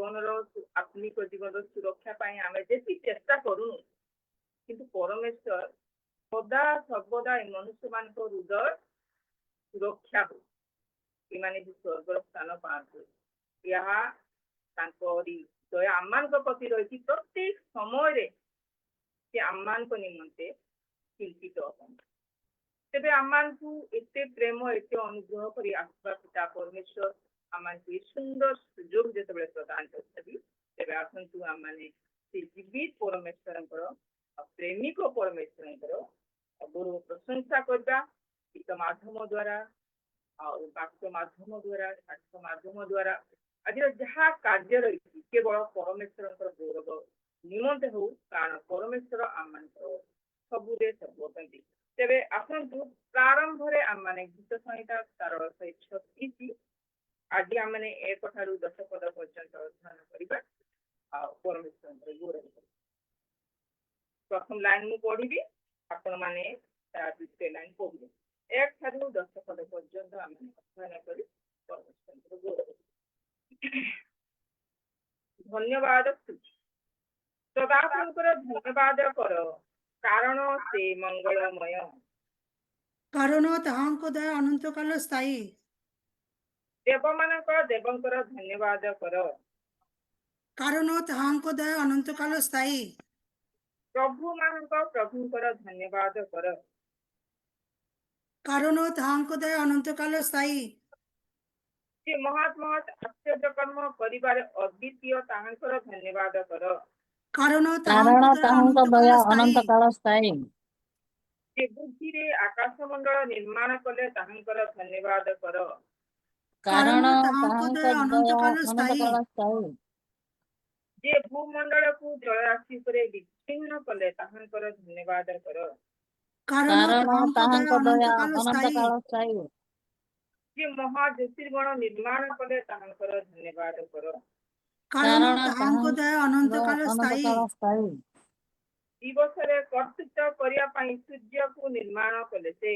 ଜୀବନର ଆତ୍ମିକ ଜୀବନର ସୁରକ୍ଷା ପାଇଁ ଆମେ ଯେତିକି ଚେଷ୍ଟା କରୁନୁ କିନ୍ତୁ ପରମେଶ୍ୱର ସଦା ସର୍ବଦା ଏ ମନୁଷ୍ୟମାନଙ୍କ ହୃଦୟ ସୁରକ୍ଷା ହଉ ଏମାନେ ବି ସ୍ୱର୍ଗର ସ୍ଥାନ ପାଆନ୍ତୁ ଏହା ତାଙ୍କରି ଦୟା ଆମମାନଙ୍କ ପ୍ରତି ରହିଛି ପ୍ରତ୍ୟେକ ସମୟରେ ସେ ଆମମାନଙ୍କ ନିମନ୍ତେ ଚିନ୍ତିତ ଅଛନ୍ତି ତେବେ ଆମମାନଙ୍କୁ ଏତେ ପ୍ରେମ ଏତେ ଅନୁଗ୍ରହ କରି ଆସୁଥିବା ପିତା ପରମେଶ୍ୱର ଆମମାନଙ୍କୁ ଏ ସୁନ୍ଦର ସୁଯୋଗ ଯେତେବେଳେ ପ୍ରଦାନ କରିଛନ୍ତି ତେବେ ଆସନ୍ତୁ ଆମମାନେ ସେ ଜୀବିତ ପରମେଶ୍ୱରଙ୍କର ପ୍ରେମିକ ପରମେଶ୍ୱରଙ୍କର ଗୁରୁ ପ୍ରଶଂସା କରିବା ଗୀତ ମାଧ୍ୟମ ଦ୍ୱାରା ଆଉ ବାକ୍ୟ ମାଧ୍ୟମ ଦ୍ୱାରା ସାକ୍ଷ୍ୟ ମାଧ୍ୟମ ଦ୍ୱାରା ଆଜିର ଯାହା କାର୍ଯ୍ୟ ରହିଛି କେବଳ ପରମେଶ୍ୱରଙ୍କର ଗୌରବ ନିମନ୍ତେ ହଉ କାରଣ ପରମେଶ୍ୱର ଆମମାନଙ୍କର ସବୁରେ ସବୁ ଅଛନ୍ତି ତେବେ ଆସନ୍ତୁ ପ୍ରାରମ୍ଭରେ ଆମମାନେ ଗୀତ ସଂହିତା ତାର 136 ଆଜି ଆମମାନେ 1 ଠାରୁ 10 ପଦ ପର୍ଯ୍ୟନ୍ତ ଅଧ୍ୟୟନ କରିବା ଆଉ ପରମେଶ୍ୱରଙ୍କର ଗୌରବ ପ୍ରଥମ ଲାଇନ ମୁଁ ପଢିବି ଆପଣମାନେ ତା ଦ୍ୱିତୀୟ ଲାଇନ ପଢିବେ 1 ଠାରୁ 10 ପଦ ପର୍ଯ୍ୟନ୍ତ ଆମେ ଅଧ୍ୟୟନ କରି ପରମେଶ୍ୱରଙ୍କର ଗୌରବ ଧନ୍ୟବାଦ ସଦାଶଙ୍କର ଧନ୍ୟବାଦ କର କାରଣ ସେ ମଙ୍ଗଳମୟ କାରଣ ତାହାଙ୍କ ଦୟା ଅନନ୍ତକାଳ ସ୍ଥାୟୀ ଦେବମାନଙ୍କ ଦେବଙ୍କର ଧନ୍ୟବାଦ କର କାରଣ ତାହାଙ୍କ ଦୟା ଅନନ୍ତକାଳ ସ୍ଥାୟୀ ପ୍ରଭୁମାନଙ୍କ ପ୍ରଭୁଙ୍କର ଧନ୍ୟବାଦ କର କାରଣ ତାହାଙ୍କ ଦୟା ଅନନ୍ତକାଳ ସ୍ଥାୟୀ ସେ ମହତ୍ ମହତ୍ ଆଶ୍ଚର୍ଯ୍ୟ କର୍ମ କରିବାରେ ଅଦ୍ୱିତୀୟ ତାହାଙ୍କର ଧନ୍ୟବାଦ କର କାରଣ କାରଣ ତାହାଙ୍କ ଦୟା ଅନନ୍ତ ସ୍ଥାୟୀ କାଳ ସ୍ଥାୟୀ ଯେ ବୁଦ୍ଧିରେ ଆକାଶ ମଣ୍ଡଳ ନିର୍ମାଣ କଲେ ତାହାଙ୍କର ଧନ୍ୟବାଦ କର କାରଣ ତାହାଙ୍କ ତାହାଙ୍କ ଦୟା ଅନନ୍ତ ଦୟା କାଳ ଅନନ୍ତ ସ୍ଥାୟୀ କାଳ ସ୍ଥାୟୀ ଯେ ଭୂମଣ୍ଡଳକୁ ଜଳରାଶି ଉପରେ ବିଚ୍ଛିନ୍ନ କଲେ ତାହାଙ୍କର ଧନ୍ୟବାଦ କର କାରଣ କାରଣ ତାହାଙ୍କ ଦୟା ତାହାଙ୍କ ଦୟା ଅନନ୍ତ କାଳ ଅନନ୍ତ ସ୍ଥାୟୀ କାଳ ସ୍ଥାୟୀ ଯେ ମହା ଜ୍ୟୋତିର୍ଗଣ ନିର୍ମାଣ କଲେ ତାହାଙ୍କର ଧନ୍ୟବାଦ କର କାରଣ କାରଣ ତାହାଙ୍କ ଦୟା ଅନନ୍ତ କାଳ ଅନନ୍ତ ସ୍ଥାୟୀ କାଳ ସ୍ଥାୟୀ ଦିବସରେ କର୍ତ୍ତୃତ୍ୱ କରିବା ପାଇଁ ସୂର୍ଯ୍ୟକୁ ନିର୍ମାଣ କଲେ ସେ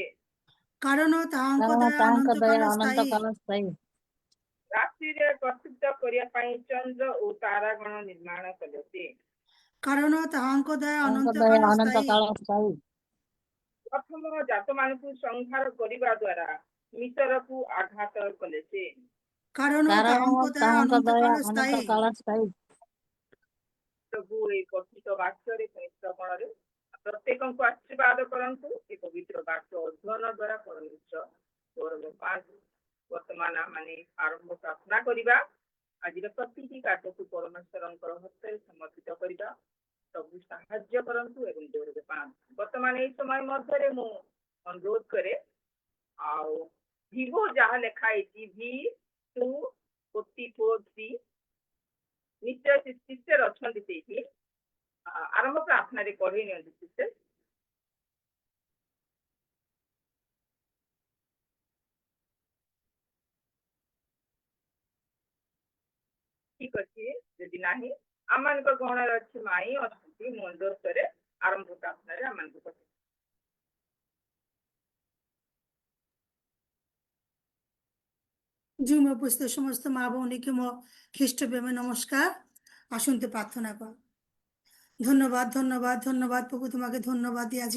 କାରଣ ତାହାଙ୍କ କାରଣ ଦୟା ତାହାଙ୍କ ଅନନ୍ତ ଦୟା କାଳ ଅନନ୍ତ ସ୍ଥାୟୀ କାଳ ସ୍ଥାୟୀ ରାତ୍ରିରେ କର୍ତ୍ତୃତ୍ୱ କରିବା ପାଇଁ ଚନ୍ଦ୍ର ଓ ତାରାଗଣ ନିର୍ମାଣ କଲେ ସେ କାରଣ ତାହାଙ୍କ ଦୟା ତାହାଙ୍କ ଅନନ୍ତ ଦୟା କାଳ ଅନନ୍ତ ସ୍ଥାୟୀ କାଳ ସ୍ଥାୟୀ ପ୍ରଥମ ଜାତମାନଙ୍କୁ ସଂହାର କରିବା ଦ୍ୱାରା ମିଶରକୁ ଆଘାତ କଲେ ସେ କାରଣ ତାହାଙ୍କ ଦୟା ତାହାଙ୍କ ଅନନ୍ତ ଦୟା କାଳ ଅନନ୍ତ ସ୍ଥାୟୀ କାଳ ସ୍ଥାୟୀ ପ୍ରଭୁ ଏଇ କଥିତ ବାକ୍ୟରେ ଶ୍ରବଣରେ ପ୍ରତ୍ୟେକଙ୍କୁ ଆଶୀର୍ବାଦ କରନ୍ତୁ ଏ ପବିତ୍ର ବାକ୍ୟ ଅଧ୍ୟୟନ ଦ୍ୱାରା ପରମେଶ୍ୱର ଗୌରବ ପାଆନ୍ତୁ ବର୍ତ୍ତମାନ ଆମେ ଆରମ୍ଭ ପ୍ରାର୍ଥନା କରିବା ଆଜିର ପ୍ରତିଟି କାର୍ଯ୍ୟକୁ ପରମେଶ୍ୱରଙ୍କର ହସ୍ତରେ ସମର୍ପିତ କରିବା ସବୁ ସାହାଯ୍ୟ କରନ୍ତୁ ଏବଂ ଗୌରବ ପାଆନ୍ତୁ ବର୍ତ୍ତମାନ ଏଇ ସମୟ ମଧ୍ୟରେ ମୁଁ ଅନୁରୋଧ କରେ ଆଉ ଭିଭୋ ଯାହା ଲେଖା ହେଇଛି V2443 ନିଶ୍ଚୟ ସିଷ୍ଟର ଅଛନ୍ତି ସେଇଠି ଆରମ୍ଭ ପ୍ରାର୍ଥନାରେ ପଢେଇ ନିଅନ୍ତୁ ସିଷ୍ଟର ଠିକ ଅଛି ଯଦି ନାହିଁ ଆମମାନଙ୍କ ଗହଣରେ ଅଛି ମାଇଁ ଅଛନ୍ତି ମୁଁ ଅନୁରୋଧ କରେ ଆରମ୍ଭ ପ୍ରାର୍ଥନାରେ ଆମମାନଙ୍କୁ ପଠେଇ জুমে উপস্থিত সমস্ত মা বোনকে খ্রিস্ট প্রেমে নমস্কার আসুনতে প্রার্থনা কর ধন্যবাদ ধন্যবাদ ধন্যবাদ প্রভু তোমাকে ধন্যবাদ দিই আজ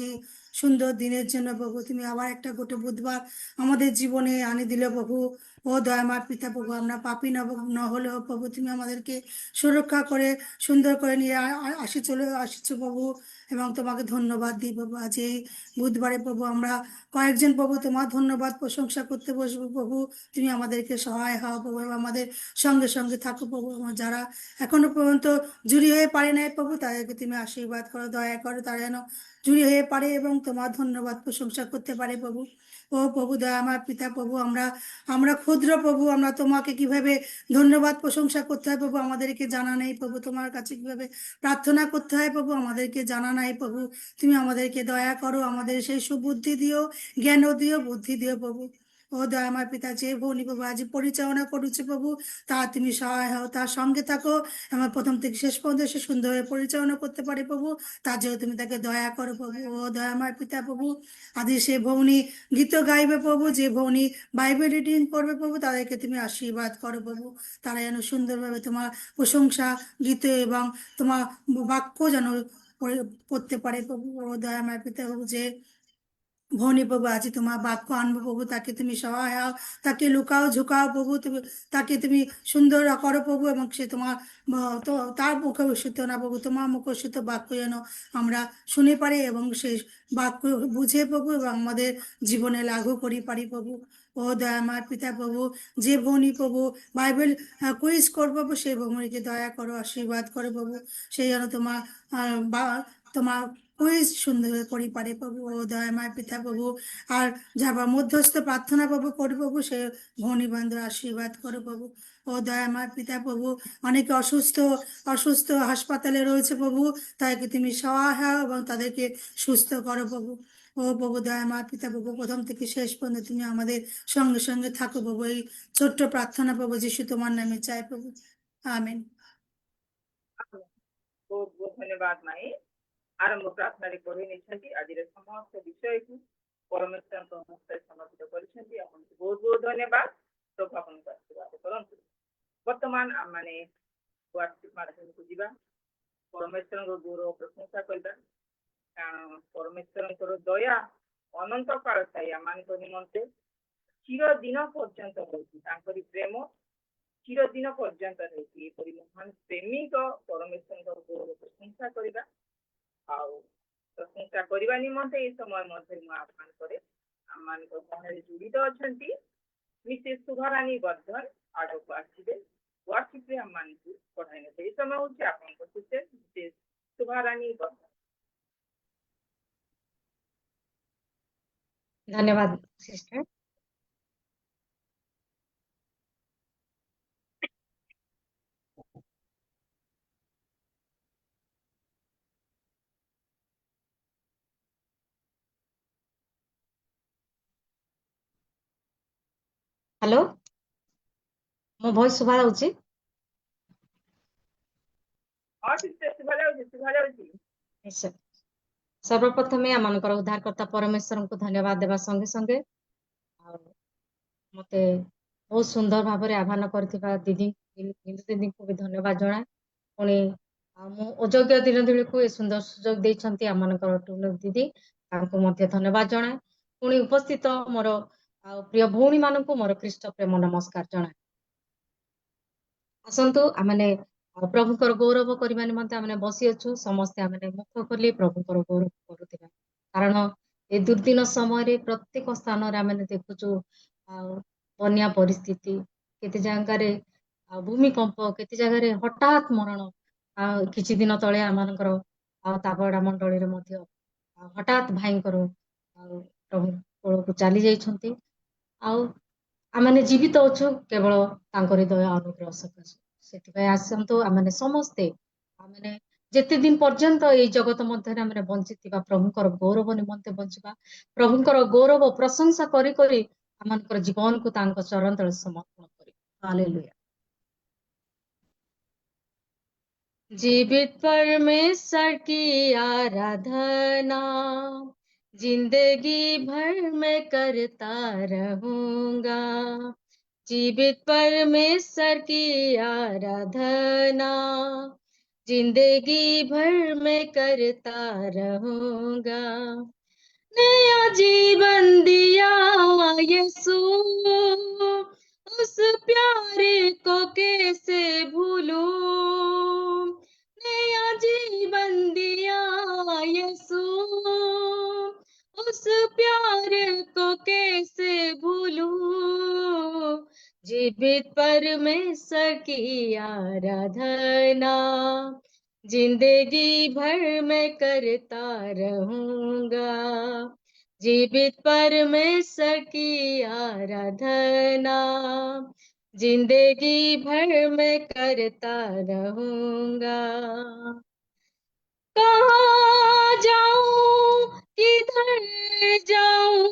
সুন্দর দিনের জন্য প্রভু তুমি আবার একটা গোটা বুধবার আমাদের জীবনে আনি দিলে প্রভু ও দয়াময় পিতা প্রভু আমরা পাপী না হলেও প্রভু তুমি আমাদেরকে সুরক্ষা করে সুন্দর করে নিয়ে আসছো প্রভু এবং তোমাকে ধন্যবাদ দিই প্রভু আজ এই বুধবারে প্রভু আমরা কয়েকজন প্রভু তোমার ধন্যবাদ প্রশংসা করতে বসবো প্রভু তুমি আমাদেরকে সহায় হও প্রভু এবং আমাদের সঙ্গে সঙ্গে থাকো প্রভু যারা এখনো পর্যন্ত জুড়ি হয়ে পারে নাই প্রভু তাদেরকে তুমি আশীর্বাদ করো দয়া করো তারা যেন জুড়ি হয়ে পারে এবং তোমার ধন্যবাদ প্রশংসা করতে পারে প্রভু ও প্রভু দয়া আমার পিতা প্রভু আমরা ক্ষুদ্র প্রভু আমরা তোমাকে কিভাবে ধন্যবাদ প্রশংসা করতে হয় প্রভু আমাদেরকে জানা নেই প্রভু তোমার কাছে কিভাবে প্রার্থনা করতে হয় প্রভু আমাদেরকে জানা নাই প্রভু তুমি আমাদেরকে দয়া করো আমাদের সেই সুবুদ্ধি দিও জ্ঞান দিও বুদ্ধি দিও প্রভু ও দয়াময় পিতা, যে ভৌনি প্রভু আজ পরিচালনা করুছে প্রভু, তার তুমি সহায় হও, তার সঙ্গে থাকো, আমার প্রথম থেকে শেষ পর্যন্ত সে সুন্দরভাবে পরিচালনা করতে পারে প্রভু, তার জন্য তুমি তাকে দয়া করো প্রভু। ও দয়াময় পিতা প্রভু, আজ সে ভৌনি গীত গাইবে প্রভু, যে ভৌনি বাইবেল রিডিং করবে প্রভু, তাদেরকে তুমি আশীর্বাদ করো প্রভু, তারা যেন সুন্দরভাবে তোমার প্রশংসা গীত এবং তোমার বাক্য যেন পড়তে পারে প্রভু। ও দয়াময় পিতা প্রভু, যে ভনী প্রভু আছে তোমার বাক্য আনবো প্রভু, তাকে তুমি সহায় হও, তাকে লুকাও ঝুঁকাও প্রভু, তুমি তাকে তুমি সুন্দর করো প্রভু, এবং সে তোমার তো তার মুখে উষিত না প্রভু, তোমার মুখে উষিত বাক্য যেন আমরা শুনে পারি এবং সেই বাক্য বুঝে প্রভু এবং আমাদের জীবনে লাগু করি পারি প্রভু। ও দয়াময় পিতা প্রভু, যে ভনী প্রভু বাইবেল কুইজ করবো প্রভু, সেই ভূমিকে দয়া করো, আশীর্বাদ করো প্রভু, সেই যেন তোমার বা তোমার কুইজ সুন্দর করি পারে প্রভু। ও দয়াময় পিতা প্রভু, আর যাবা মধ্যস্থ প্রার্থনা প্রভু করি প্রভু, সে ভনী বন্ধু আশীর্বাদ করো প্রভু। ও দয়াময় পিতা প্রভু, অনেকে অসুস্থ অসুস্থ হাসপাতালে রয়েছে প্রভু, তাদেরকে তুমি সহায় হও এবং তাদেরকে সুস্থ করো প্রভু। ও প্রভু দয়াময় পিতা প্রভু, প্রথম থেকে শেষ পর্যন্ত তুমি আমাদের সঙ্গে সঙ্গে থাকো প্রভু, এই ছোট্ট প্রার্থনা প্রভু যিশু তোমার নামে চাই প্রভু, আমেন। ବହୁତ ବହୁତ ଧନ୍ୟବାଦ ମାଇ। ଆରମ୍ଭ ପ୍ରାର୍ଥନାରେ ପଢ଼ି ନେଇଛନ୍ତି। ଆଜିର ସମସ୍ତ ବିଷୟକୁ ପରମେଶ୍ୱରଙ୍କ ହସ୍ତରେ ସମର୍ପିତ କରିଛନ୍ତି। ଆପଣଙ୍କୁ ବହୁତ ବହୁତ ଧନ୍ୟବାଦ। ପ୍ରଭୁ ଆପଣଙ୍କୁ ଆଶୀର୍ବାଦ କରନ୍ତୁ। ବର୍ତ୍ତମାନ ଆମମାନେ ହ୍ୱାଟ୍ସଆପ୍ ମାଧ୍ୟମକୁ ଯିବା, ପରମେଶ୍ୱରଙ୍କ ଗୌରବ ପ୍ରଶଂସା କରିବା, କାରଣ ପରମେଶ୍ୱରଙ୍କର ଦୟା ଅନନ୍ତ କାଳ ଥାଏ ଆମମାନଙ୍କ ନିମନ୍ତେ, ଚିରଦିନ ପର୍ଯ୍ୟନ୍ତ ରହିଛି, ତାଙ୍କରି ପ୍ରେମ ଚିରଦିନ ପର୍ଯ୍ୟନ୍ତ ରହିଛି। ଏପରି ମହାନ ପ୍ରେମିକ ପରମେଶ୍ୱରଙ୍କ ଗୌରବ ପ୍ରଶଂସା କରିବା, ଆଉ ପ୍ରଶଂସା କରିବା ନିମନ୍ତେ ଏ ସମୟ ମଧ୍ୟରେ ମୁଁ ଆହ୍ୱାନ କରେ, ଆମମାନଙ୍କ ଗହଣରେ ଜଡ଼ିତ ଅଛନ୍ତି ମିସେସ ଶୁଭାରାଣୀ ବର୍ଦ୍ଧନ, ଆଗକୁ ଆସିବେ ହ୍ୱାଟ୍ସଆପ୍ରେ ଆମମାନଙ୍କୁ ପଠାଇ ନେବେ। ଏ ସମୟ ହେଉଛି ଆପଣଙ୍କ ମିସେସ ଶୁଭାରାଣୀ ବର୍ଦ୍ଧନ। धन्यवाद सिस्टर। हेलो, मो वॉइस सुबा जाउची? ହଁ ସିଷ୍ଟର ଶୁଭାଯାଉଛି ଶୁଭାଯାଉଛି। ନିଶ୍ଚୟ। ସର୍ବପ୍ରଥମେ ଆମମାନଙ୍କର ଉଦ୍ଧାରକର୍ତ୍ତା ପରମେଶ୍ୱରଙ୍କୁ ଧନ୍ୟବାଦ ଦେବା ସଙ୍ଗେ ସଙ୍ଗେ ଆଉ ମତେ ବହୁତ ସୁନ୍ଦର ଭାବରେ ଆହ୍ୱାନ କରିଥିବା ବିନ୍ଦୁ ଦିଦିଙ୍କୁ ବି ଧନ୍ୟବାଦ ଜଣାଏ। ପୁଣି ମୁଁ ଅଯୋଗ୍ୟ ଦିନ ଦିନକୁ ଏ ସୁନ୍ଦର ସୁଯୋଗ ଦେଇଛନ୍ତି ଆମମାନଙ୍କର ଟୁନୁ ଦିଦି, ତାଙ୍କୁ ମଧ୍ୟ ଧନ୍ୟବାଦ ଜଣାଏ। ପୁଣି ଉପସ୍ଥିତ ମୋର ପ୍ରିୟ ଭଉଣୀମାନଙ୍କୁ ମୋର ଖ୍ରୀଷ୍ଟ ପ୍ରେମ ନମସ୍କାର ଜଣାଏ। ଆସନ୍ତୁ ଆମମାନେ ପ୍ରଭୁଙ୍କର ଗୌରବ କରିବା ନିମନ୍ତେ ଆମେ ବସି ଅଛୁ, ସମସ୍ତେ ଆମେ ମୁଖ ଖୋଲି ପ୍ରଭୁଙ୍କର ଗୌରବ କରୁଥିବା, କାରଣ ଏ ଦୁର୍ଦିନ ସମୟରେ ପ୍ରତ୍ୟେକ ସ୍ଥାନରେ ଆମେ ଦେଖୁଛୁ ବନ୍ୟା ପରିସ୍ଥିତି, କେତେ ଜାଗାରେ ଭୂମିକମ୍ପ, କେତେ ଜାଗାରେ ହଠାତ୍ ମରଣ। କିଛି ଦିନ ତଳେ ଆମମାନଙ୍କର ତାବଡ଼ା ମଣ୍ଡଳୀରେ ମଧ୍ୟ ହଠାତ୍ ଭାଇଙ୍କର ପ୍ରଭୁ କୋଳକୁ ଚାଲି ଯାଇଛନ୍ତି। ଆଉ ଆମେ ଜୀବିତ ଅଛୁ କେବଳ ତାଙ୍କରି ଦୟା ଅନୁଗ୍ରହ ସକାଶେ। ସେଥିପାଇଁ ଆସନ୍ତୁ ଆମେ ସମସ୍ତେ ଆମେ ଯେତେ ଦିନ ପର୍ଯ୍ୟନ୍ତ ଏଇ ଜଗତ ମଧ୍ୟରେ ଆମେ ବଞ୍ଚିଥିବା ପ୍ରଭୁଙ୍କର ଗୌରବ ନିମନ୍ତେ ବଞ୍ଚିବା, ପ୍ରଭୁଙ୍କର ଗୌରବ ପ୍ରଶଂସା କରି କରି ଆମମାନଙ୍କର ଜୀବନକୁ ତାଙ୍କ ଚରଣ ତଳେ ସମର୍ପଣ କରିବା। ହାଲେଲୁୟା। जीवित परमेश्वर की आराधना जिंदगी भर मैं करता रहूंगा। जीवित परमेश्वर की आराधना जिंदगी भर मैं करता रहूंगा। नया जीवन दिया यीशु, उस प्यारे को कैसे भूलूं। नया जीवन दिया यीशु, उस प्यारे को कैसे भूलूं। जीवित परमेश्वर की आराधना जिंदगी भर मैं करता रहूंगा। जीवित परमेश्वर की आराधना जिंदगी भर मैं करता रहूंगा। कहाँ जाऊं किधर जाऊं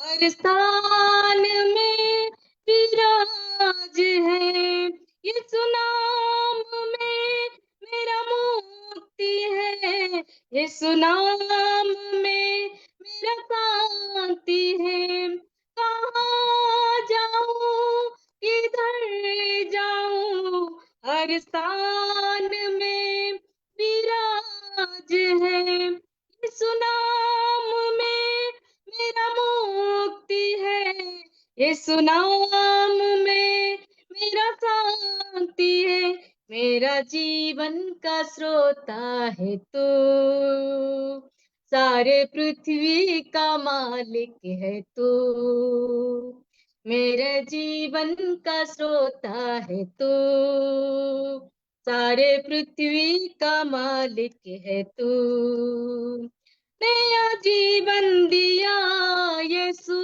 हर स्थान में विराज है, यीशु नाम में मेरा मुक्ति है, यीशु नाम में मेरा शांति है। कहाँ जाऊं किधर जाऊं, हर स्थान में विराज है, यीशु नाम में मेरा मुक्ति है, यीशु नाम में मेरा शांति है। मेरा जीवन का स्रोता है तू, सारे पृथ्वी का मालिक है तू। मेरे जीवन का स्रोता है तू, सारे पृथ्वी का मालिक है तू। नया जीवन दिया यीशु,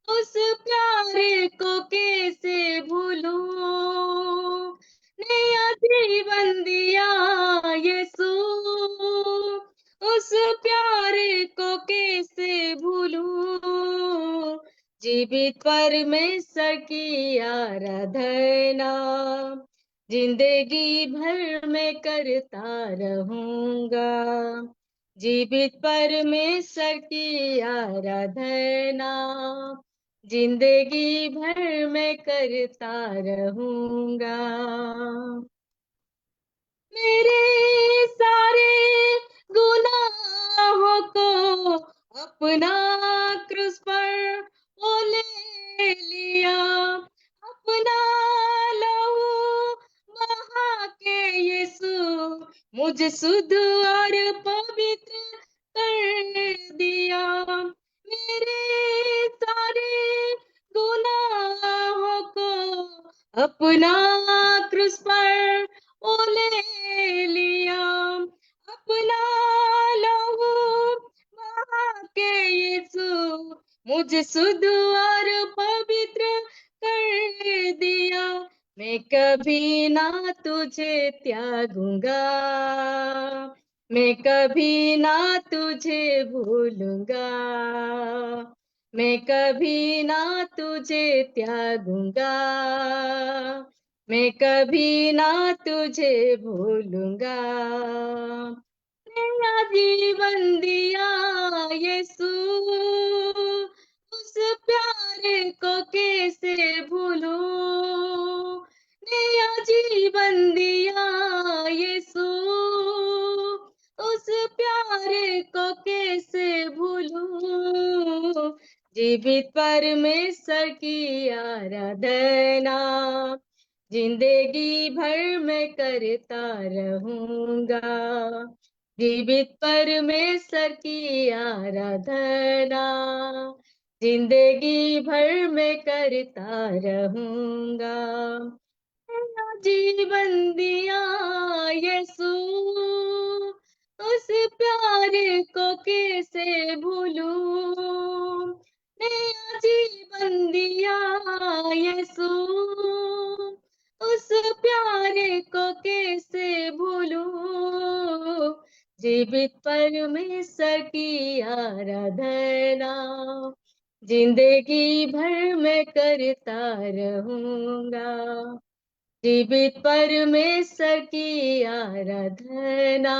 उस प्यारे को कैसे भूलूं। नया जीवन दिया यीशु, उस प्यारे को कैसे भूलूं। जीवित परमेश्वर की आराधना जिंदगी भर में करता रहूंगा। जीवित परमेश्वर की आराधना जिंदगी भर में करता रहूंगा। मेरे सारे गुनाहों को अपना क्रूस पर वो ले लिया, अपना लहू बहा के यीशु मुझे शुद्ध और पवित्र कर दिया। मेरे सारे गुनाहों को अपना क्रूस पर वो ले लिया, अपना लहू बहा के यीशु मुझे शुद्ध और पवित्र कर दिया। मैं कभी ना तुझे त्यागूंगा, मैं कभी ना तुझे भूलूंगा, मैं कभी ना तुझे त्यागूंगा, मैं कभी ना तुझे भूलूंगा। नया जीवन दिया यीशु, उस प्यारे को कैसे भूलूं। नया जीवन दिया यीशु, उस प्यारे को कैसे भूलूं। जीवित परमेश्वर की आराधना जिंदगी भर में करता रहूंगा। जीवित परमेश्वर की आराधना जिंदगी भर में करता रहूंगा। नया जीवन दिया यीशु, उस प्यारे को कैसे भूलूं। नया जीवन दिया यीशु, उस प्यारे को कैसे भूलूं। जीवित परमेश्वर की आराधना जिंदगी भर में करता रहूंगा। जीवित परमेश्वर की आराधना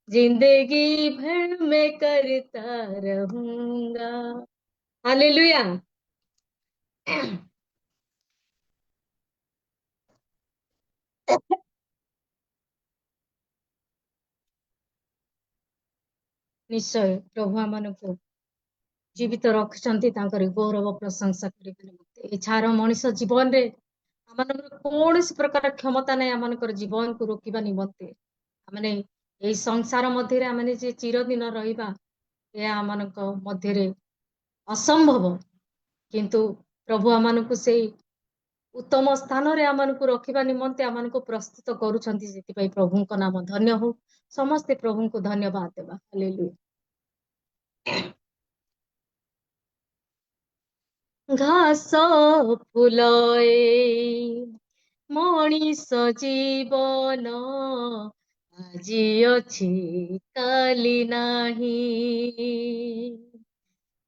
जिंदगी भर में करता रहूंगा। हालेलुया। ନିଶ୍ଚୟ ପ୍ରଭୁ ଆମମାନଙ୍କୁ ଜୀବିତ ରଖିଛନ୍ତି, ତାଙ୍କର ଗୌରବ ପ୍ରଶଂସା କରିବା ନିମନ୍ତେ। ଏ ଛାର ମଣିଷ ଜୀବନରେ ଆମମାନଙ୍କର କୌଣସି ପ୍ରକାର କ୍ଷମତା ନାହିଁ ଆମମାନଙ୍କର ଜୀବନକୁ ରୋକିବା ନିମନ୍ତେ। ଆମେ ଏଇ ସଂସାର ମଧ୍ୟରେ ଆମେ ଯେ ଚିରଦିନ ରହିବା ଏହା ଆମମାନଙ୍କ ମଧ୍ୟରେ ଅସମ୍ଭବ, କିନ୍ତୁ ପ୍ରଭୁ ଆମମାନଙ୍କୁ ସେଇ ଉତ୍ତମ ସ୍ଥାନରେ ଆମମାନଙ୍କୁ ରଖିବା ନିମନ୍ତେ ଆମମାନଙ୍କୁ ପ୍ରସ୍ତୁତ କରୁଛନ୍ତି। ସେଥିପାଇଁ ପ୍ରଭୁଙ୍କ ନାମ ଧନ୍ୟ ହଉ। ସମସ୍ତେ ପ୍ରଭୁଙ୍କୁ ଧନ୍ୟବାଦ ଦେବା। ହାଲେଲୁୟା। ଘାସ ଫୁଲଏ ମଣିଷ ଜୀବନ ଆଜି ଅଛି କାଲି ନାହିଁ,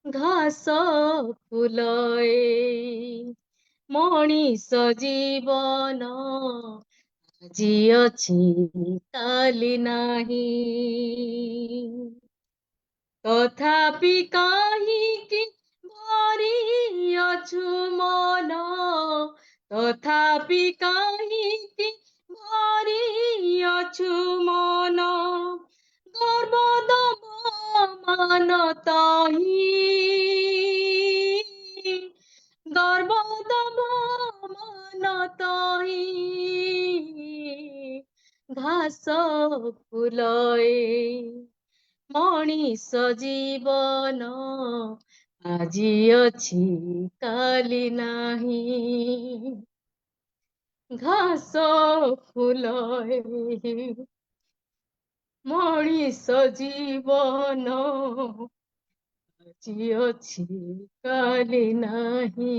ଘାସ ଫୁଲଏ ମଣିଷ ଜୀବନ ଆଜି ଅଛି କାଲି ନାହିଁ ତଥାପି କାହିଁକି ଭରି ଅଛୁ ମନ ତଥାପି କାହିଁକି ଭରି ଅଛୁ ମନ ଗର୍ବ ଦବ ମାନ ତାହି ଗର୍ବ ଦବ ମାନ ତାହି ଘାସ ଫୁଲଏ ମଣିଷ ଜୀବନ ଆଜି ଅଛି କାଲି ନାହିଁ ଘାସ ଫୁଲଏ ମଣିଷ ଜୀବନ ଆଜି ଅଛି କାଲି ନାହିଁ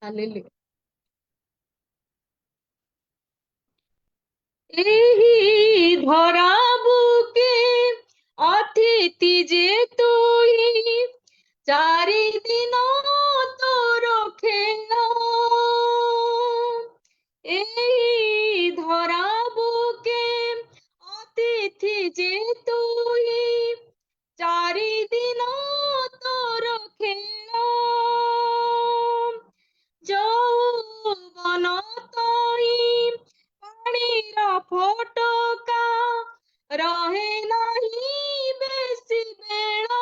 ହାଲେଲୁୟା ଏହି ଧରା ବୁକେ ଅତିଥି ଯେ ତୁଇ ଚାରିଦିନ ତୋର ଖେଳ ଏହି ଧରା ବୁକେ ଅତିଥି ଯେ ତୁଇ ଚାରିଦିନ ତୋର ଖେଳ ଯୌବନ ତୋଇ ପାଣିର ଫୋଟକା ରହେ ନାହିଁ ବେଶୀ ବେଳ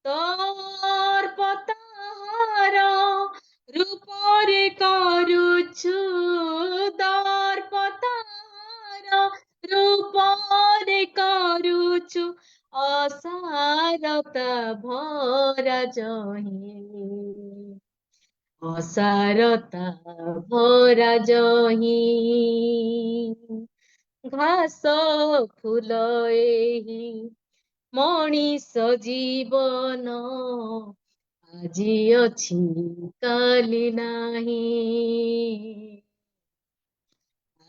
ତୋର ତାହାର ରୂପରେ କରୁଛୁ ଦର୍ପ ତାହାର ରୂପରେ କରୁଛୁ ଅସାରତା ଭରା ଜହିଁ ଅସାରତା ଭରା ଜହିଁ ଘାସ ଫୁଲ ଏହି ମଣିଷ ଜୀବନ ଆଜି ଅଛି କାଲି ନାହିଁ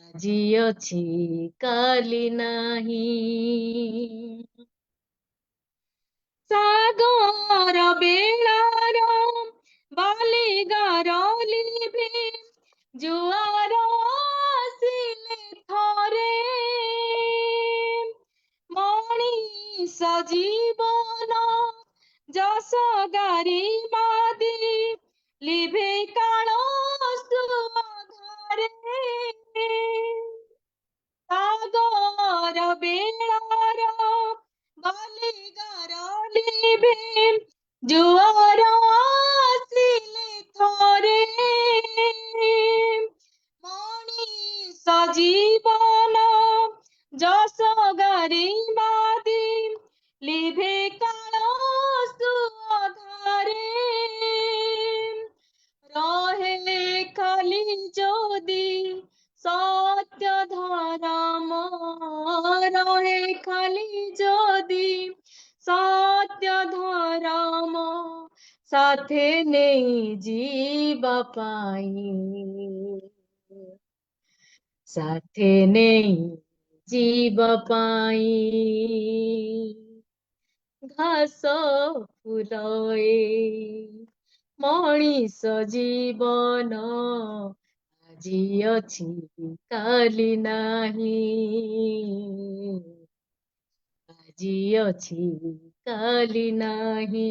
ଆଜି ଅଛି କାଲି ନାହିଁ ସାଗର ବେଳାର ବାଲିଗାର ଲିଭେ ଜୁଆର ଆସିଲେ ଥରେ ମଣିଷ ଜୀବନ ଯଶ ଗାରି ମାଦି ଲିଭେ କାଳ ସୁଅଧାରେ ସାଗର ବେଳାର ବାଲିଗାର ଲିଭେ ଜୁଆର ଆସିଲେ ଥରେ ମଣିଷ ଜୀବନ ଯଶ ଗାରି ମାଦି ଲିଭେ କାଳ ସୁଅଧାରେ ରହେ ଖାଲି ଯଦି ସତ୍ୟ ଧର୍ମ ରହେ ଖାଲି ଯଦି ସତ୍ୟ ଧର୍ମ ସାଥେ ନେଇ ଯିବା ପାଇଁ ସାଥେ ନେଇ ଯିବା ପାଇଁ ଘାସ ଫୁଲଏ ମଣିଷ ଜୀବନ ଆଜି ଅଛି କାଲି ନାହିଁ ଆଜି ଅଛି କାଲି ନାହିଁ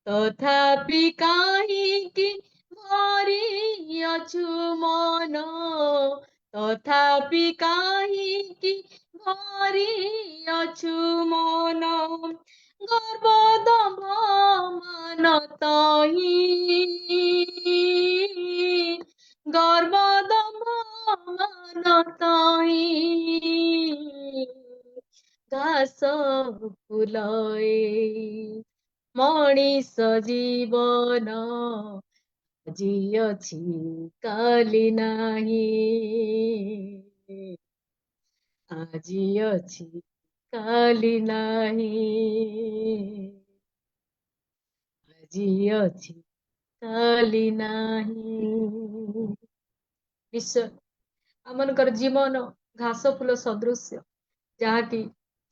ତଥାପି କାହିଁକି ଭରି ଅଛୁ ମନ ତଥାପି କାହିଁକି ଭରି ଅଛୁ ମନ ଗର୍ବ ଦମ୍ଭ ମାନ ତହିଁ ଗର୍ବ ଦମ୍ଭ ମାନ ତହିଁ ଘାସ ଫୁଲଏ ମଣିଷ ଜୀବନ ଆଜି ଅଛି କାଲି ନାହିଁ ଆଜି ଅଛି କାଲି ନାହିଁ ଆଜି ଅଛି କାଲି ନାହିଁ ନିଶ୍ଚୟ ଆମମାନଙ୍କର ଜୀବନ ଘାସ ଫୁଲ ସଦୃଶ୍ୟ, ଯାହାକି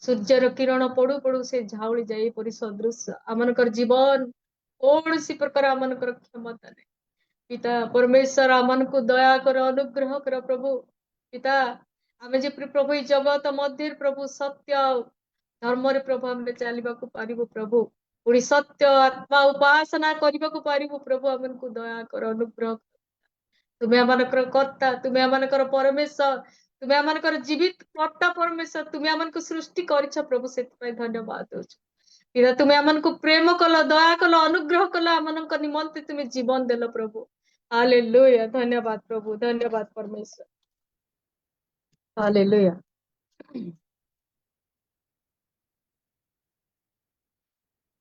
ସୂର୍ଯ୍ୟର କିରଣ ପଡୁ ପଡୁ ସେ ଝାଉଳି ଯାଏ ପରି ସଦୃଶ୍ୟ। ଆମମାନଙ୍କର ଜୀବନ କୌଣସି ପ୍ରକାର ଆମମାନଙ୍କର କ୍ଷମତା ନାହିଁ। ପିତା ପରମେଶ୍ୱର ଆମମାନଙ୍କୁ ଦୟା କର, ଅନୁଗ୍ରହ କର ପ୍ରଭୁ। ପିତା ଆମେ ଯେପରି ପ୍ରଭୁ ଏଇ ଜଗତ ମଧ୍ୟରେ ପ୍ରଭୁ ସତ୍ୟ ଆଉ ଧର୍ମରେ ପ୍ରଭୁ ଆମେ ଚାଲିବାକୁ ପାରିବୁ ପ୍ରଭୁ। ପୁଣି ସତ୍ୟ ଆତ୍ମା ଉପାସନା କରିବାକୁ ପାରିବୁ ପ୍ରଭୁ। ଆମମାନଙ୍କୁ ଦୟା କର, ଅନୁଗ୍ରହ କର। ତୁମେ ଆମମାନଙ୍କର କର୍ତ୍ତା, ତୁମେ ଆମମାନଙ୍କର ପରମେଶ୍ୱର, ତୁମେ ଆମମାନଙ୍କର ଜୀବିତ କର୍ତ୍ତା ପରମେଶ୍ୱର। ତୁମେ ଆମମାନଙ୍କୁ ସୃଷ୍ଟି କରିଛ ପ୍ରଭୁ, ସେଥିପାଇଁ ଧନ୍ୟବାଦ ଦଉଛୁ। ପିତା ତୁମେ ଆମମାନଙ୍କୁ ପ୍ରେମ କଲ, ଦୟା କଲ, ଅନୁଗ୍ରହ କଲ, ଆମମାନଙ୍କ ନିମନ୍ତେ ତୁମେ ଜୀବନ ଦେଲ ପ୍ରଭୁ। ହାଲେଲୁୟା। ଧନ୍ୟବାଦ ପ୍ରଭୁ, ଧନ୍ୟବାଦ ପରମେଶ୍ୱର। ହାଲେଲୁୟା।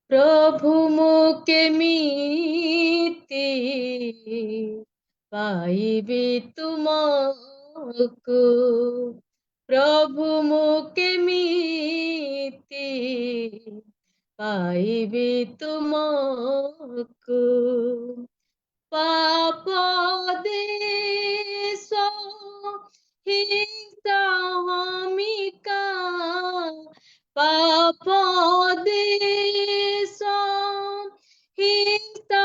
ପ୍ରଭୁ ମୁଁ କେମିତି ପାଇବି ତୁମକୁ, ପ୍ରଭୁ ମୁଁ କେମିତି ପାଇବି ତୁମକୁ। ପାପ ଦେଶ ହିଂସା ହମିକା, ପାପ ଦେଶ ହିଂସା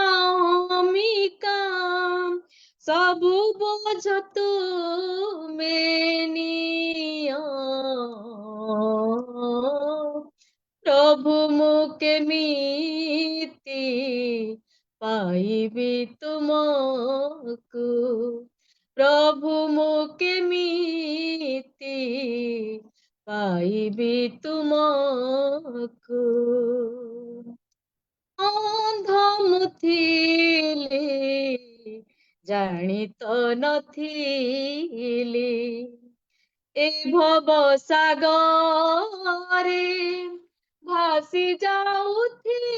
ହମିକା, ସବୁ ବୋଝ ତୁମେ ନିଅ। ପ୍ରଭୁ ମୁଁ କେମିତି ପାଇବି ତୁମକୁ, ପ୍ରଭୁ ମୁଁ କେମିତି ପାଇବି ତୁମକୁ। ଅନ୍ଧ ମୁଁ ଥିଲି, ଜାଣି ତ ନଥିଲି, ଏ ଭବ ସାଗରେ ଭାସି ଯାଉଥିଲି।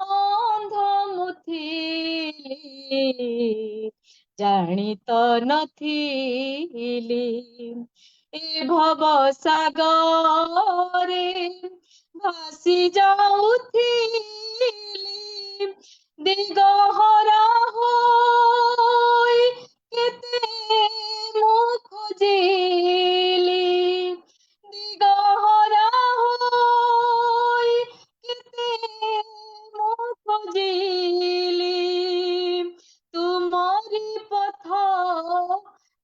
ଅନ୍ଧ ମୁଁ ଥିଲି, ଜାଣି ତ ନଥିଲି, ଏ ଭବ ସାଗରେ ଭାସି ଯାଉଥିଲି। ଦିଗହରା ହୋଇ କେତେ ମୁଁ ଖୋଜିଲି, ଦିଗହରା ହୋଇ କେତେ ମୁଁ ଖୋଜିଲି, ତୁମରି ପଥ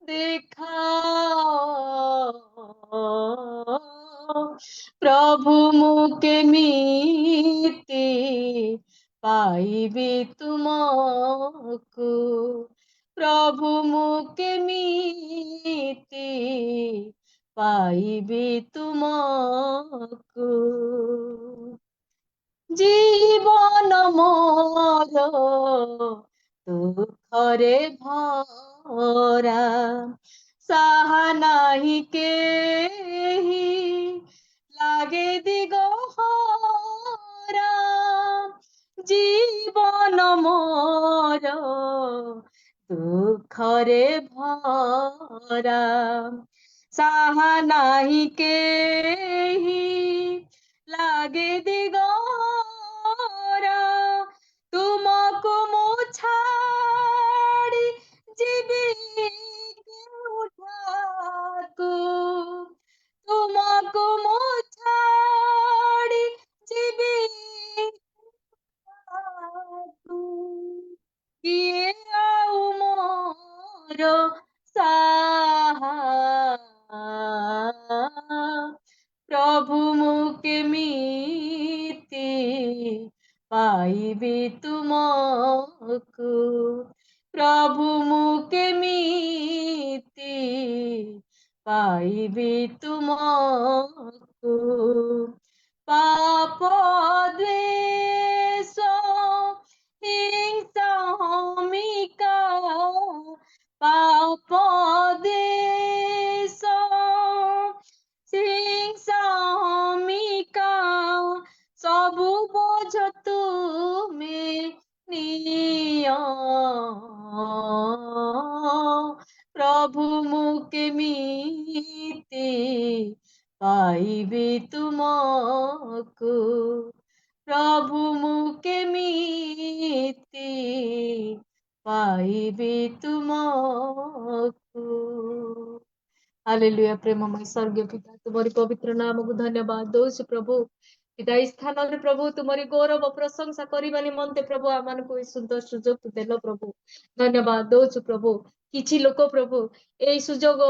ଦେଖାଅ। ପ୍ରଭୁ ମୁଁ କେମିତି ପାଇବି ତୁମକୁ, ପ୍ରଭୁ ମୁଁ କେମିତି ପାଇବି ତୁମକୁ। ଜୀବନ ମୋର ଦୁଃଖରେ ଭରା, ସାହା ନାହିଁ କେହି, ଲାଗେ ଦିଗହରା। ଜୀବନ ମୋର ଦୁଃଖରେ ଭରା, ସାହା ନାହିଁ କେହି, ଲାଗେ ଦିଗହରା। ତୁମକୁ ମୁଁ ଛାଡ଼ି ଯିବି କେଉଁଠାକୁ, ତୁମକୁ ମୁଁ ଛାଡ଼ି ଯିବି କେଉଁଠାକୁ। କିଏ ଆଉ ମୋର ସାହା, ପ୍ରଭୁ ମୁଁ କେମିତି ପାଇବି ତୁମକୁ, ପ୍ରଭୁ ମୁଁ କେମିତି ପାଇବି ତୁମକୁ। ପାପ ଦ୍ୱେଷ ହିଂସା ହମିକା, ପାପ ଦ୍ୱେଷ ହିଂସା ହମିକା, ସବୁ ବୋଝ ତୁମେ ନିଅ। ପ୍ରଭୁ ମୁଁ କେମିତି ପାଇବି ତୁମକୁ, ପ୍ରଭୁ ମୁଁ କେମିତି ପାଇବି ତୁମକୁ। हालेलुया। प्रेममय स्वर्गीय पिता, तुम्हारी पवित्र नाम को धन्यवाद दौछु प्रभु। पिता इस स्थान रे प्रभु तुम्हारी गौरव प्रशंसा करबा निमंते प्रभु आमान को सुंदर सुजोग देलो प्रभु, धन्यवाद दौछु प्रभु। किछि लोक प्रभु एई सुजोग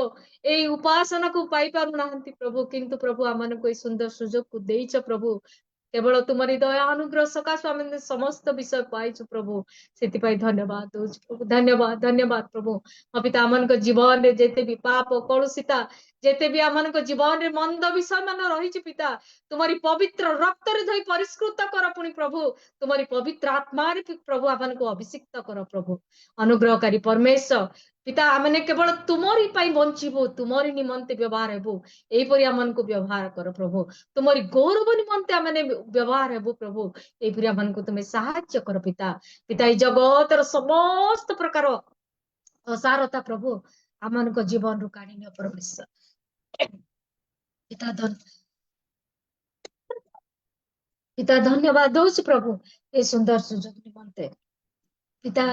एई उपासना को पाई पारु नाहंती प्रभु, किंतु प्रभु आमान को सुंदर सुजोग को देइछ प्रभु। केवल तुम्हारी दया अनुग्रह सकाशे आमे समस्त विषय पाइछु प्रभु, सेति धन्यवाद दौछु प्रभु। धन्यवाद धन्यवाद प्रभु। हाँ पिता आमान को जीवन रे जेते भी पाप कलुषिता जेते भी आमान को जीवन रे मंद विषय मान रही पिता तुम्हारी पवित्र रक्त रे धोई परिष्कृत कर पुणी प्रभु, तुम्हारी पवित्र आत्मा रे प्रभु आमान को अभिषिक्त कर प्रभु। अनुग्रहकारी परमेश्वर पिता आमने केवल तुमरी पाई बंचिबो, तुमरी निमंते व्यवहार हेबो, एपरि आमान को व्यवहार कर प्रभु। तुमरी गौरव निमंते आमने व्यवहार हेबो प्रभु, एपरि आमान को तुमे सहाय्य कर पिता। पिता ई जगतर समस्त प्रकार असारता प्रभु आमान को जीवन रु काढ़ी नियो परमेश्वर। पिता धन्यवाद दौछु प्रभु ए सुंदर सुजोग निमंते। पिता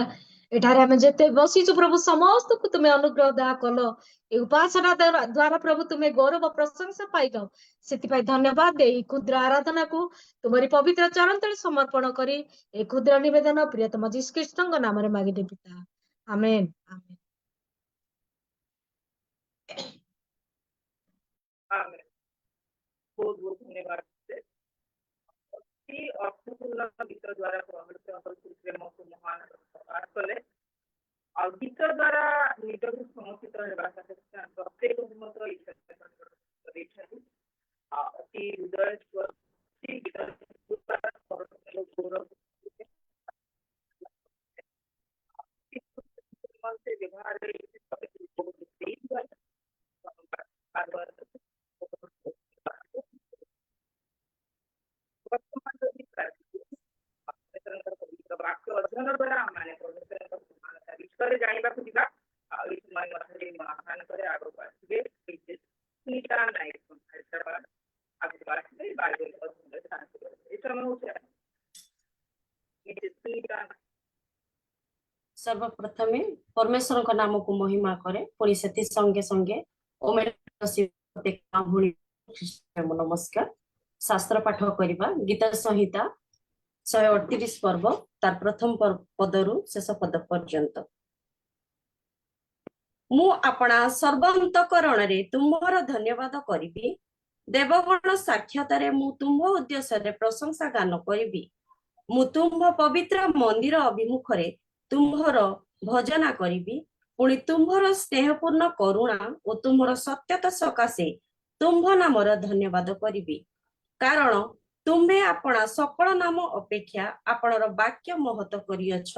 एठारे आमे जेते बसीछु प्रभु समस्त को तुमे अनुग्रह दा कलो, ए उपासना द्वारा प्रभु तुमे गौरव प्रशंसा पाइलो, सेति पाई धन्यवाद दे क्षुद्र आराधना को तुम्हारी पवित्र चरण तले समर्पण करी ए क्षुद्र निवेदन प्रियतम यीशु ख्रीष्टଙ୍କ नामରେ मागिदे पिता, आमेन आमेन। आमेन। बहुत बहुत धन्यवाद। अर्थपूर्ण गीत द्वारा प्रेम को महान प्रकाश कले और गीत द्वारा निज को समर्पित होगा प्रत्येक मत अति हृदय व्यवहार वाक्य अध्ययन द्वारा आम विषय जानवा महान करे आगे आसवे सर्वप्रथमे परमेश्वर का नाम को महिमा करे पुणी से संगे संगे नमस्कार। शास्त्र पाठ करवा गीत संहिता 138 पर्व तार प्रथम पदरु शेष पद पर्यंत। मु आपणा सर्वांतकरण रे तुम्हार धन्यवाद करिबी, देवगण साक्षात रे मु तुम्ह उद्देश्य रे प्रशंसा गान करिबी। मु तुम्ह पवित्र मंदिर अभिमुख रे तुम्हर भजना करिबी, पुणी तुम्हर स्नेहपूर्ण करुणा और तुम्हर सत्यता सकाशे तुम्ह नामर धन्यवाद करिबी। कारण तुम्हे आपणा सकल नाम अपेक्षा आपणर वाक्य महत करियछ।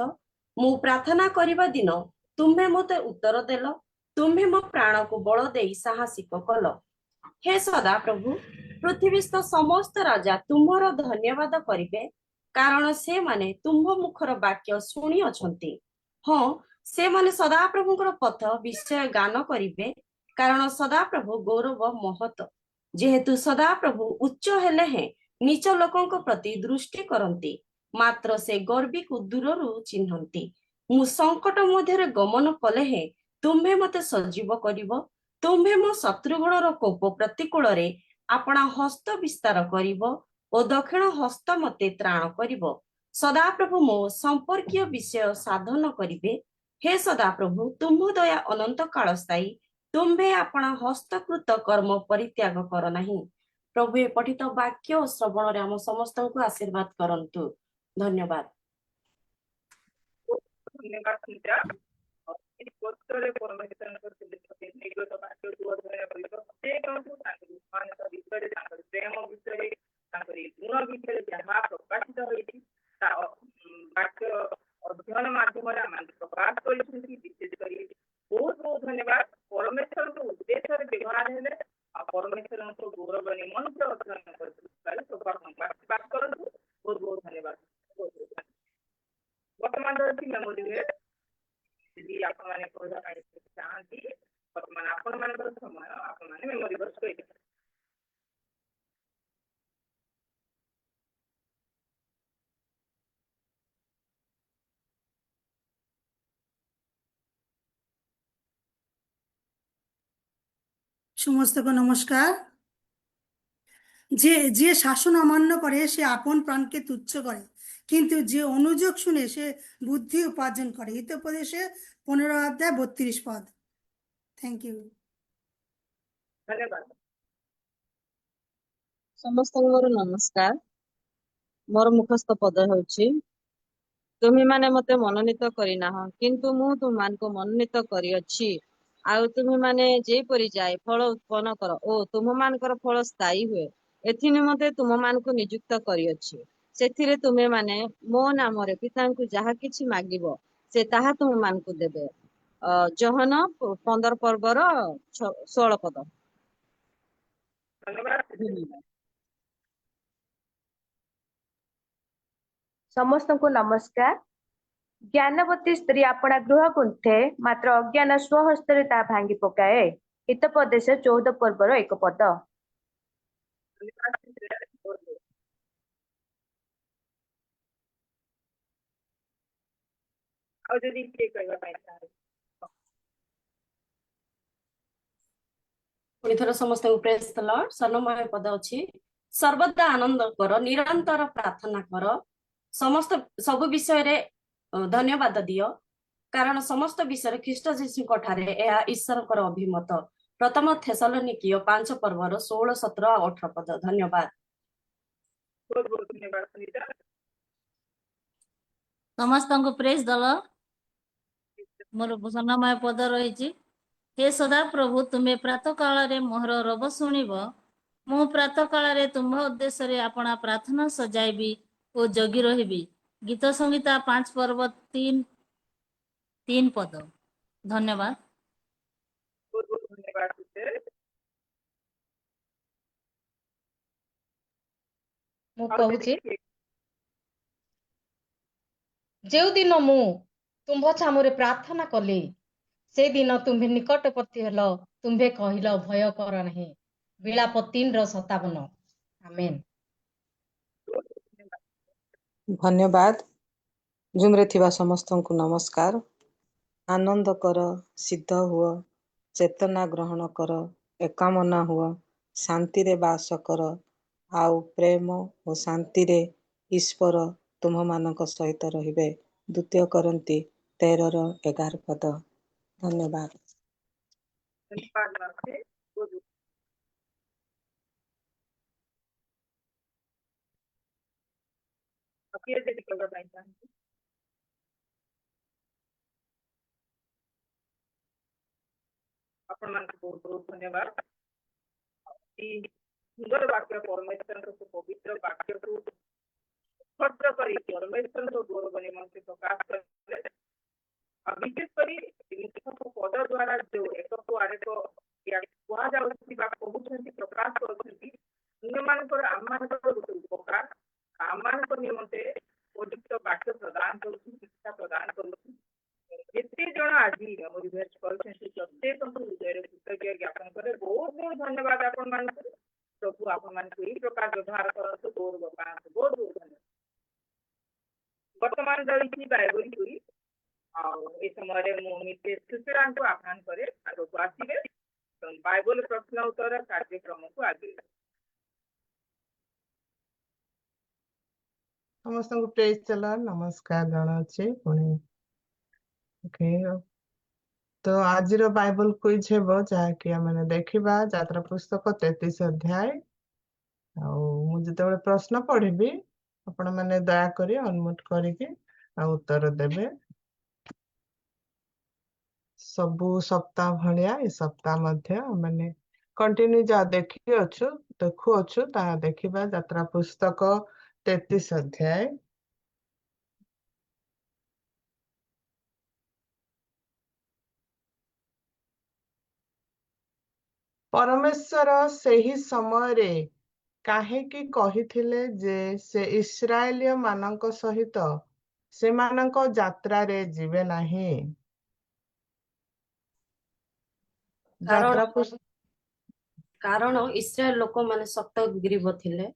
मु प्रार्थना करिबा दिन तुम्हे मते उत्तर देल, तुम्हे मो प्राण को बल देई साहसिक कल। हे सदा प्रभु पृथ्वीस्थ समस्त राजा तुम्हर धन्यवाद करिबे, कारण से माने तुम्ह मुखर वाक्य शुणी अछंती। हाँ से माने सदा प्रभुଙ୍କର पथ विषय गान करिबे, कारण सदा प्रभु गौरव महत। जेहेतु सदा प्रभु उच्च हेले हैं नीच लोकों प्रति दृष्टि करती, मात्र से गर्वी को दूररू चिन्हती। मु संकट मध्य गमन कले हैं तुम्हे मते सजीव करिब, तुम्हे मो शत्रुगणर कोप प्रतिकूल रे आपणा हस्त विस्तार करिब और दक्षिण हस्त मते त्राण करिब। सदा प्रभु मो संपर्कीय विषय साधन करिबे। हे सदा प्रभु तुम्ह दया अनंत काल स्थायी, तुम्हे आपणा हस्तकृत कर्म परित्याग कर नहीं। प्रभु ए पठित वाक्य और श्रवण रे हम समस्त को आशीर्वाद करंतु। धन्यवाद। धन्यवाद प्रेम विषय गुण विषय जहाँ प्रकाशित वाक्य अध्ययन माध्यम प्रकाश कर विशेष कर बहुत बहुत धन्यवाद। परमेश्वर के उद्देश्य व्यवहार है परमेश्वर को गौरव निमंत्र अध्ययन आशीर्वाद करूँ। बहुत बहुत धन्यवाद। वर्तमान मेमोरी यदि आपने चाहती वर्तमान आपण समय आपने मेमोरी बस कह সমস্তকে নমস্কার। যে যে শাসন অমান্য করে সে আপন প্রাণকে তুচ্ছ করে, কিন্তু যে অনুযোগ শুনে সে বুদ্ধি উপার্জন করে। হিতোপদেশে 15 অধ্যায় 32 পদ। Thank you. ଧନ୍ୟବାଦ। ସମସ୍ତଙ୍କୁ ମୋର ନମସ୍କାର। ମୋର ମୁଖସ୍ଥ ପଦ ହେଉଛି, ତୁମେମାନେ ମତେ ମନୋନୀତ କରିନାହଁ, କିନ୍ତୁ ମୁଁ ତୁମମାନଙ୍କୁ ମନୋନୀତ କରିଅଛି। ଆଉ ତୁମେମାନେ ଯେପରି ଯାଏ ଫଳ ଉତ୍ପନ୍ନ କର ଓ ତୁମମାନଙ୍କର ଫଳ ସ୍ଥାୟୀ ହୁଏ, ଏଥି ନିମନ୍ତେ ତୁମମାନଙ୍କୁ ନିଯୁକ୍ତ କରିଅଛି। ସେଥିରେ ତୁମେମାନେ ମୋ ନାମରେ ପିତାଙ୍କୁ ଯାହା କିଛି ମାଗିବ ସେ ତାହା ତୁମମାନଙ୍କୁ ଦେବେ। ଜହନ 15 ପର୍ବର 16 ପଦ। ଧନ୍ୟବାଦ। ଧନ୍ୟବାଦ। ସମସ୍ତଙ୍କୁ ନମସ୍କାର। ଜ୍ଞାନବତୀ ସ୍ତ୍ରୀ ଆପଣା ଗୃହ ଗୁନ୍ଥେ, ମାତ୍ର ଅଜ୍ଞାନ ସ୍ୱହସ୍ତରେ ତାହା ଭାଙ୍ଗି ପକାଏ। ହିତୋପଦେଶ 14 ପର୍ବର 1 ପଦ। ଆଉ ଯଦି କିଏ କହିବା ପାଇଁ ଚାହେଁ? ପୁଣି ଥରେ ସମସ୍ତଙ୍କୁ ପ୍ରେଜ୍ ଦ ଲର୍ଡ। ସ୍ୱର୍ଣ୍ଣମୟ ପଦ ଅଛି, ସର୍ବଦା ଆନନ୍ଦ କର, ନିରନ୍ତର ପ୍ରାର୍ଥନା କର, ସବୁ ବିଷୟରେ ଧନ୍ୟବାଦ ଦିଅ, କାରଣ ସମସ୍ତ ବିଷୟରେ ଖ୍ରୀଷ୍ଟ ଯୀଶୁଙ୍କ ଠାରେ ଏହା ଈଶ୍ୱରଙ୍କର ଅଭିମତ। ପ୍ରଥମ ଥେସଲୋନିକୀୟ 5 ପର୍ବର 16, 17 ଆଉ 18 ପଦ। ଧନ୍ୟବାଦ। ବହୁତ ବହୁତ ଧନ୍ୟବାଦ ସୁନିତା। ସମସ୍ତଙ୍କୁ ପ୍ରେଜ୍ ଦଲ। ମୋର ସ୍ୱର୍ଣ୍ଣମୟ ପଦ ରହିଛି, ହେ ସଦା ପ୍ରଭୁ, ତୁମେ ପ୍ରାତଃ କାଳରେ ମୋହର ରବ ଶୁଣିବ। ମୁଁ ପ୍ରାତଃ କାଳରେ ତୁମ୍ଭ ଉଦ୍ଦେଶ୍ୟରେ ଆପଣା ପ୍ରାର୍ଥନା ସଜାଇବି ଓ ଜଗି ରହିବି। ଗୀତ ସଂହିତା 5 ପର୍ବ 3 ପଦ। ଧନ୍ୟବାଦ। ବହୁତ ବହୁତ ଧନ୍ୟବାଦ ସୁତେ। ମୁଁ ଆଉ କହୁଛି, ଯଦି କିଏ- ଯେଉଁଦିନ ମୁଁ ତୁମ୍ଭ ଛାମୁରେ ପ୍ରାର୍ଥନା କଲି, ସେଦିନ ତୁମ୍ଭେ ନିକଟବର୍ତ୍ତୀ ହେଲ। ତୁମ୍ଭେ କହିଲ, ଭୟ କର ନାହିଁ। ବିଳାପ 3:57। ଆମେନ୍। ଧନ୍ୟବାଦ। ଜୁମ୍ରେ ଥିବା ସମସ୍ତଙ୍କୁ ନମସ୍କାର। ଆନନ୍ଦ କର, ସିଦ୍ଧ ହୁଅ, ଚେତନା ଗ୍ରହଣ କର, ଏକାମନା ହୁଅ, ଶାନ୍ତିରେ ବାସ କର, ଆଉ ପ୍ରେମ ଓ ଶାନ୍ତିରେ ଈଶ୍ୱର ତୁମମାନଙ୍କ ସହିତ ରହିବେ। 2 କରନ୍ତି 13:11 ପଦ। ଧନ୍ୟବାଦ। ଧନ୍ୟବାଦ ମାସେ। ବହୁତ ବହୁତ। ଆଉ କିଏ ଯଦି କହିବା ପାଇଁ ଚାହାନ୍ତି? ଆପଣମାନଙ୍କୁ ବହୁତ ବହୁତ ଧନ୍ୟବାଦ। ଏଇ ସୁନ୍ଦର ବାକ୍ୟ, ପରମେଶ୍ୱରଙ୍କ ସେ ପବିତ୍ର ବାକ୍ୟକୁ ଖର୍ଚ୍ଚ କରି ପରମେଶ୍ୱରଙ୍କ ଗୌରବ ନିମନ୍ତେ ପ୍ରକାଶ କଲେ। ଆଉ ବିଶେଷ କରି ପଦ ଦ୍ୱାରା ଯୋଉ ଏକକୁ ଆରେକ କୁହାଯାଉଛି ବା କହୁଛନ୍ତି, ପ୍ରକାଶ କରୁଛନ୍ତି, ଅନ୍ୟମାନଙ୍କର ଆମମାନଙ୍କର ଗୋଟେ ଉପକାର, ଆମମାନଙ୍କ ନିମନ୍ତେ ଉପଯୁକ୍ତ ବାକ୍ୟ ପ୍ରଦାନ କରୁଛି, ଶିକ୍ଷା ପ୍ରଦାନ କରୁଛି। ଯେତେ ଜଣ ଆଜି ରିଭେଷ୍ଟ କରୁଛନ୍ତି, ପ୍ରତ୍ୟେକଙ୍କୁ ହୃଦୟରେ କୃତଜ୍ଞ ଜ୍ଞାପନ କରେ। ବହୁତ ବହୁତ ଧନ୍ୟବାଦ ଆପଣମାନଙ୍କୁ। ପ୍ରଭୁ ଆପଣମାନଙ୍କୁ ଏଇ ପ୍ରକାର ବ୍ୟବହାର କରନ୍ତୁ, ଗୌରବ ପାଆନ୍ତୁ। ବହୁତ ବହୁତ ଧନ୍ୟବାଦ। ବର୍ତ୍ତମାନ ରହିଛି ବାଇବଲ କୁଇଜ୍। ଆଉ ଏ ସମୟରେ ମୁଁ ମିସେସ୍ ସୁଶୀଳାଙ୍କୁ ଆହ୍ୱାନ କରେ ଆଗକୁ ଆସିବେ ଏବଂ ବାଇବଲ ପ୍ରଶ୍ନ ଉତ୍ତର କାର୍ଯ୍ୟକ୍ରମକୁ ଆଗେଇବେ। ସମସ୍ତଙ୍କୁ ପ୍ରେଜ୍ ଦ ଲର୍ଡ। ନମସ୍କାର ଜଣାଉଛି ପୁଣି। ଓକେ, ତ ଆଜିର ବାଇବଲ କୁଇଜ୍ ହେବ, ଯାହାକି ଆମେ ଦେଖିବା ଯାତ୍ରା ପୁସ୍ତକ 33 ଅଧ୍ୟାୟ। ଆଉ ମୁଁ ଯେତେବେଳେ ପ୍ରଶ୍ନ ପଢିବି, ଆପଣମାନେ ଦୟାକରି ଅନମ୍ୟୁଟ୍ କରିକି ଆଉ ଉତ୍ତର ଦେବେ। ସବୁ ସପ୍ତାହ ଭଳିଆ ଏ ସପ୍ତାହ ମଧ୍ୟ ମାନେ କଣ୍ଟିନ୍ୟୁ ଯାହା ଦେଖୁଅଛୁ ତାହା ଦେଖିବା ଯାତ୍ରା ପୁସ୍ତକ 33 ଅଧ୍ୟାୟ। ପରମେଶ୍ୱର ସେହି ସମୟରେ କାହିଁକି କହିଥିଲେ ଯେ ସେ ଇସ୍ରାଏଲୀୟ ମାନଙ୍କ ସହିତ ସେମାନଙ୍କ ଯାତ୍ରାରେ ଯିବେ ନାହିଁ? କାରଣ ଇସ୍ରାଏଲ ଲୋକମାନେ ଶକ୍ତ ଗ୍ରୀବ ଥିଲେ,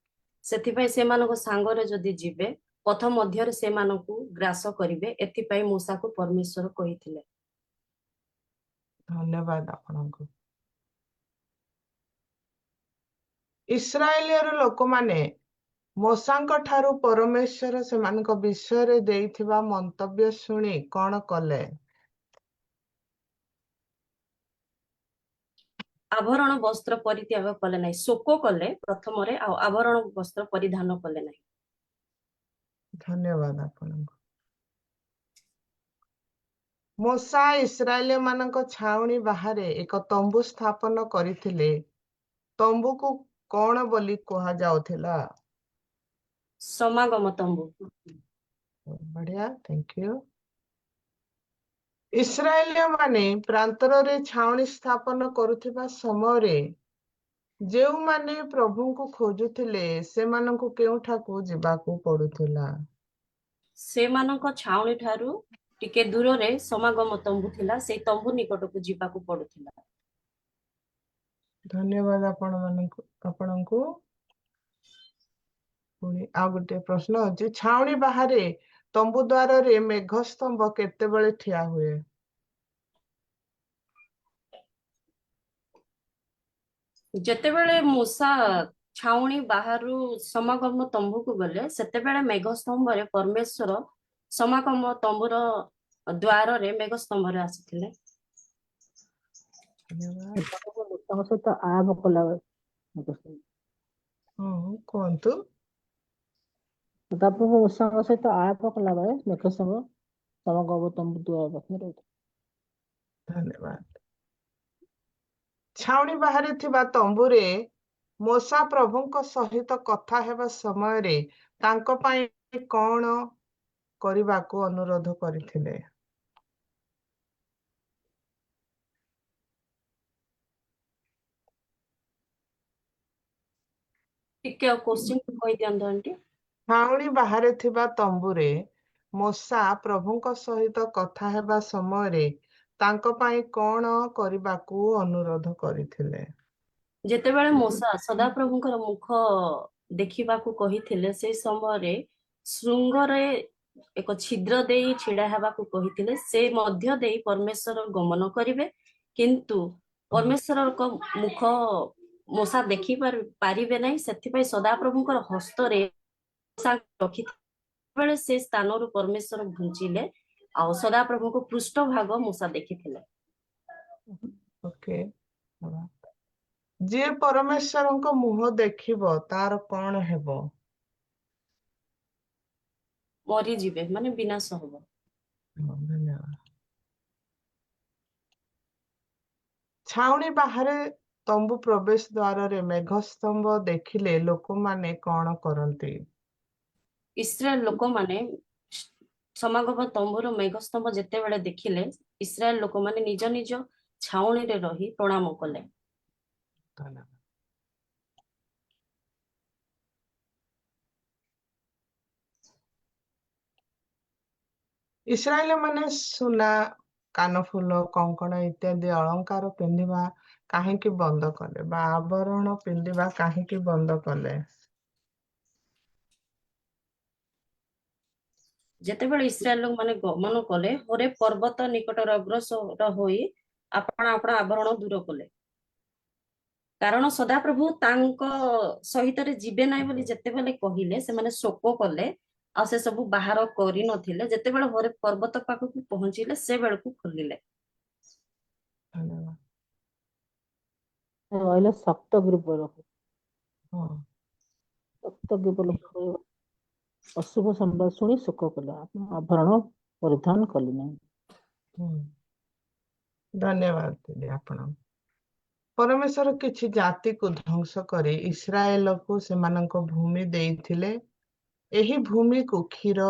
ସେଥିପାଇଁ ସେମାନଙ୍କ ସାଙ୍ଗରେ ଯଦି ଯିବେ, ପଥ ମଧ୍ୟରେ ସେମାନଙ୍କୁ ଗ୍ରାସ କରିବେ। ଏଥିପାଇଁ ମୂଷାକୁ ପରମେଶ୍ୱର କହିଥିଲେ। ଧନ୍ୟବାଦ ଆପଣଙ୍କୁ। ଇସ୍ରାଏଲର ଲୋକମାନେ ମୋଶାଙ୍କ ଠାରୁ ପରମେଶ୍ୱର ସେମାନଙ୍କ ବିଷୟରେ ଦେଇଥିବା ମନ୍ତବ୍ୟ ଶୁଣି କଣ କଲେ? ଆଭରଣ ବସ୍ତ୍ର ପରିତ୍ୟାଗ କଲେ ନାହିଁ, ଶୋକ କଲେ ପ୍ରଥମରେ, ଆଉ ଆଭରଣ ବସ୍ତ୍ର ପରିଧାନ କଲେ ନାହିଁ। ଧନ୍ୟବାଦ ଆପଣଙ୍କୁ। ମୋଶା ଇସ୍ରାଏଲ ମାନଙ୍କ ଛାଉଣି ବାହାରେ ଏକ ତମ୍ବୁ ସ୍ଥାପନ କରିଥିଲେ। ତମ୍ବୁକୁ କଣ ବୋଲି କୁହାଯାଉଥିଲା? ସମାଗମ ତମ୍ବୁ। ବଢିଆ, ଥ୍ୟାଙ୍କ ୟୁ। ଇସ୍ରାଏଲୀୟ ମାନେ ପ୍ରାନ୍ତରରେ ଛାଉଣି ସ୍ଥାପନ କରୁଥିବା ସମୟରେ ଯେଉଁମାନେ ପ୍ରଭୁଙ୍କୁ ଖୋଜୁଥିଲେ ସେମାନଙ୍କୁ କେଉଁଠାକୁ ଯିବାକୁ ପଡୁଥିଲା? ସେମାନଙ୍କ ଛାଉଣି ଠାରୁ ଟିକେ ଦୂରରେ ସମାଗମ ତମ୍ବୁ ଥିଲା, ସେଇ ତମ୍ବୁ ନିକଟକୁ ଯିବାକୁ ପଡୁଥିଲା। ଧନ୍ୟବାଦ ଆପଣଙ୍କୁ। ପୁଣି ଆଉ ଗୋଟେ ପ୍ରଶ୍ନ ଅଛି, ଛାଉଣି ବାହାରେ ତମ୍ବୁ ଦ୍ୱାରରେ ମେଘସ୍ତମ୍ଭ କେତେବେଳେ ଠିଆ ହୁଏ? ଯେତେବେଳେ ମୂଷା ଛାଉଣି ବାହାରୁ ସମାଗମ ତମ୍ବୁକୁ ଗଲେ, ସେତେବେଳେ ମେଘସ୍ତମ୍ଭରେ ପରମେଶ୍ୱର ସମାଗମ ତମ୍ବୁର ଦ୍ୱାରରେ ମେଘସ୍ତମ୍ଭରେ ଆସିଥିଲେ। ଧନ୍ୟବାଦ। ତାଙ୍କ ସହିତ ଆଳାପ କଲାବେଳେ ହଁ, କୁହନ୍ତୁ। ତାପରେ ସାଙ୍ଗ ସହିତ ଆଳାପ କଲାବେଳେ ମେଘ ସାଙ୍ଗ ସମାଗମ ତମ୍ବୁ ଦୁଆର ପାଖରେ ରହିଥିଲା। ଧନ୍ୟବାଦ। ଛାଉଣି ବାହାରେ ଥିବା ତମ୍ବୁରେ ମୋଶା ପ୍ରଭୁଙ୍କ ସହିତ କଥା ହେବା ସମୟରେ ତାଙ୍କ ପାଇଁ କଣ କରିବାକୁ ଅନୁରୋଧ କରିଥିଲେ? ଟିକେ ଆଉ କୋଶ୍ଚିନ୍ କହିଦିଅନ୍ତୁ ଆଣ୍ଟି। ଛାଉଣି ବାହାରେ ଥିବା ତମ୍ବୁରେ ମୋଶା ପ୍ରଭୁଙ୍କ ସହିତ କଥା ହେବା ସମୟରେ ତାଙ୍କ ପାଇଁ କଣ କରିବାକୁ ଅନୁରୋଧ କରିଥିଲେ? ଯେତେବେଳେ ମୂଷା ସଦାପ୍ରଭୁଙ୍କର ମୁଖ ଦେଖିବାକୁ କହିଥିଲେ, ସେଇ ସମୟରେ ଶୃଙ୍ଗରେ ଏକ ଛିଦ୍ର ଦେଇ ଛିଡା ହେବାକୁ କହିଥିଲେ। ସେ ମଧ୍ୟ ଦେଇ ପରମେଶ୍ୱର ଗମନ କରିବେ, କିନ୍ତୁ ପରମେଶ୍ୱରଙ୍କ ମୁଖ ମୂଷା ଦେଖି ପାରିବେ ନାହିଁ। ସେଥିପାଇଁ ସଦାପ୍ରଭୁଙ୍କର ହସ୍ତରେ ରଖିଥିଲେ, ସେ ସ୍ଥାନରୁ ପରମେଶ୍ୱର ଘୁଞ୍ଚିଲେ ଆଉ ସଦାପ୍ରଭୁଙ୍କ ପୃଷ୍ଠଭାଗ ମୂଷା ଦେଖିଥିଲେ। ଓକେ। ଯିଏ ପରମେଶ୍ୱରଙ୍କ ମୁହଁ ଦେଖିବ ତାର କଣ ହେବ? ମରିଯିବେ, ମାନେ ବିନାଶ ହବ। ଧନ୍ୟବାଦ। ଛାଉଣି ବାହାରେ ତମ୍ବୁ ପ୍ରବେଶ ଦ୍ୱାରରେ ମେଘସ୍ତମ୍ଭ ଦେଖିଲେ ଲୋକମାନେ କଣ କରନ୍ତି? ଇସ୍ରାଏଲ ଲୋକମାନେ ସମାଗମ ତମ୍ବୁର ମେଘସ୍ତମ୍ଭ ଯେତେବେଳେ ଦେଖିଲେ, ଇସ୍ରାଏଲ ଲୋକମାନେ ନିଜ ନିଜ ଛାଉଣିରେ ରହି ପ୍ରଣାମ କଲେ। ଧନ୍ୟବାଦ। ଇସ୍ରାଏଲ ମାନେ ସୁନା, କାନଫୁଲ, କଙ୍କଣ ଇତ୍ୟାଦି ଅଳଙ୍କାର ପିନ୍ଧିବା କାହିଁକି ବନ୍ଦ କଲେ ବା ଆଭରଣ ପିନ୍ଧିବା କାହିଁକି ବନ୍ଦ କଲେ? ଯେତେବେଳେ ଇସ୍ରାଏଲ ଲୋକମାନେ ଗମନ କଲେ, ହୋରେବ ପର୍ବତ ନିକଟରେ ଅଗ୍ରସର ହୋଇ ଆପଣା ଆପଣା ଆଭରଣ ଦୂର କଲେ। କାରଣ ସଦାପ୍ରଭୁ ତାଙ୍କ ସହିତରେ ଯିବେ ନାହିଁ ବୋଲି ଯେତେବେଳେ କହିଲେ, ସେମାନେ ଶୋକ କଲେ ଆଉ ସେ ସବୁ ବାହାର କରିନଥିଲେ। ଯେତେବେଳେ ହୋରେବ ପର୍ବତ ପାଖକୁ ପହଞ୍ଚିଲେ, ସେ ବେଳକୁ ଖୋଲିଲେ। ଧନ୍ୟବାଦ। ରହିଲା ଶକ୍ତ ଗ୍ରୁପ ଲୋକ, ହଁ। ଶକ୍ତ ଗ୍ରୁପ ଲୋକ ଅଶୁଭ ସମ୍ବାଦ ଶୁଣି ଶୋକ କଲେ, ଆଭରଣ ପରିଧାନ କଲେ ନାହିଁ। ଧନ୍ୟବାଦ ଦିଦି ଆପଣ। ପରମେଶ୍ୱର କିଛି ଜାତିକୁ ଧ୍ୱଂସ କରି ଇସ୍ରାଏଲକୁ ସେମାନଙ୍କ ଭୂମି ଦେଇଥିଲେ। ଏହି ଭୂମିକୁ କ୍ଷୀର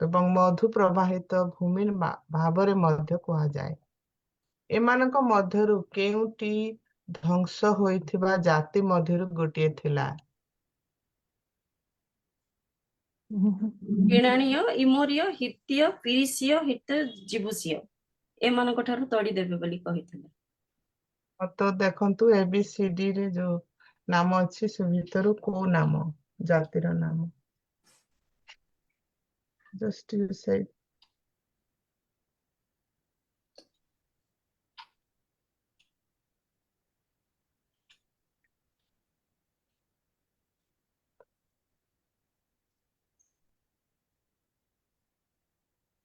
ଏବଂ ମଧୁ ପ୍ରବାହିତ ଭୂମି ଭାବରେ ମଧ୍ୟ କୁହାଯାଏ। ଏମାନଙ୍କ ମଧ୍ୟରୁ କେଉଁଟି ଧ୍ୱଂସ ହୋଇଥିବା ଜାତି ମଧ୍ୟରୁ ଗୋଟିଏ ଥିଲା? କିଣାଣୀୟ, ଇମୋରୀୟ, ହିତୀୟ, ପିରିସିୟ, ହିତ, ଜିବୁସିୟ ଏମାନଙ୍କ ଠାରୁ ତଡିଦେବେ ବୋଲି କହିଥିଲେ। ତ ଦେଖନ୍ତୁ ABCD ରେ ଯୋଉ ନାମ ଅଛି ସେ ଭିତରୁ କୋଉ ନାମ ଜାତିର ନାମ? Just you say.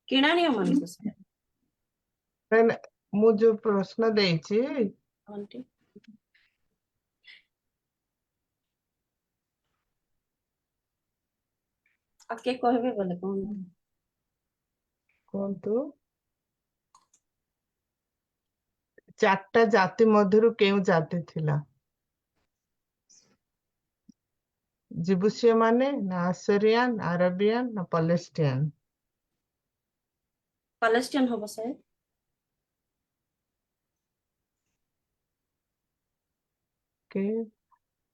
କିଣାଣିୟ ମାନଙ୍କ ସହିତ। ନାଇଁ, ମୁଁ ଯୋଉ ପ୍ରଶ୍ନ ଦେଇଛି ଆଣ୍ଟି ଆଉ କିଏ କହିବେ ବୋଲେ କହୁନ। କୁହନ୍ତୁ, 4ଟା ଜାତି ମଧ୍ୟରୁ କେଉଁ ଜାତି ଥିଲା? ଜିବୁସିୟ ମାନେ, ନା ଆସରିଆନ, ଆରବିଆନ, ନା ପଲେଷ୍ଟିଆନ? ପାଲେଷ୍ଟିଆନ ହବ ସାର୍।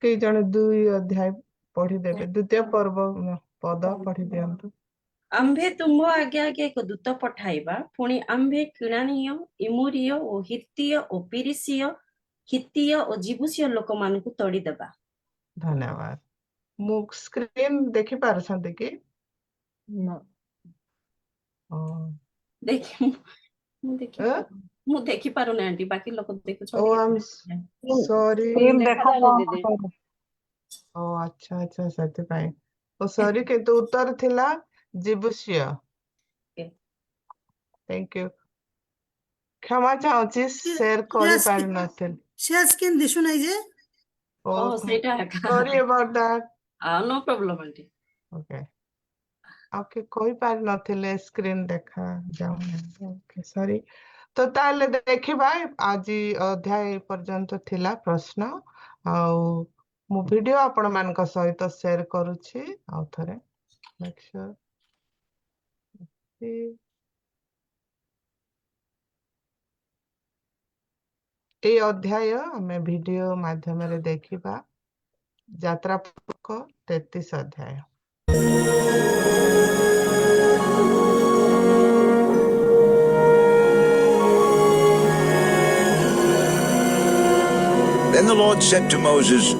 କେଇ ଜଣେ 2 ଅଧ୍ୟାୟ ପଢିଦେବେ, ଦ୍ୱିତୀୟ ପଦ ପଢି ଦିଅନ୍ତୁ। ଆମ୍ଭେ ତୁମ୍ଭ ଆଗେ ଆଗେ ଏକ ଦୂତ ପଠାଇବା, ପୁଣି ଆମ୍ଭେ କିଣାଣିୟ, ଇମୁରୀୟ ଓ ହିତୀୟ ଓ ପିରିସୀୟ, ହିତୀୟ ଓ ଜିବୁସିୟ ଲୋକମାନଙ୍କୁ ତଡ଼ିଦେବା। ଧନ୍ୟବାଦ। ମୁଁ ସ୍କ୍ରିନ ଦେଖି ପାରୁଛନ୍ତି କି? No. ଓ, ଦେଖି ମୁଁ ଦେଖିପାରୁନି ଆଣ୍ଟି, ବାକି ଲୋକ ଓ ଦେଖୁଛନ୍ତି। ସରି। ସ୍କ୍ରିନ୍ ଦେଖାଯାଉନି ଦିଦି। ଓ ଆଚ୍ଛା ସେଥିପାଇଁ। ଓ ସରି, କିନ୍ତୁ ଉତ୍ତର ଥିଲା ଜିବୁସିୟ। Okay. Thank you. କ୍ଷମା ଚାହୁଁଛି, ସେୟାର କରିପାରିନଥିଲି। ସେୟାର ସ୍କ୍ରିନ୍ ଦିଶୁନାହିଁ ଯେ। ସେଇଟା sorry about that. No problem aunty. Okay, ଆଉ କିଏ କହିପାରିନଥିଲେ ସ୍କ୍ରିନ ଦେଖା ଯାଉନି। Okay, sorry. ତ ତାହେଲେ ଦେଖିବା, ଆଜି ଅଧ୍ୟାୟ ପର୍ଯ୍ୟନ୍ତ ଥିଲା ପ୍ରଶ୍ନ। ଆଉ ମୁଁ ଭିଡିଓ ଆପଣମାନଙ୍କ ସହିତ ସେୟାର କରୁଛି ଆଉ ଥରେ। Make sure. এই ଅଧ୍ୟାୟ ଆମେ ଭିଡିଓ ମାଧ୍ୟମରେ ଦେଖିବା। ଯାତ୍ରା ପୁସ୍ତକ 33 ଅଧ୍ୟାୟ। Then the Lord said to Moses,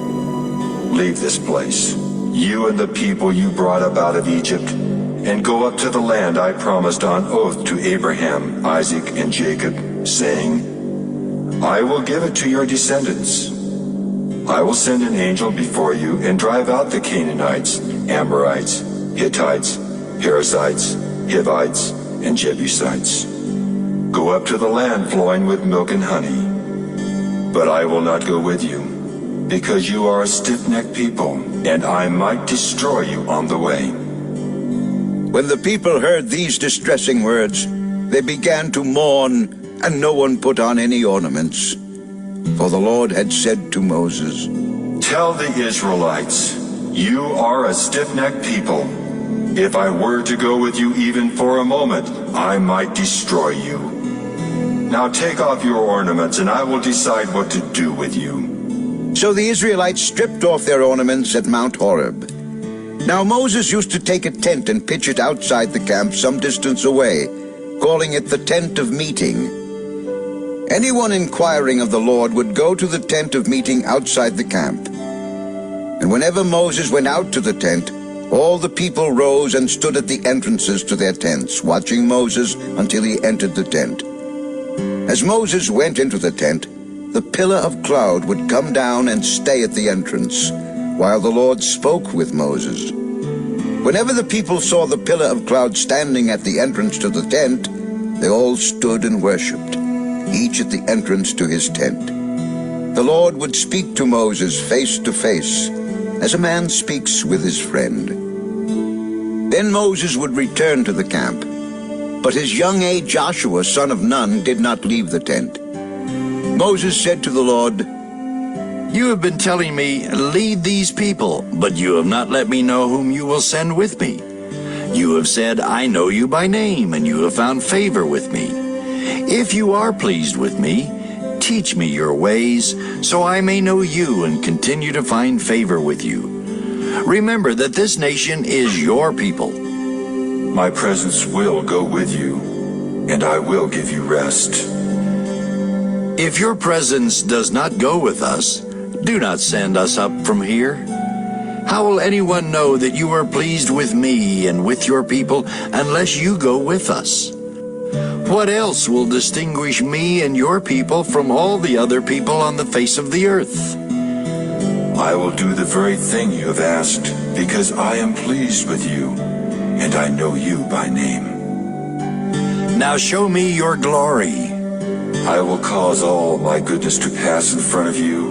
Leave this place, you and the people you brought up out of Egypt, and go up to the land I promised on oath to Abraham, Isaac, and Jacob, saying, I will give it to your descendants. I will send an angel before you and drive out the Canaanites, Amorites, Hittites, Perizzites, Hivites, and Jebusites. Go up to the land flowing with milk and honey. But I will not go with you, because you are a stiff-necked people, and I might destroy you on the way. When the people heard these distressing words, they began to mourn, and no one put on any ornaments. For the Lord had said to Moses, Tell the Israelites, you are a stiff-necked people. If I were to go with you even for a moment, I might destroy you. Now take off your ornaments, and I will decide what to do with you. So the Israelites stripped off their ornaments at Mount Horeb. Now Moses used to take a tent and pitch it outside the camp some distance away, calling it the tent of meeting. Anyone inquiring of the Lord would go to the tent of meeting outside the camp. And whenever Moses went out to the tent, all the people rose and stood at the entrances to their tents, watching Moses until he entered the tent. As Moses went into the tent, the pillar of cloud would come down and stay at the entrance, while the Lord spoke with Moses. Whenever the people saw the pillar of cloud standing at the entrance to the tent, they all stood and worshipped, each at the entrance to his tent. The Lord would speak to Moses face to face, as a man speaks with his friend. Then Moses would return to the camp, but his young aide Joshua, son of Nun, did not leave the tent. Moses said to the Lord, You have been telling me, lead these people, but you have not let me know whom you will send with me. You have said, I know you by name, and you have found favor with me. If you are pleased with me, teach me your ways, so I may know you and continue to find favor with you. Remember that this nation is your people. My presence will go with you, and I will give you rest. If your presence does not go with us, do not send us up from here. How will anyone know that you are pleased with me and with your people unless you go with us? What else will distinguish me and your people from all the other people on the face of the earth? I will do the very thing you have asked, because I am pleased with you, and I know you by name. Now show me your glory. I will cause all my goodness to pass in front of you,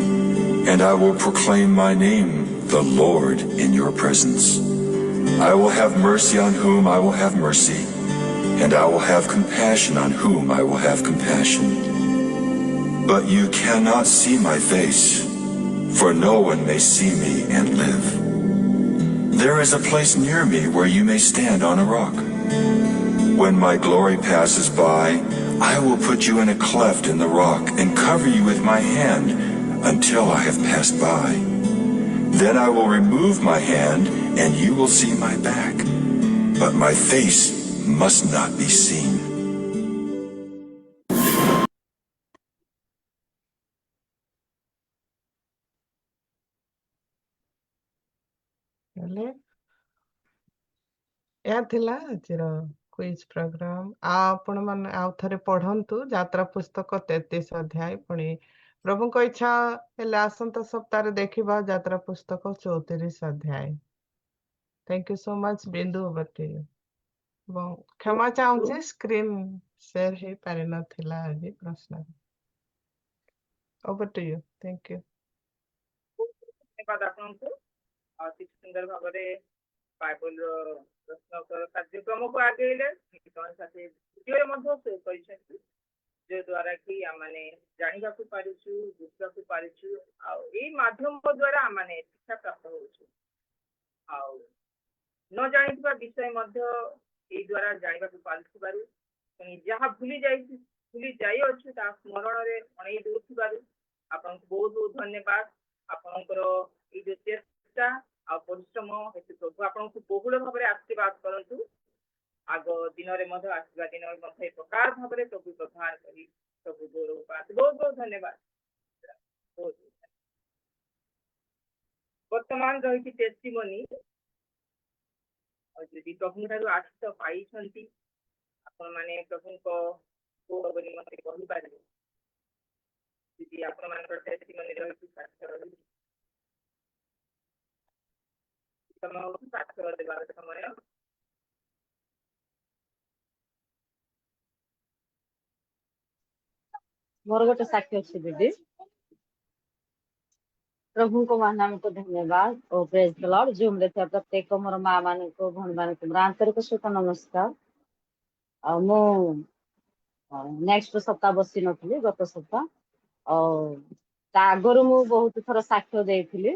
and I will proclaim my name, the Lord, in your presence. I will have mercy on whom I will have mercy, and I will have compassion on whom I will have compassion. But you cannot see my face, for no one may see me and live. There is a place near me where you may stand on a rock. When my glory passes by, I will put you in a cleft in the rock and cover you with my hand until I have passed by. Then I will remove my hand and you will see my back, but my face must not be seen. ହେଲେ ଏହା ଥିଲା ଆଜିର quiz programme. ଆପଣ ମାନେ ଆଉ ଥରେ ପଢନ୍ତୁ ଯାତ୍ରା ପୁସ୍ତକ 33 ଅଧ୍ୟାୟ। ପୁଣି ପ୍ରଭୁଙ୍କ ଇଚ୍ଛା ହେଲେ ଆସନ୍ତା ସପ୍ତାହରେ ଦେଖିବା ଯାତ୍ରା ପୁସ୍ତକ 34 ଅଧ୍ୟାୟ। ଥ୍ୟାଙ୍କ ୟୁ ସୋ ମଚ୍ ବିନ୍ଦୁ ବତି। ଏବଂ କ୍ଷମା ଚାହୁଁଛି ସ୍କ୍ରିନ୍ ସେୟାର ହେଇପାରିନଥିଲା ଆଜି ପ୍ରଶ୍ନ। Over to you. Thank you. ଧନ୍ୟବାଦ ଆପଣଙ୍କୁ ଅତି ସୁନ୍ଦର ଭାବରେ ବାଇବଲର ପ୍ରଶ୍ନ ଉତ୍ତର କାର୍ଯ୍ୟକ୍ରମକୁ ଆଗେଇଲେ। ସାଥେ ଭିଡ଼ିଓରେ ମଧ୍ୟ ଶେୟାର କରିଛନ୍ତି, ଯଦ୍ୱାରା କି ଆମମାନେ ଜାଣିବାକୁ ପାରୁଛୁ, ବୁଝିବାକୁ ପାରୁଛୁ, ଆଉ ଏଇ ମାଧ୍ୟମ ଦ୍ୱାରା ଆମମାନେ ଶିକ୍ଷା ପ୍ରାପ୍ତ ହଉଛୁ। ଆଉ ନ ଜାଣିଥିବା ବିଷୟ ମଧ୍ୟ ଏଇ ଦ୍ୱାରା ଜାଣିବାକୁ ପାରୁଥିବାରୁ, ଯାହା ଭୁଲି ଯାଇଅଛୁ ତାହା ସ୍ମରଣରେ ଅଣେଇ ଦେଉଥିବାରୁ ଆପଣଙ୍କୁ ବହୁତ ବହୁତ ଧନ୍ୟବାଦ। ଆପଣଙ୍କର ଏଇ ଯୋଉ ଚେଷ୍ଟା ଆଉ ପରିଶ୍ରମ ହେତୁ ପ୍ରଭୁ ଆପଣଙ୍କୁ ବହୁଳ ଭାବରେ ଆଶୀର୍ବାଦ କରନ୍ତୁ। ଆଗ ଦିନରେ ମଧ୍ୟ ଆସିବା ଦିନରେ ମଧ୍ୟ ଏ ପ୍ରକାର ଭାବରେ ପ୍ରଭୁ ବ୍ୟବହାର କରି ପ୍ରଭୁ ଗୌରବ ପାଆନ୍ତୁ। ବହୁତ ବହୁତ ଧନ୍ୟବାଦ। ବର୍ତ୍ତମାନ ରହିଛି ଟେଷ୍ଟିମୋନି। ଯଦି ପ୍ରଭୁଙ୍କ ଠାରୁ ଆଶିଷ ପାଇଛନ୍ତି ଆପଣମାନେ ପ୍ରଭୁଙ୍କ ଗୌରବ ନିମନ୍ତେ କହିପାରିବେ। ଯଦି ଆପଣମାନଙ୍କର ଟେଷ୍ଟିମୋନି ରହିଛି ସାକ୍ଷ୍ୟ ରହିଛି, ସମୟ ହେଉଛି ସାକ୍ଷ୍ୟ ଦେବାର ସମୟ। ମୋର ଗୋଟେ ସାକ୍ଷୀ ଅଛି ଦିଦି। ପ୍ରଭୁଙ୍କ ମହାନାମକୁ ଧନ୍ୟବାଦ ଓ ପ୍ରେଜ୍ ଦ ଲର୍ଡ। ଜୁମ୍ ରେ ଥିବା ପ୍ରତ୍ୟେକ ମୋର ମା ମାନଙ୍କୁ, ଭଉଣୀ ମାନଙ୍କୁ ମୋର ଆନ୍ତରିକ ସହିତ ନମସ୍କାର। ଆଉ ମୁଁ ନେକ୍ସଟ ସପ୍ତାହ ବସି ନଥିଲି, ଗତ ସପ୍ତାହ। ଆଉ ତା ଆଗରୁ ମୁଁ ବହୁତ ଥର ସାକ୍ଷ୍ୟ ଦେଇଥିଲି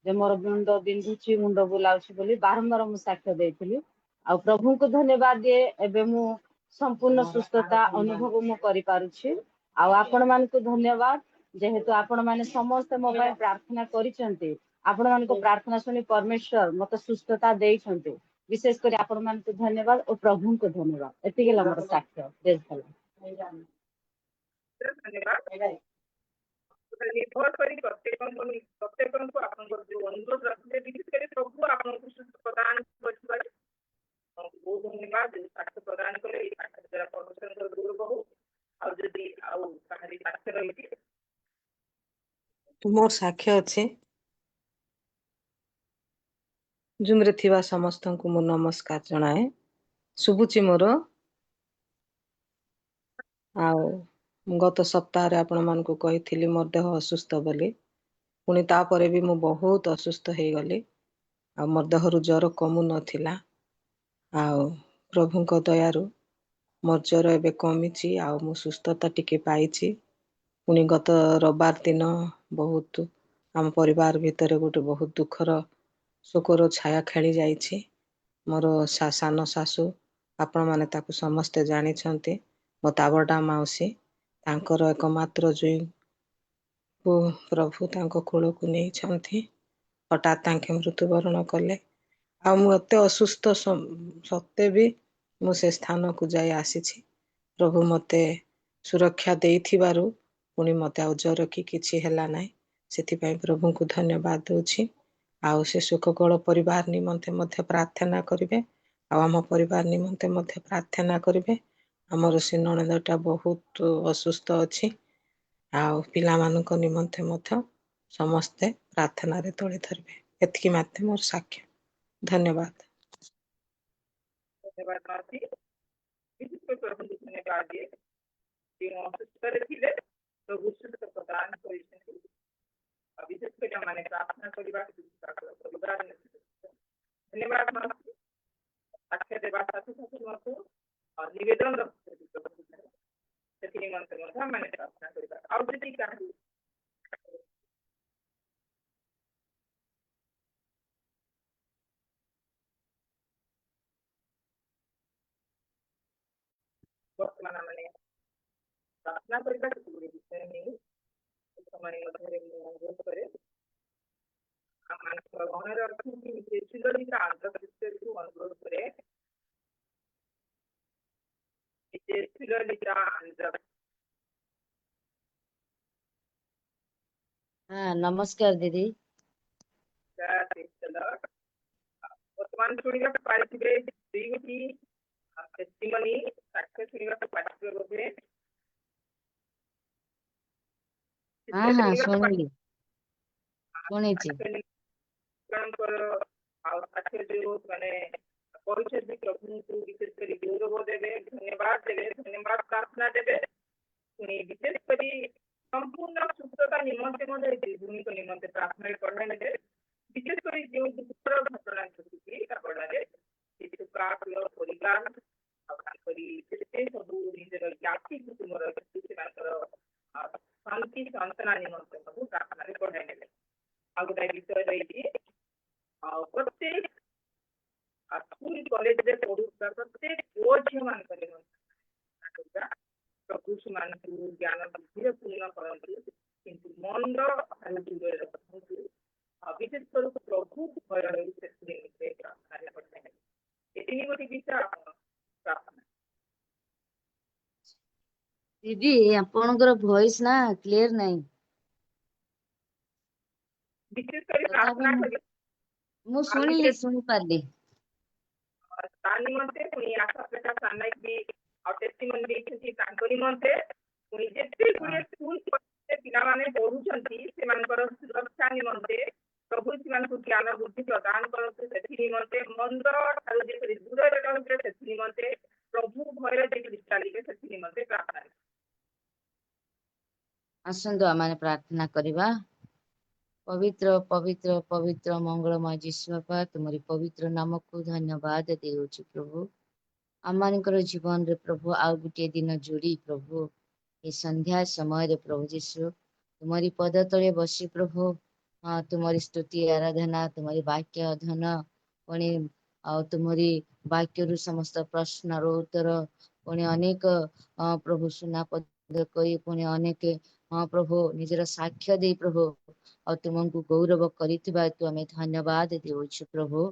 ଯେ ମୋର ମୁଣ୍ଡ ବିନ୍ଧୁଛି, ମୁଣ୍ଡ ବୁଲାଉଛି ବୋଲି ବାରମ୍ବାର ମୁଁ ସାକ୍ଷ୍ୟ ଦେଇଥିଲି। ଆଉ ପ୍ରଭୁଙ୍କୁ ଧନ୍ୟବାଦ ଦିଏ, ଏବେ ମୁଁ ସମ୍ପୂର୍ଣ୍ଣ ସୁସ୍ଥତା ଅନୁଭବ ମୁଁ କରିପାରୁଛି। ଆଉ ଆପଣମାନଙ୍କୁ ଧନ୍ୟବାଦ, ଯେହେତୁ ଆପଣମାନେ ସମସ୍ତେ ମୋ ପାଇଁ ପ୍ରାର୍ଥନା କରିଛନ୍ତି। ଆପଣମାନଙ୍କ ପ୍ରାର୍ଥନା ଶୁଣି ପରମେଶ୍ୱର ମତେ ସୁସ୍ଥତା ଦେଇଛନ୍ତି। ବିଶେଷ କରି ଆପଣମାନଙ୍କୁ ଧନ୍ୟବାଦ ଓ ପ୍ରଭୁଙ୍କୁ ଧନ୍ୟବାଦ। ଏତିକି ହେଲା ମୋର ସାକ୍ଷ୍ୟ। ଧନ୍ୟବାଦ। ନିର୍ଭର କରି ପ୍ରତ୍ୟେକଙ୍କୁ ଆପଣଙ୍କର ଯୋଉ ଅନୁରୋଧ ରଖିଲେ, ବିଶେଷ କରି ପ୍ରଭୁ ଆପଣଙ୍କୁ ସୁସ୍ଥ ପ୍ରଦାନ କରିଥିବାରୁ ବହୁତ ଧନ୍ୟବାଦ। ସାକ୍ଷ୍ୟ ପ୍ରଦାନ କଲେ ଏଇ ସାକ୍ଷ୍ୟ ଦ୍ୱାରା ପରମେଶ୍ୱରଙ୍କର ଗୌରବ ହଉ। ଆଉ ଯଦି ଆଉ କାହାରି ସାକ୍ଷ୍ୟ ରହିଛି, ମୋର ସାକ୍ଷ୍ୟ ଅଛି। ଜୁମ୍ରେ ଥିବା ସମସ୍ତଙ୍କୁ ମୁଁ ନମସ୍କାର ଜଣାଏ। ଶୁଭୁଛି ମୋର? ଆଉ ମୁଁ ଗତ ସପ୍ତାହରେ ଆପଣମାନଙ୍କୁ କହିଥିଲି ମୋର ଦେହ ଅସୁସ୍ଥ ବୋଲି। ପୁଣି ତାପରେ ବି ମୁଁ ବହୁତ ଅସୁସ୍ଥ ହେଇଗଲି। ଆଉ ମୋର ଦେହରୁ ଜ୍ୱର କମୁ ନଥିଲା। ଆଉ ପ୍ରଭୁଙ୍କ ଦୟାରୁ ମୋର ଜ୍ୱର ଏବେ କମିଛି, ଆଉ ମୁଁ ସୁସ୍ଥତା ଟିକେ ପାଇଛି। ପୁଣି ଗତ ରବିବାର ଦିନ ବହୁତ ଆମ ପରିବାର ଭିତରେ ଗୋଟେ ବହୁତ ଦୁଃଖର ଶୋକର ଛାୟା ଖେଳି ଯାଇଛି। ମୋର ସାନ ଶାଶୁ, ଆପଣମାନେ ତାକୁ ସମସ୍ତେ ଜାଣିଛନ୍ତି, ମୋ ତାବଡ଼ା ମାଉସୀ, ତାଙ୍କର ଏକମାତ୍ର ଜୁଇଁକୁ ପ୍ରଭୁ ତାଙ୍କ କୋଳକୁ ନେଇଛନ୍ତି। ହଠାତ୍ ତାଙ୍କେ ମୃତ୍ୟୁବରଣ କଲେ। ଆଉ ମୁଁ ଏତେ ଅସୁସ୍ଥ ସତ୍ତ୍ୱେ ବି ମୁଁ ସେ ସ୍ଥାନକୁ ଯାଇ ଆସିଛି। ପ୍ରଭୁ ମୋତେ ସୁରକ୍ଷା ଦେଇଥିବାରୁ ପୁଣି ମୋତେ ଆଉ ଜ୍ୱର କି କିଛି ହେଲା ନାହିଁ। ସେଥିପାଇଁ ପ୍ରଭୁଙ୍କୁ ଧନ୍ୟବାଦ ଦେଉଛି। ଆଉ ସେ ଶୋକକଳ ପରିବାର ନିମନ୍ତେ ମଧ୍ୟ ପ୍ରାର୍ଥନା କରିବେ। ଆଉ ଆମ ପରିବାର ନିମନ୍ତେ ମଧ୍ୟ ପ୍ରାର୍ଥନା କରିବେ। ଆମର ସେ ନଣନ୍ଦଟା ବହୁତ ଅସୁସ୍ଥ ଅଛି। ଆଉ ପିଲାମାନଙ୍କ ନିମନ୍ତେ ମଧ୍ୟ ସମସ୍ତେ ପ୍ରାର୍ଥନାରେ ତୋଳି ଧରିବେ। ଏତିକି ମାତ୍ର ମୋର ସାକ୍ଷ୍ୟ। ଧନ୍ୟବାଦ। ଧନ୍ୟବାଦ ମାଉସୀ। ବିଶେଷ କରି ପ୍ରଭୁଙ୍କୁ ଧନ୍ୟବାଦ ଦିଏ। ଯେଉଁ ଅସୁସ୍ଥରେ ଥିଲେ ପ୍ରଭୁ ସୁସ୍ଥ ପ୍ରଦାନ କରିଛନ୍ତି। ଆଉ ବିଶେଷ କରି ଆମେ ପ୍ରାର୍ଥନା କରିବା ପରିବାର ଧନ୍ୟବାଦ ମାଗୁଛୁ। ସାକ୍ଷ୍ୟ ଦେବା ସାଥି ସାଥିମାନଙ୍କୁ ନିବେଦନ ରଖୁଛନ୍ତି ସେଥି ନିମନ୍ତେ ମଧ୍ୟ ଆମେ ପ୍ରାର୍ଥନା କରିବା। ଆଉ ଯଦି କାହାକୁ ବର୍ତ୍ତମାନ ଆମେ ପ୍ରାର୍ଥନା କରିବା ସେଗୁଡ଼ିକ ବିଷୟ ନେଇ ସମୟ ମଧ୍ୟରେ ମୁଁ ଅନୁରୋଧ କରେ। ଆମମାନଙ୍କର ଗହଣରେ ଅଛନ୍ତି ସୁଲଲିତା ଆନ୍ଧ୍ରପ୍ରଦେଶକୁ ଅନୁରୋଧ କରେ। ସୁଲଲିତା ଆନ୍ଧ୍ର हाँ नमस्कार दीदी। ବର୍ତ୍ତମାନ ଶୁଣିବାକୁ ପାଇଥିବେ ଦୁଇଟି ଟେଷ୍ଟିମନି ସାକ୍ଷ୍ୟ ଶୁଣିବାକୁ ପାଇଥିବେ ବୋଧେ। हाँ हाँ ଶୁଣିଲି ଶୁଣିଛି। ଆପଣଙ୍କର ଆଉ ସାକ୍ଷ୍ୟ ଯୋଉ ମାନେ କରୁଛନ୍ତି ପ୍ରଭୁଙ୍କୁ ବିଶେଷ କରି ଗୌରବ ଦେବେ, ଧନ୍ୟବାଦ ଦେବେ, ଧନ୍ୟବାଦ ପ୍ରାର୍ଥନା ଦେବେ। ପୁଣି ବିଶେଷ କରି ସମ୍ପୂର୍ଣ୍ଣ ସୁସ୍ଥତା ନିମନ୍ତେ ମଧ୍ୟ ଭୂମିକ ନିମନ୍ତେ ପ୍ରାର୍ଥନା ପଢ଼ା ନେବେ। ବିଶେଷ କରି ଯେଉଁ ଦୁଃଖର ଘଟଣା ଘଟୁଛି ଆପଣରେ ପରିବାର ଆଉ ତାଙ୍କରି ଯେତେ ସବୁ ନିଜର ଜାତି କୁଟୁମ୍ବର ସେମାନଙ୍କର ଶାନ୍ତି ସାନ୍ତ୍ୱନା ନିମନ୍ତେ ସବୁ ପ୍ରାର୍ଥନାରେ ପଢ଼ାଇ ନେବେ। ଆଉ ଗୋଟାଏ ବିଷୟ ରହିଛି ଆଉ ପ୍ରତ୍ୟେକ ସ୍କୁଲ କଲେଜରେ ପଢୁଥିବା ପ୍ରତ୍ୟେକ ପୁଅ ଝିଅମାନଙ୍କ ନିମନ୍ତେ ପ୍ରଭୁ ସେମାନଙ୍କୁ ଜ୍ଞାନ ବୁଦ୍ଧିରେ ପୂର୍ଣ୍ଣ କରନ୍ତୁ, କିନ୍ତୁ ମନ୍ଦ ଠାରୁ ଦୂରରେ ରଖନ୍ତୁ। ବିଶେଷ କରି ପ୍ରଭୁ ଭୟ ରହି ସେଥି ନିମନ୍ତେ ପ୍ରାର୍ଥନାରେ ପଠାଇ ନେବେ। ଏ ତିନି ଗୋଟି ବିଷୟ ଆପଣ ପ୍ରାର୍ଥନା। ଦିଦି ଆପଣଙ୍କର ଭଏସ ନା କ୍ଲିୟର ନାହିଁ। ବିଶେଷ କରି ତଥାପି ପ୍ରାର୍ଥନା କରି ମୁଁ ଶୁଣିଲି ଶୁଣିପାରିଲି। ତା ନିମନ୍ତେ ପୁଣି ଆଶାପ୍ରକା ସାନାଇ ବି ଆଉ ଟେଷ୍ଟିମନି ଦେଇଛନ୍ତି ତାଙ୍କ ନିମନ୍ତେ। ପୁଣି ଯେତେ ଗୁଡ଼ିଏ ସ୍କୁଲ ପିଲାମାନେ ପଢୁଛନ୍ତି ସେମାନଙ୍କର ସୁରକ୍ଷା ନିମନ୍ତେ ପ୍ରଭୁ ସେମାନଙ୍କୁ ଜ୍ଞାନ ବୁଦ୍ଧି ପ୍ରଦାନ କରନ୍ତୁ। ସେଥି ନିମନ୍ତେ ମନ୍ଦ ଠାରୁ ଯେପରି ଦୂରରେ ରହିବେ ସେଥି ନିମନ୍ତେ ପ୍ରଭୁ ଭୟରେ ଯେପରି ଚାଲିବେ ସେଥି ନିମନ୍ତେ ପ୍ରାର୍ଥନା। ଆସନ୍ତୁ ଆମେ ପ୍ରାର୍ଥନା କରିବା। ପବିତ୍ର ପବିତ୍ର ପବିତ୍ର ମଙ୍ଗଳମୟ ଯୀଶୁ ବାପା ତୁମରି ପବିତ୍ର ନାମକୁ ଧନ୍ୟବାଦ ଦେଉଛୁ ପ୍ରଭୁ। ଆମମାନଙ୍କର ଜୀବନରେ ପ୍ରଭୁ ଆଉ ଗୋଟିଏ ଦିନ ଯୋଡ଼ି ପ୍ରଭୁ ଏ ସନ୍ଧ୍ୟା ସମୟରେ ପ୍ରଭୁ ଯୀଶୁ ତୁମରି ପଦ ତଳେ ବସି ପ୍ରଭୁ ତୁମରି ସ୍ତୁତି ଆରାଧନା ତୁମରି ବାକ୍ୟ ଅଧ୍ୟୟନ ପୁଣି ଆଉ ତୁମରି ବାକ୍ୟରୁ ସମସ୍ତ ପ୍ରଶ୍ନର ଉତ୍ତର ପୁଣି ଅନେକ ପ୍ରଭୁ ସୁନା ପଦ କରି ପୁଣି ଅନେକ ପ୍ରଭୁ ନିଜର ସାକ୍ଷ୍ୟ ଦେଇ ପ୍ରଭୁ ଆଉ ତୁମକୁ ଗୌରବ କରିଥିବା ତୁ ଆମେ ଧନ୍ୟବାଦ ଦେଉଛୁ ପ୍ରଭୁ।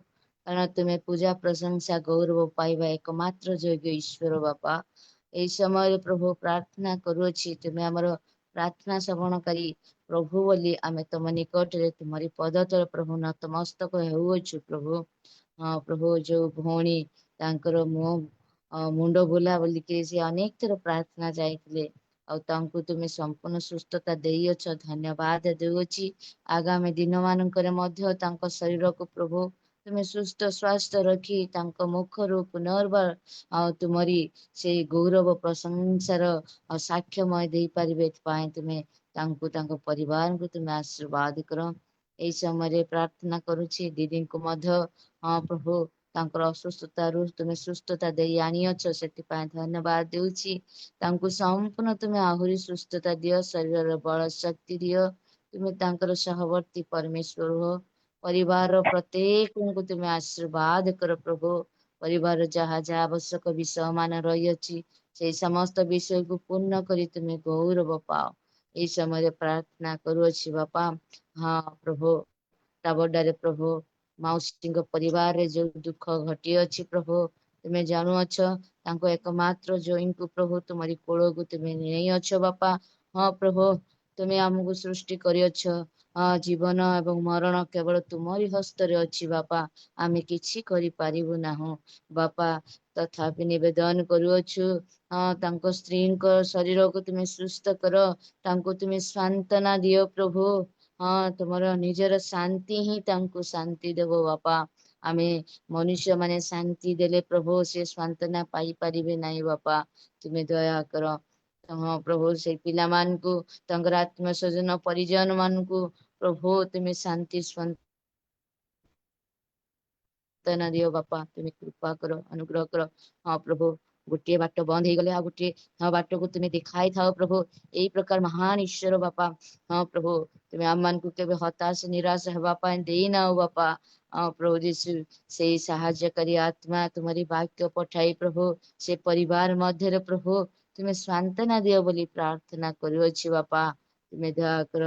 କାରଣ ତୁମେ ପୂଜା ପ୍ରଶଂସା ଗୌରବ ପାଇବା ଏକମାତ୍ର ଯୋଗ୍ୟ ଈଶ୍ୱର ବାପା। এই ସମୟରେ ପ୍ରଭୁ ପ୍ରାର୍ଥନା କରୁଅଛି ତୁମେ ଆମର ପ୍ରାର୍ଥନା ଶ୍ରବଣକାରୀ ପ୍ରଭୁ ବୋଲି ଆମେ ତମ ନିକଟରେ ତୁମରି ପଦ ତଳେ ପ୍ରଭୁ ନତମସ୍ତକ ହେଉଅଛୁ ପ୍ରଭୁ। ପ୍ରଭୁ ଯୋଉ ଭଉଣୀ ତାଙ୍କର ମୁଣ୍ଡ ବୁଲା ବୋଲିକି ସେ ଅନେକ ଥର ପ୍ରାର୍ଥନା ଯାଇଥିଲେ ଆଉ ତାଙ୍କୁ ତୁମେ ସମ୍ପୂର୍ଣ୍ଣ ସୁସ୍ଥତା ଦେଇଅଛ ଧନ୍ୟବାଦ ଦେଉଅଛି। ଆଗାମୀ ଦିନ ମାନଙ୍କରେ ମଧ୍ୟ ତାଙ୍କ ଶରୀରକୁ ପ୍ରଭୁ ତୁମେ ସୁସ୍ଥ ସ୍ୱାସ୍ଥ୍ୟ ରଖି ତାଙ୍କ ମୁଖରୁ ପୁନର୍ବାର ଆଉ ତୁମରି ସେଇ ଗୌରବ ପ୍ରଶଂସାର ସାକ୍ଷ୍ୟମୟ ଦେଇପାରିବେ ଏଥିପାଇଁ ତୁମେ ତାଙ୍କୁ ତାଙ୍କ ପରିବାରଙ୍କୁ ତୁମେ ଆଶୀର୍ବାଦ କର। এই ସମୟରେ ପ୍ରାର୍ଥନା କରୁଛି ଦିଦିଙ୍କୁ ମଧ୍ୟ ପ୍ରଭୁ ତାଙ୍କର ଅସୁସ୍ଥତାରୁ ତୁମେ ସୁସ୍ଥତା ଦେଇ ଆଣିଅଛ ସେଥିପାଇଁ ଧନ୍ୟବାଦ ଦେଉଛି। ତାଙ୍କୁ ସମ୍ପୂର୍ଣ୍ଣ ତୁମେ ଆହୁରି ସୁସ୍ଥତା ଦିଅ, ଶରୀରର ବଳ ଶକ୍ତି ଦିଅ, ତୁମେ ତାଙ୍କର ସହବର୍ତ୍ତୀ ପରମେଶ୍ୱର ହୁଅ। ପରିବାରର ପ୍ରତ୍ୟେକଙ୍କୁ ତୁମେ ଆଶୀର୍ବାଦ କର ପ୍ରଭୁ। ପରିବାର ଯାହା ଯାହା ଆବଶ୍ୟକ ବିଷୟ ମାନ ରହିଅଛି ସେଇ ସମସ୍ତ ବିଷୟକୁ ପୂର୍ଣ୍ଣ କରି ତୁମେ ଗୌରବ ପାଅ। এই ସମୟରେ ପ୍ରାର୍ଥନା କରୁଅଛି ବାପା। ପ୍ରଭୁ ତାବଡାରେ ପ୍ରଭୁ ମାଉସୀଙ୍କ ପରିବାରରେ ଯୋଉ ଦୁଃଖ ଘଟିଅଛି ପ୍ରଭୁ ତୁମେ ଜାଣୁଅଛ। ତାଙ୍କ ଏକମାତ୍ର ଜୟୀଙ୍କୁ ପ୍ରଭୁ ତୁମରି କୋଳକୁ ତୁମେ ନେଇଅଛ ବାପା। ପ୍ରଭୁ ତୁମେ ଆମକୁ ସୃଷ୍ଟି କରିଅଛ। ଜୀବନ ଏବଂ ମରଣ କେବଳ ତୁମରି ହସ୍ତରେ ଅଛି ବାପା। ଆମେ କିଛି କରିପାରିବୁ ନାହୁଁ ବାପା। ତଥାପି ନିବେଦନ କରୁଅଛୁ ତାଙ୍କ ସ୍ତ୍ରୀଙ୍କ ଶରୀରକୁ ତୁମେ ସୁସ୍ଥ କର, ତାଙ୍କୁ ତୁମେ ସାନ୍ତ୍ୱନା ଦିଅ ପ୍ରଭୁ। ତୁମର ନିଜର ଶାନ୍ତି ହିଁ ତାଙ୍କୁ ଶାନ୍ତି ଦେବ ବାପା। आमे मनुष्य माने शांति देले प्रभु से सांत्वना पाई परिबे नाही बापा तुमे दया कर। हाँ प्रभु से पिला मान को तंगर आत्मा स्वजन परिजन मान को प्रभु तुमे शांति सांत्वना दियो बापा तुमे कृपा कर अनुग्रह कर। हाँ प्रभु गोटे बाट बंद हो गले गोटे हाँ बाट को तुम्हें दिखाई था प्रभु यही प्रकार महान ईश्वर बापा। हाँ प्रभु तुम्हें आम मान को केबे हताश निराश हवा पाए दे ना बापा। हाँ प्रभु यीशु से साहाय्यकारी आत्मा तुम्हारी वाक्य पठाई प्रभु से परिवार मध्य प्रभु तुम्हें सांत्वना दियो बोली प्रार्थना करुअछि बापा तुम्हें दया कर।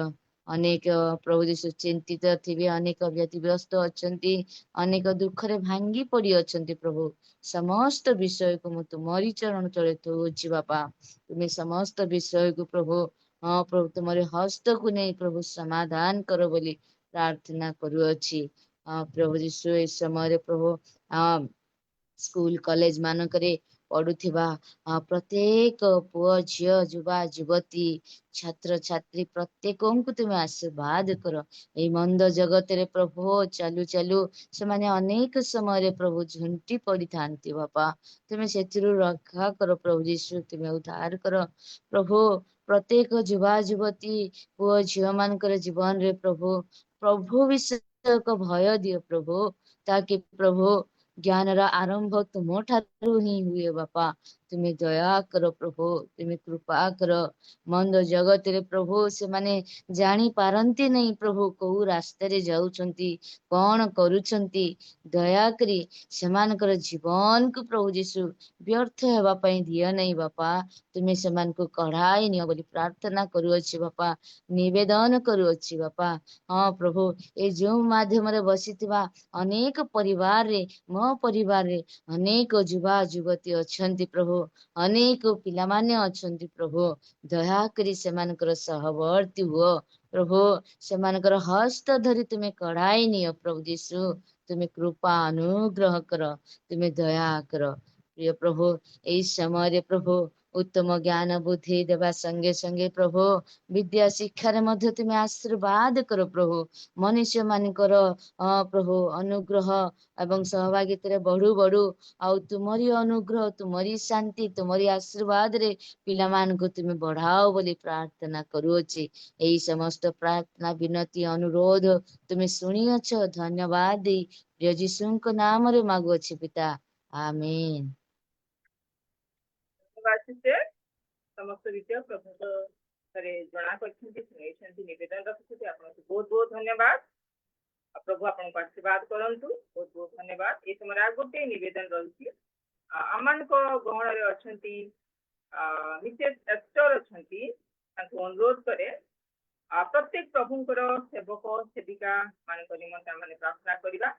अनेक प्रभु यीशु चिंतित थिबे अनेक व्यतिग्रस्त अछंती अनेक दुखरे भांगी पड़ी अछंती प्रभु समस्त विषय को मु तुम्हारी चरण तले थोउछि बापा तुम्हें समस्त विषय को प्रभु हाँ प्रभु तुम्हारे हस्त को नहीं प्रभु समाधान करो बोली प्रार्थना करुअछि। हाँ प्रभु यीशु इस समय प्रभु हाँ स्कूल कॉलेज मानकरे पढ़ुथिबा प्रत्येक पुओ झियो युवा युवती छात्र छात्री प्रत्येक को तुम्हें आशीर्वाद कर। ए मंद जगत रे प्रभु चालू चालू से माने अनेक समय प्रभु झुंटी पड़ी थांती बापा तुम्हें से रक्षा कर प्रभु यीशु तुम्हें उद्धार कर प्रभु प्रत्येक युवा युवती पुओ झियो मानकर जीवन रे प्रभु प्रभु विषय को भय दियो प्रभु ताकि प्रभु ज्ञान रा आरंभ तुम ठारू ही हुए बापा तुम्हें दया करो प्रभु तुम्हें कृपा करो। मंद जगत रे प्रभु से माने जानी पारंती नहीं प्रभु को रास्ते रे जाउछंती कौन करूछंती दया करी सेमानकर जीवन को प्रभु यीशु व्यर्थ हेबा पई दियो नहीं बापा तुम्हें सेमान को कढ़ाई नियो बोली प्रार्थना करुअछि बापा निवेदन करुअछि बापा। हाँ प्रभु ए जो माध्यम रे बसिथिबा अनेक परिवार रे मो परिवार रे अनेक युवा युवती अछंती प्रभु अनेक पिला माने अछंती प्रभु दया करी सेमानकर सहवर्ती हुओ प्रभु सेमानकर हस्त धरी तुम्हें कढ़ाई नियो प्रभु यीशु तुम्हें कृपा अनुग्रह कर तुम्हें दया कर प्रिय प्रभु एई समय प्रभु उत्तम ज्ञान बुद्धि देवा संगे संगे प्रभु विद्या शिक्षा रे मध्य तुम्हें आशीर्वाद करो प्रभु मनुष्य मानकर प्रभु अनुग्रह एवं सहभागिता रे बढ़ू बढ़ू आउ तुमरी अनुग्रह तुमरी शांति तुमरी आशीर्वाद रे पिला मान को तुम्हें बढ़ाओ बोली प्रार्थना करुअछि। एई समस्त प्रार्थना विनती अनुरोध तुम्हें सुनिअछ धन्यवाद दी प्रिय यीशुଙ୍କ नाम रे मागुअछि पिता आमीन। समस्त विषय प्रभु रे जना करछंती सुनेछंती निवेदन रखछंती आपनको बहुत बहुत धन्यवाद। प्रभु आपनको आशीर्वाद करंतु बहुत बहुत धन्यवाद। ए समय आ गोटे निवेदन रहुछि आमान को गहण रे अछंती मिसेस एस्टर अछंती तांको अनुरोध करे प्रत्येक प्रभुଙ୍କର सेवक सेविका मान निमंत्रण माने प्रार्थना करिबा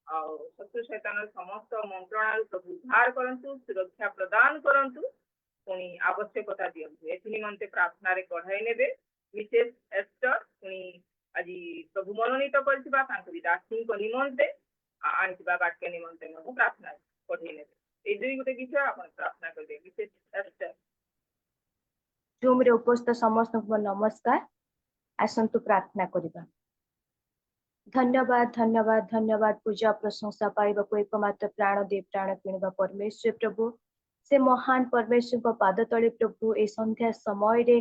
और शत्रु शैतान समस्त मंत्रणा प्रभु उद्धार करंतु सुरक्षा प्रदान करंतु पुणी आवश्यकता दियंतु एथि निमंते प्रार्थना रे कढ़ाई नेबे मिसेस एस्टर पुणी आज प्रभु मनोनीत करथिबा तांको दासी को निमंते आनिथिबा वाक्य निमंते मो प्रार्थना कढ़ाई नेबे ए दुई गोटे विषय आपण प्रार्थना करबे मिसेस एस्टर। जूम रे उपस्थित समस्त को नमस्कार आसंतु प्रार्थना करिबा। धन्यवाद धन्यवाद धन्यवाद पूजा प्रशंसा पाइबा को एकमात्र प्राण दे प्राण किणवा परमेश्वर प्रभु से महान परमेश्वर को पाद तले प्रभु ए संध्या समय रे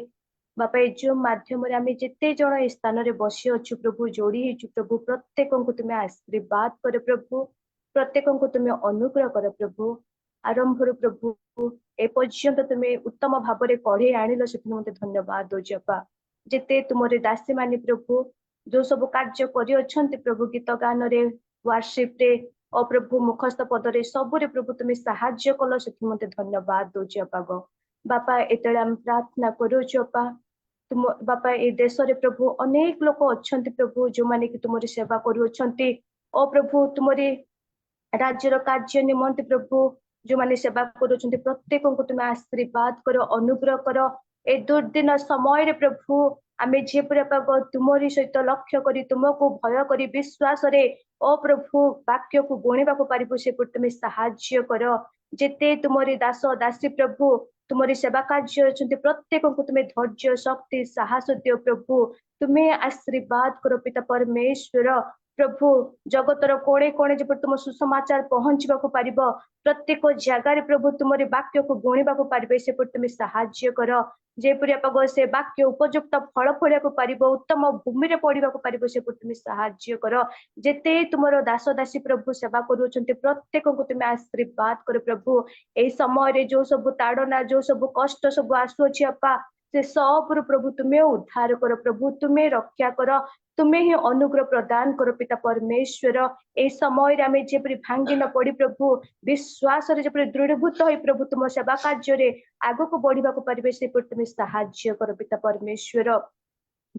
बापा ए जो माध्यम रे आमे जेते जण ए स्थान रे बसी अछु प्रभु जोड़ी हेछु प्रभु प्रत्येक को तुम्हें आशीर्वाद कर प्रभु प्रत्येक को तुम्हें अनुग्रह कर प्रभु आरंभ प्रभु ए पर्यंत तुम्हें उत्तम भाव रे कढ़े आनिलो से मते धन्यवाद दोछि बापा जेते तुमरे दासी माने प्रभु जो सब कार्य करि अछंती प्रभु गीत गान रे वर्शिप रे ओ प्रभु मुखस्थ पद रे सब रे प्रभु तुम्हें साहाय्य कल से मते धन्यवाद दोछि बापा बापा एतले हम प्रार्थना करूछु बापा तुम बापा ए देश रे प्रभु अनेक लोक अछंती प्रभु जो माने कि तुमरी सेवा करू अछंती ओ प्रभु तुमरी राज्यर कार्य निमंते प्रभु जो माने सेवा करू अछंती प्रत्येक को तुम्हें आशीर्वाद करो अनुग्रह करो ए दुर्दिन समय रे प्रभु आमे जे प्रभाव तुमरी सहित लक्ष्य करी तुमको भय करी विश्वास रे ओ प्रभु वाक्य को बुणिबा को पारिबो से तुम साहाय्य कर जेते तुमरी दास दासी प्रभु तुमरी सेवा कार्य अछंती प्रत्येक को तुम्हें धैर्य शक्ति साहस दियो प्रभु तुम्हें आशीर्वाद करो पिता परमेश्वर प्रभु जगतर कोणे कोणे जेपरि तुम सुसमाचार पहुंचबाकू पारिबो प्रत्येक जगार प्रभु तुमरी वाक्य को बुणिबाकू पारिबे सेपरि तुम साहाय्य कर जेपरि आपगो से वाक्य उपयुक्त फल फलियाकू पारिबो उत्तम भूमि रे पड़िबाकू पारिबो सेपरि तुम साहाय्य कर जेते तुमरो दास दासी प्रभु सेवा करूछन्ते प्रत्येक को तुम आशीर्वाद कर प्रभु ए समय रे जो सब ताड़ना जो सब कष्ट सब आसुछि अपा से सब प्रभु तुम्हें उद्धार कर प्रभु तुम्हें रक्षा कर तुम्हें ही अनुग्रह प्रदान कर पिता परमेश्वर ए समय रे आमे जेपरि भांगी न पड़ी प्रभु विश्वास रे जेपरि दृढ़भूत होई प्रभु तुम सेवा कार्य रे आगो को बढ़िबा को परिबे से तुम्हें साहाय्य कर पिता परमेश्वर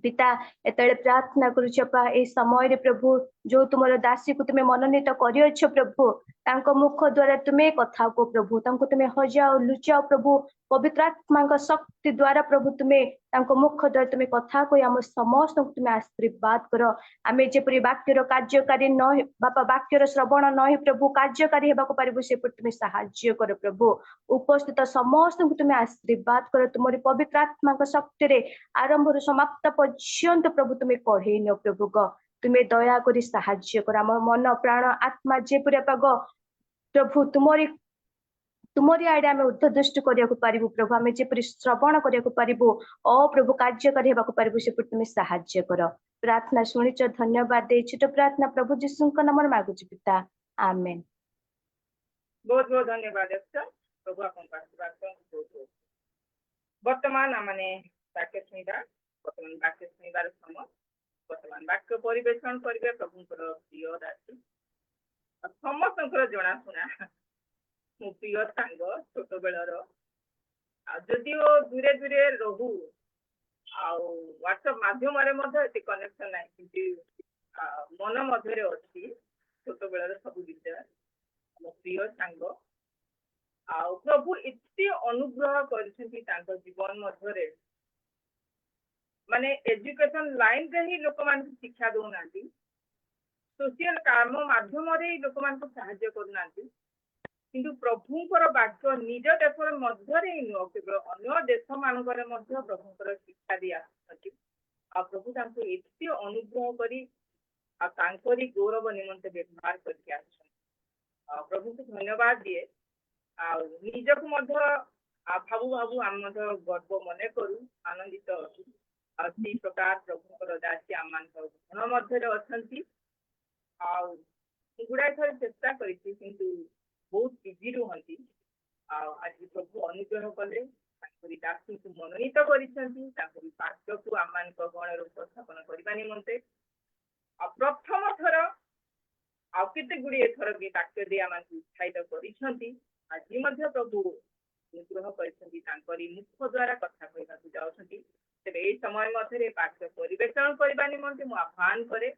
पिता एतले प्रार्थना करूछपा ए समय रे प्रभु जो तुमर दासी को तुम्हें मनोनीत करियछ प्रभु तांको मुख द्वारा तुम्हें कथा को प्रभु तांको तुम्हें हजाओ लुचाओ प्रभु पवित्र आत्मा का शक्ति द्वारा प्रभु तुम्हें तांको मुख द्वारा तुम्हें कथा को आम समस्त को तुम्हें आशीर्वाद कर आमे जेपरि वाक्यर कार्यकारी न बापा वाक्यर श्रवण न प्रभु कार्यकारी हेबा को पारिबो से तुम्हें साहाय्य कर प्रभु उपस्थित समस्त को तुम्हें आशीर्वाद कर तुमरी पवित्र आत्मा का शक्ति रे आरंभ समाप्त पर्यंत प्रभु तुम्हें कढ़े न प्रभु ग तुम्हें दया करी साहाय्य कर आम मन प्राण आत्मा जेपरि पाग प्रभु तुमरी आड़े आमे उद्धदृष्टि करिया को पारिबु प्रभु आमे जेपरि श्रवण करिया को पारिबु ओ प्रभु कार्यकारी हेबा को पारिबु से तुम्हें साहाय्य कर प्रार्थना शुणिच धन्यवाद दे छोट प्रार्थना प्रभु जीशु को नाम मागुची पिता आमेन बहुत बहुत धन्यवाद प्रभु आपन आशीर्वाद वर्तमान आमने वाक्य सुनिबा वर्तमान वाक्य सुनिबार समय वर्तमान वाक्य परिवेषण करिवे प्रभुଙ୍କର प्रिय दासी समस्तଙ୍କର जनाशुना मो प्रिय सांग छोट बेलर जदिओ दूरे दूरे रहू व्हाट्सएप माध्यम कनेक्शन ना मन मध्य अच्छी छोट बेलर सब विषय मो प्रिय सांग प्रभु एते अनुग्रह कर जीवन मध्य माने एजुकेशन लाइन रे ही लोक मान शिक्षा दौना सोशल काम माध्यम लोक मान साहाय्य करना किंतु प्रभुंकर वाक्य निज देश मध्य नुह केवल अन्य देश मानक प्रभुंकर शिक्षा दी आ प्रभु एते अनुग्रह करी गौरव निमंते व्यवहार करके प्रभु को धन्यवाद दिए निज को भावु भावु आम गर्व मन करू आनंदित अच्छी से प्रकार प्रभुंकर दासी आम मन मध्य गुड़ाए थर चेष्टा कर बहुत बिजी रुहती आज प्रभु अनुग्रह कले दासी को मनोनीत कर को आम गण उपस्थापन करने निमंते प्रथम थर आते गुड़े थर भी वाक्य दे आम उत्साहित कर प्रभु अनुग्रह कर मुख द्वारा कथा कहवाक जाऊँगी तेरे यही समय मध्य वाक्य परिवेषण करने निमंते मु आह्वान करे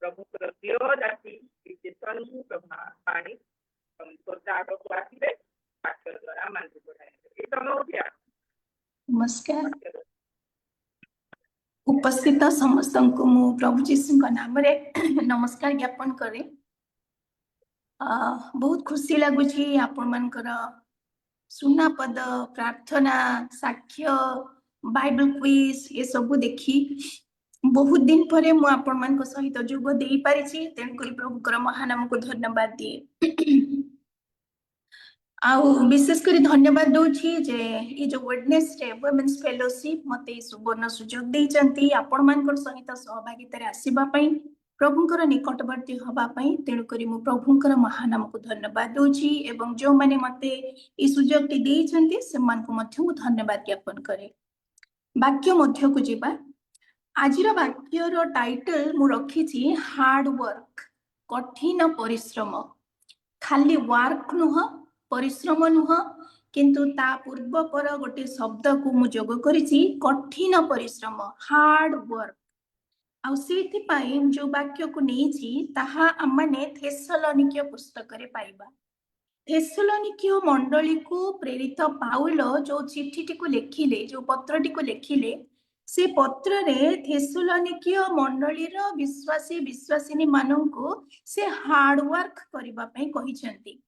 प्रभु प्रिय दासी स्टेशन को प्रभाणी आगक आसवे वाक्य द्वारा मान बढ़ाए समय नमस्कार उपस्थित समस्त को मु प्रभु जीशु नाम रे नमस्कार ज्ञापन करे बहुत खुशी लगुच आपण मानकर सुना पद प्रार्थना साक्ष्य बाइबल क्विज ये सब देखी बहुत दिन पर मु आपण मान सहित जोग दे पारिछि तेणुक प्रभुकर महानाम को धन्यवाद दिए विशेषकर धन्यवाद दूची जे ये जो वेडनेसडे वुमेन्स फेलोशिप मते सुवर्ण सुजोग देइचंती आपण मानकर सहित सहभागिता आसीबा पई प्रभुंकर निकटवर्ती हवा पई तेणुकरी मु प्रभुंकर महानाम को धन्यवाद दूची एवं जो माने मते ई सुजोग टी देइचंती से मान को मध्य मु धन्यवाद ज्ञापन करे वाक्य मध्य को जीवा आजिर वाक्य रो टाइटल मु रखी हार्ड वर्क कठिन परिश्रम खाली वर्क नुह परिश्रम नुह किंतु ता पूर्व पर गोटे शब्द को मु जोग करिछि कठिन परिश्रम हार्ड वर्क आउ सेति पई जो वाक्य को नेछि ताहा हमने थेसलोनिके पुस्तक रे पाइबा थेसलोनिके मंडली को प्रेरित पाउल जो चिट्ठी को लिखिले जो पत्रटी को लिखिले से पत्र रे थेसलोनिके मंडली रो विश्वासी विश्वासिनी माननकु से हार्ड वर्क करिबा पई कहिसंती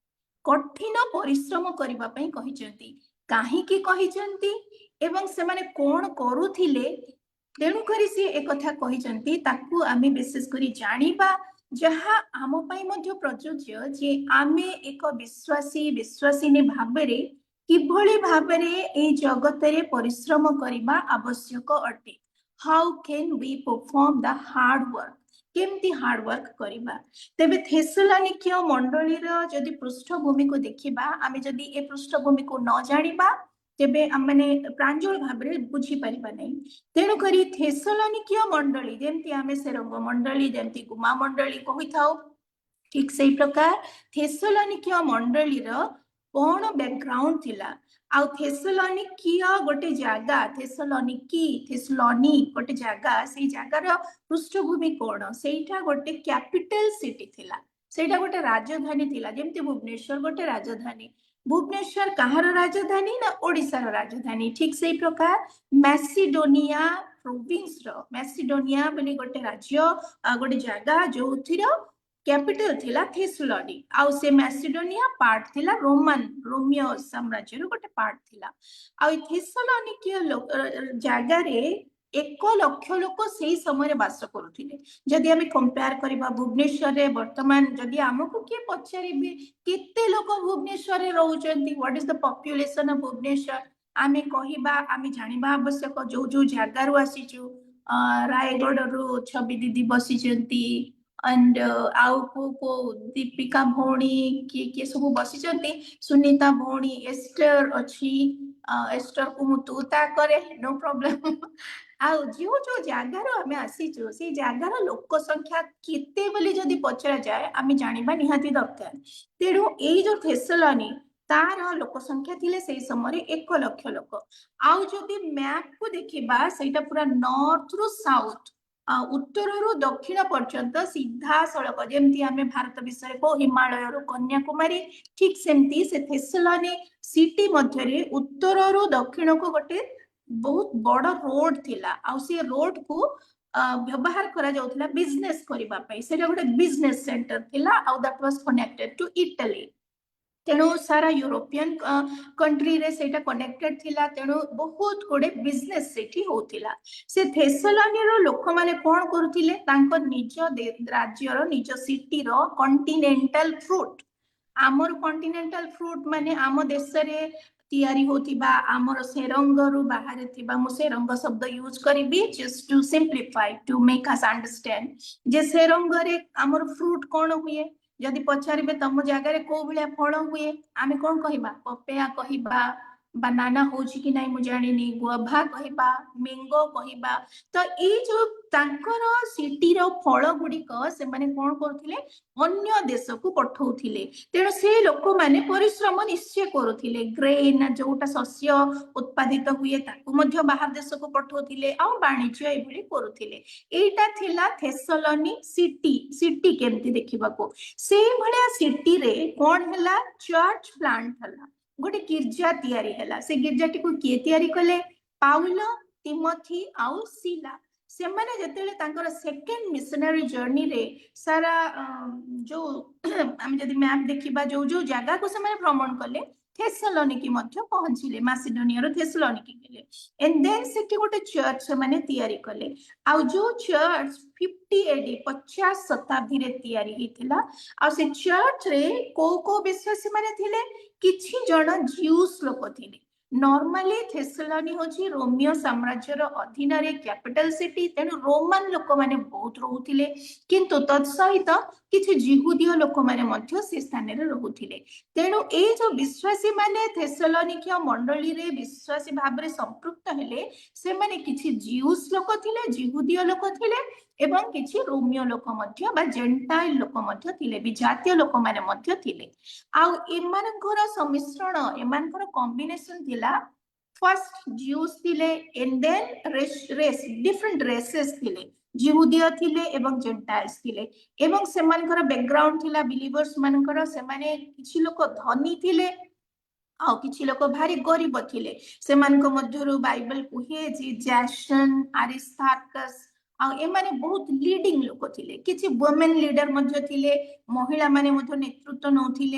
कठिन परिश्रम करिबा पई कहिसंती काहे की कहिसंती एवं से माने कोन करूथिले तेणु करी से एक कथा कहिसंती ताकू आमे विशेष करी जानिबा जहा आम पई मध्य प्रयोज्य जे आमे एक विश्वासिनी भाबरे किभଳି भाबरे ए जगतरे परिश्रम करिबा आवश्यक अटे। How can we perform the hard work, केमती हार्ड वर्क करिबा। तेबे थेसलोनिकीय मंडलीर जदि पृष्ठभूमि को देखिबा, आमे जदि ए पृष्ठभूमि को न जानिबा तेबे आमे प्रांजल भाबरे बुझी परिबा नै। तेणु करी थेसलोनिकीय मंडली जेमती आमे सेरंग मंडली जेमती गुमा मंडली कहि थाउ, ठीक सेही प्रकार थेसलोनिकीय मंडलीर कोन बैकग्राउंड थिला। आउ थेसलोनिकीय गोटे जागा, थेसलोनी गोटे जागा, सेही जागार पृष्ठभूमि कोन, सेईटा गोटे कैपिटल सिटी थिला, सेईटा गोटे राजधानी थिला। जेमती भुवनेश्वर गोटे राजधानी, भुवनेश्वर कहार राजधानी ना ओडिशार राजधानी। ठीक सेही प्रकार मैसिडोनिया प्रोविंस रो, मैसिडोनिया बोली गोटे राज्य गोटे जागा जोथिर कैपिटल थिला थेसलोनी। आउ से मैसिडोनिया पार्ट थिला रोमियो साम्राज्य रो गोटे पार्ट थिला। आउ थेसलोनिकीय जागा रे 1 लाख लोक सेही समय बास करुथिले। जदि आमे कंपेयर करबा भुवनेश्वर रे वर्तमान जदि हमकु के पछारिबे केते लोक भुवनेश्वर रे रहउचंती, what is the population of Bhubaneswar, आमे कहिबा आमे जानिबा आवश्यक। जो जागारु आसीचु रायगढ़ रु छवि दीदी बसिचंती एंड आउ को दीपिका भौणी के सब बसिचंती, सुनीता भौणी, एस्टर अछि, एस्टर को मु तू ता करे नो प्रॉब्लम। आउ जो जागार आमे आसीचु से जागार लोक संख्या केते बोली जदि पचरा जाए आमे जानिबा निहाती दरकार। तेणु एई जो थेसलोनी तार लोक संख्या थिले सेही समय 1 लाख लोक। आउ जदि मैप को देखिबा सेटा पूरा नॉर्थ रु साउथ, उत्तर रु दक्षिण पर्यंत सीधा सड़क, जेमती आमे भारत विषय को हिमालय रु कन्याकुमारी, ठीक सेमती से थेसलोनी सिटी मध्य रे उत्तर रु दक्षिण को गोटे बहुत बड़ रोड थिला। आउ से रोड को व्यवहार करा जाउथला बिजनेस करिबा पई। सेटा गोटे बिजनेस सेंटर थिला आउ that was connected to Italy. तेणु सारा यूरोपियन कंट्री रे सेटा कनेक्टेड थिला। तेणु बहुत गुडे बिजनेस सेठी होतिला। से थेसलोनी रो लोक माने कोन करूथिले, तांको निज राज्यर निज सिटी रो कॉन्टिनेंटल फ्रूट, आमर कॉन्टिनेंटल फ्रूट माने आम देश रे तैयारी होतिबा आमर सेरंग रु बाहर थिबा, मु सेरंग शब्द यूज करिबी just to simplify to make us understand. जे सेरंग रे आमर फ्रूट कोन हुए, जदि पछारिबे तम जागा रे को भलिया फल हुए, आमे कोन कहिबा, पपेया कहिबा, बनाना होची कि नाही मु जानिनी, गुआभा कहिबा, मैंगो कहिबा। तो ए जो तांकर सिटी रो फल गुडी को से माने कोन करथिले, अन्य देश को पठौथिले। तेणु से लोक माने परिश्रम निश्चय करुथिले। ग्रेन जोटा शस्य उत्पादित हुए ताकू मध्य बाहर देश को पठौथिले आ वाणिज्य एभली करुथिले। एटा थिला थेसलोनी सिटी केमती देखिबा को। से भलिया सिटी रे कोन हला, चर्च प्लांट हला, गोटे गिरजा तैयारी हला। से गिरजाटी को किए तैयारी कले, पाउलो, तिमोथी आउ सीला। से माने जतेले तांकर सेकेंड मिशनरी जर्नी रे सारा जो हम जदि मैप देखिबा जो जागा को से माने भ्रमण कले, थेसलोनिकी मध्य पहुंचिले, मासिडोनिया रो थेसलोनिकी गेले। एंड देन सेठी गोटे चर्च से माने तैयारी कले। आउ जो चर्च 50 एडी 50 शताब्दी रे तैयारी हिथिला। आ से चर्च रे को विश्वासी माने थिले, किछि जण ज्यूस लोक थिले। नॉर्मली थेसलोनी होची रोमियो साम्राज्य रो अधीन रे कैपिटल सिटी, तेनु रोमन लोक माने बहुत रहुथिले। किंतु तत्सहित किछि जिहुदीय लोक माने मध्य से स्थान रे रहुथिले। तेनु ए जो विश्वासी माने थेसलोनिकीय मंडली रे विश्वासी भाव रे संपृक्त हेले, से माने किछि ज्यूस लोक थिले, जिहुदीय लोक थिले एवं किछि रोमियो लोक मध्य बा जेंटाइल लोक मध्य थिले, विजातीय लोक माने मध्य थिले। आउ एमानकर सम्मिश्रण, एमानकर कॉम्बिनेशन थिला। फर्स्ट ज्यूस थिले and then race different races थिले, जिहुदीय थिले एवं जेंटाइल्स थिले। एवं सेमानकर बैकग्राउंड थिला बिलीवर्स मानकर, से माने किछि लोक धनी थिले आ किछि लोक भारी गरीब थिले। सेमानक मध्यरु बाइबल कुहे जे जैसन, अरिस्टार्कस आ एमाने बहुत लीडिंग लोक थिले। किछि वुमेन लीडर मध्य थिले, महिला माने मध्य नेतृत्व नउथिले।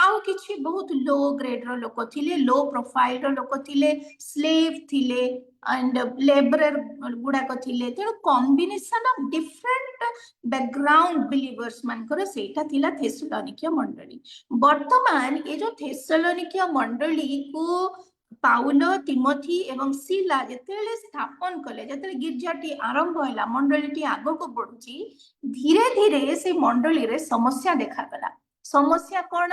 आउ किछि बहुत लो ग्रेड रो लोक थिले, लो प्रोफाइल रो लोक थिले, स्लेव थिले एंड लेबरर गुडाक थिले। तेणु combination of different background believers मानकर सेटा थिला थेसलोनिकिया मंडली। वर्तमान ए जो थेसलोनिकिया मंडली को पाउल, तिमोथी एवं सीला जेतेले स्थापन कले, जेतेले गिरजाटी आरंभ होला, मंडलीटी आगो को बढ़ुची, धीरे धीरे से मंडली रे समस्या देखा गला। समस्या कौन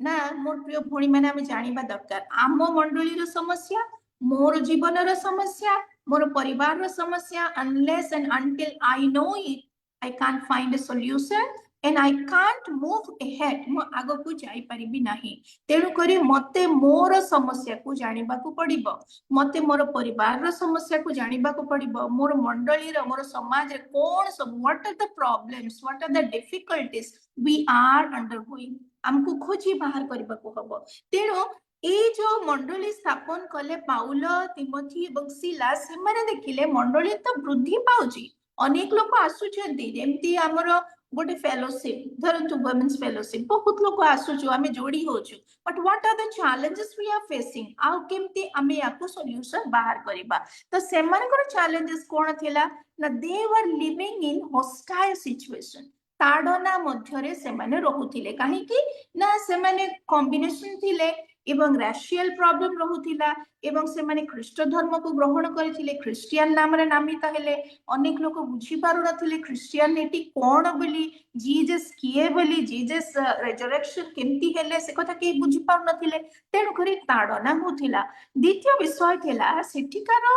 ना मोर प्रिय भणी माने आमे जानिबा दरकार, आम मंडली रो समस्या, मोर जीवन रो समस्या, मोर परिवार रो समस्या, unless and until I know it, I can't find a solution and I can't move ahead, मो आगो को जाई परिबी नाही। तेणु करी मते मोर समस्या को जानिबा को पड़िबो, मते मोर परिवार रो समस्या को जानिबा को पड़िबो, मोर मंडली रो, मोर समाज रे कोन सब, what are the problems, what are the difficulties we are undergoing, हमको खोजी बाहर करबा को हबो। तेणु ए जो मंडली स्थापन कले पाउल, तिमोथी एवं सीला, से माने देखिले मंडली तो वृद्धि पाउची, अनेक लोक आसुचंती, जेमती हमर गोटे फेलोशिप धरंतु वुमेन्स फेलोशिप, बहुत लोक आसुचु, आमे जोड़ी होचु, but what are the challenges we are facing, आउ केमती आमे याको सॉल्यूशन बाहर करबा। तो सेमानकर चैलेंजेस कोन थिला ना, they were living in hostile situation, ताड़ना मध्यरे सेमाने रहुथिले, काहे कि ना सेमाने कॉम्बिनेशन थिले एवं राशियल प्रॉब्लम रहुथिला, एवं सेमाने ख्रीष्ट धर्म को ग्रहण करथिले, ख्रिस्टियन नाम रे नामित हेले, अनेक लोक बुझी पारु नथिले ख्रिस्टियनिटी कोन बोली, जीसस किए बोली, जीसस रेजरेक्शन केमती हेले से कथा के बुझी पारु नथिले। तेणु करी ताड़ना होथिला। द्वितीय विषय थिला सेठिकार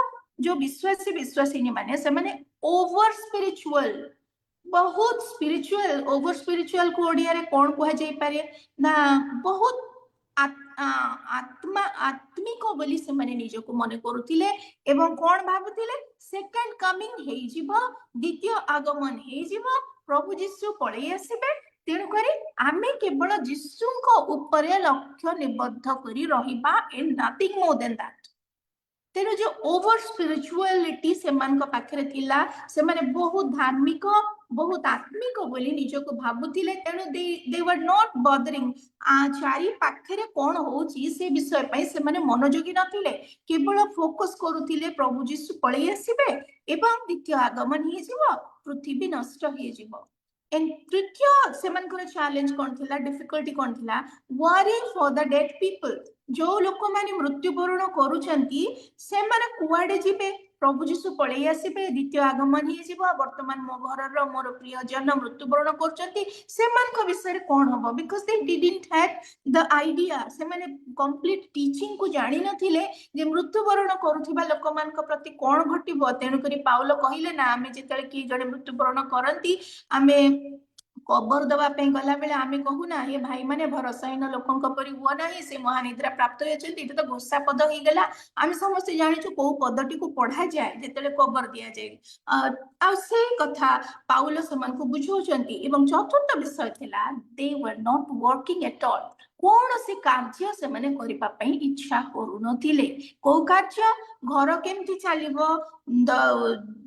जो विश्वासी विश्वासिनी माने सेमाने ओवर स्पिरिचुअल, बहुत स्पिरिचुअल, ओवर स्पिरिचुअल को ओडिया रे कोन कहा जाई पारे ना, बहुत आत्मा आत्मिक बोली से माने निजो को मने करुथिले एवं कोन भाबुथिले सेकंड कमिंग हेई जिवो, द्वितीय आगमन हेई जिवो, प्रभु यीशु पळेई आसीबे। तेणु करी आमे केवल यीशुको ऊपर लक्ष्य निबद्ध करी रहिबा and nothing more than that. तेणु जो ओवर स्पिरिचुअलिटी सेमान पाखे थिला, से माने बहुत धार्मिक, बहुत आत्मिक बोली निजको भाबुथिले। तेणु दे वर नॉट बॉदरिंग चारि पाखे कोन होउची से विषय पई से माने मनोयोगी नथिले, केवल फोकस करूथिले प्रभु यीशु पळेई आसीबे एवं द्वितीय आगमन हि जिवो, पृथ्वी नष्ट हि जिवो। एंड तृतीय सेमानकर चैलेंज कोन थिला, डिफिकल्टी कोन थिला, worry for the dead people, जो लोक माने मृत्युवरण करूचंती से माने कुआडे जिबे, प्रभु यीशु पळेई आसीबे, द्वितीय आगमन हि जिवो, वर्तमान मो घरर मोर प्रियजन मृत्युवरण करचंती, सेमानक विषय रे कोन हबो, because they didn't have the idea, से माने कंप्लीट टीचिंग को जानि नथिले जे मृत्युवरण करूथिबा लोक मानक प्रति कोन घटिबो। तेणु करी पाउल कहिले ना, आमे जेतले कि जणे मृत्युवरण करंती, आमे कबर दबा पे गला बेले आमे कहू ना, ये भाई माने भरोसाहीन लोकंक परि हुआ नाही, से महानिद्रा प्राप्त होयचंती, एटा तो घोषा पद ही गेला। आमे समस्त जानिछु को पदटी को पढ़ा जाए जेतेले कबर दिया जाए, आ से कथा पाउल समान को बुझौचंती। एवं चतुर्थ विषय थिला, they were not working at all, कौन से कार्य से माने करिपा पई इच्छा करू नथिले। को कार्य, घर केमती चलिबो,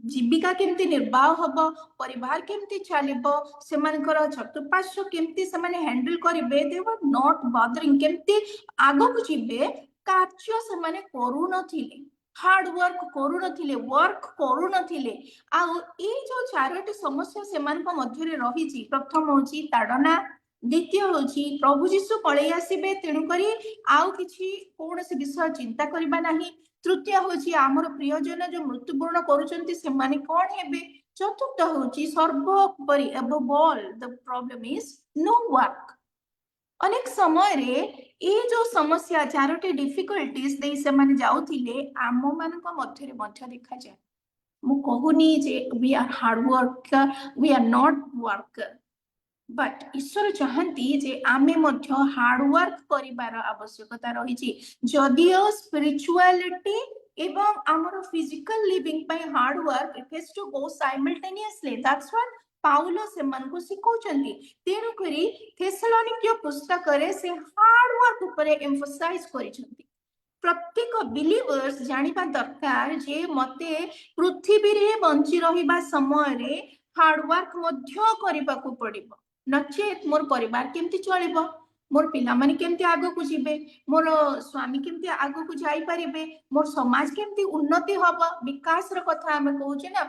जीविका केमती निर्वाह हबो, परिवार केमती चलिबो, सेमानकर चतुर्पार्श्व केमती से माने हैंडल करिवे, दे वर नॉट बॉदरिंग, केमती आगो को जिबे कार्य से माने करू नथिले, हार्ड वर्क करू नथिले, वर्क करू नथिले। आ ए जो चारोटी समस्या सेमानक मध्य रे रहिछि, प्रथम होछि ताड़ना, द्वितीय होछि प्रभु यीशु पळेई आसीबे, तेणु करी आउ किछि कोनोसी विषय चिंता करिबा नाही। तृतीय होछि हमर प्रियजन जो मृत्युवरण करूचंती सेमाने कोन हेबे। चतुर्थ होछि सर्वोपरि above all the problem is no work. अनेक समय रे ए जो समस्या चारोटी डिफिकल्टीज दे से माने जाउथिले, आम मानक मध्य रे मध्य देखा जाय। मु कहूनी जे we are hard worker, we are not worker, but ईश्वर चाहती जे आमे मध्य हार्ड वर्क करिबार आवश्यकता रहिछि। जदियो स्पिरिचुअलिटी एवं आमर फिजिकल लिविंग पय hard work it has to go simultaneously, that's what Paul सेमान को सिखौचंती। तेनु करी थेसलोनिकियो पुस्तक रे से हार्ड वर्क ऊपर एम्फसाइज करिसंती। प्रत्येक बिलीवर्स जानिबा दरकार जे मते पृथ्वी रे बंची रहिबा समय रे हार्ड वर्क मध्य करिबा को पड़िबो, नचेत मोर परिवार केमती चलिबो, मोर पिला माने केमती आगो को जीवे, मोर स्वामी केमती आगो को जाई परिबे, मोर समाज केमती उन्नति हबो, विकास रो कथा हम कहूचे ना,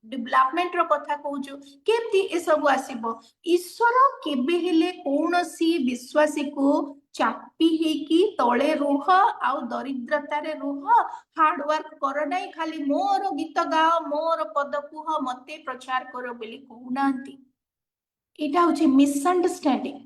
डेवलपमेंट रो कथा कहूचु, केमती ए सब आसीबो। ईश्वर केबे हेले कोनोसी विश्वासी को चापी हेकी तळे रुह आउ दरिद्रतारे रुह, हार्ड वर्क कर नाही, खाली मोर गीत गाओ, मोर पद कुह, मते प्रचार करो बोली कहूनांती। एटा होचे मिसअंडरस्टैंडिंग।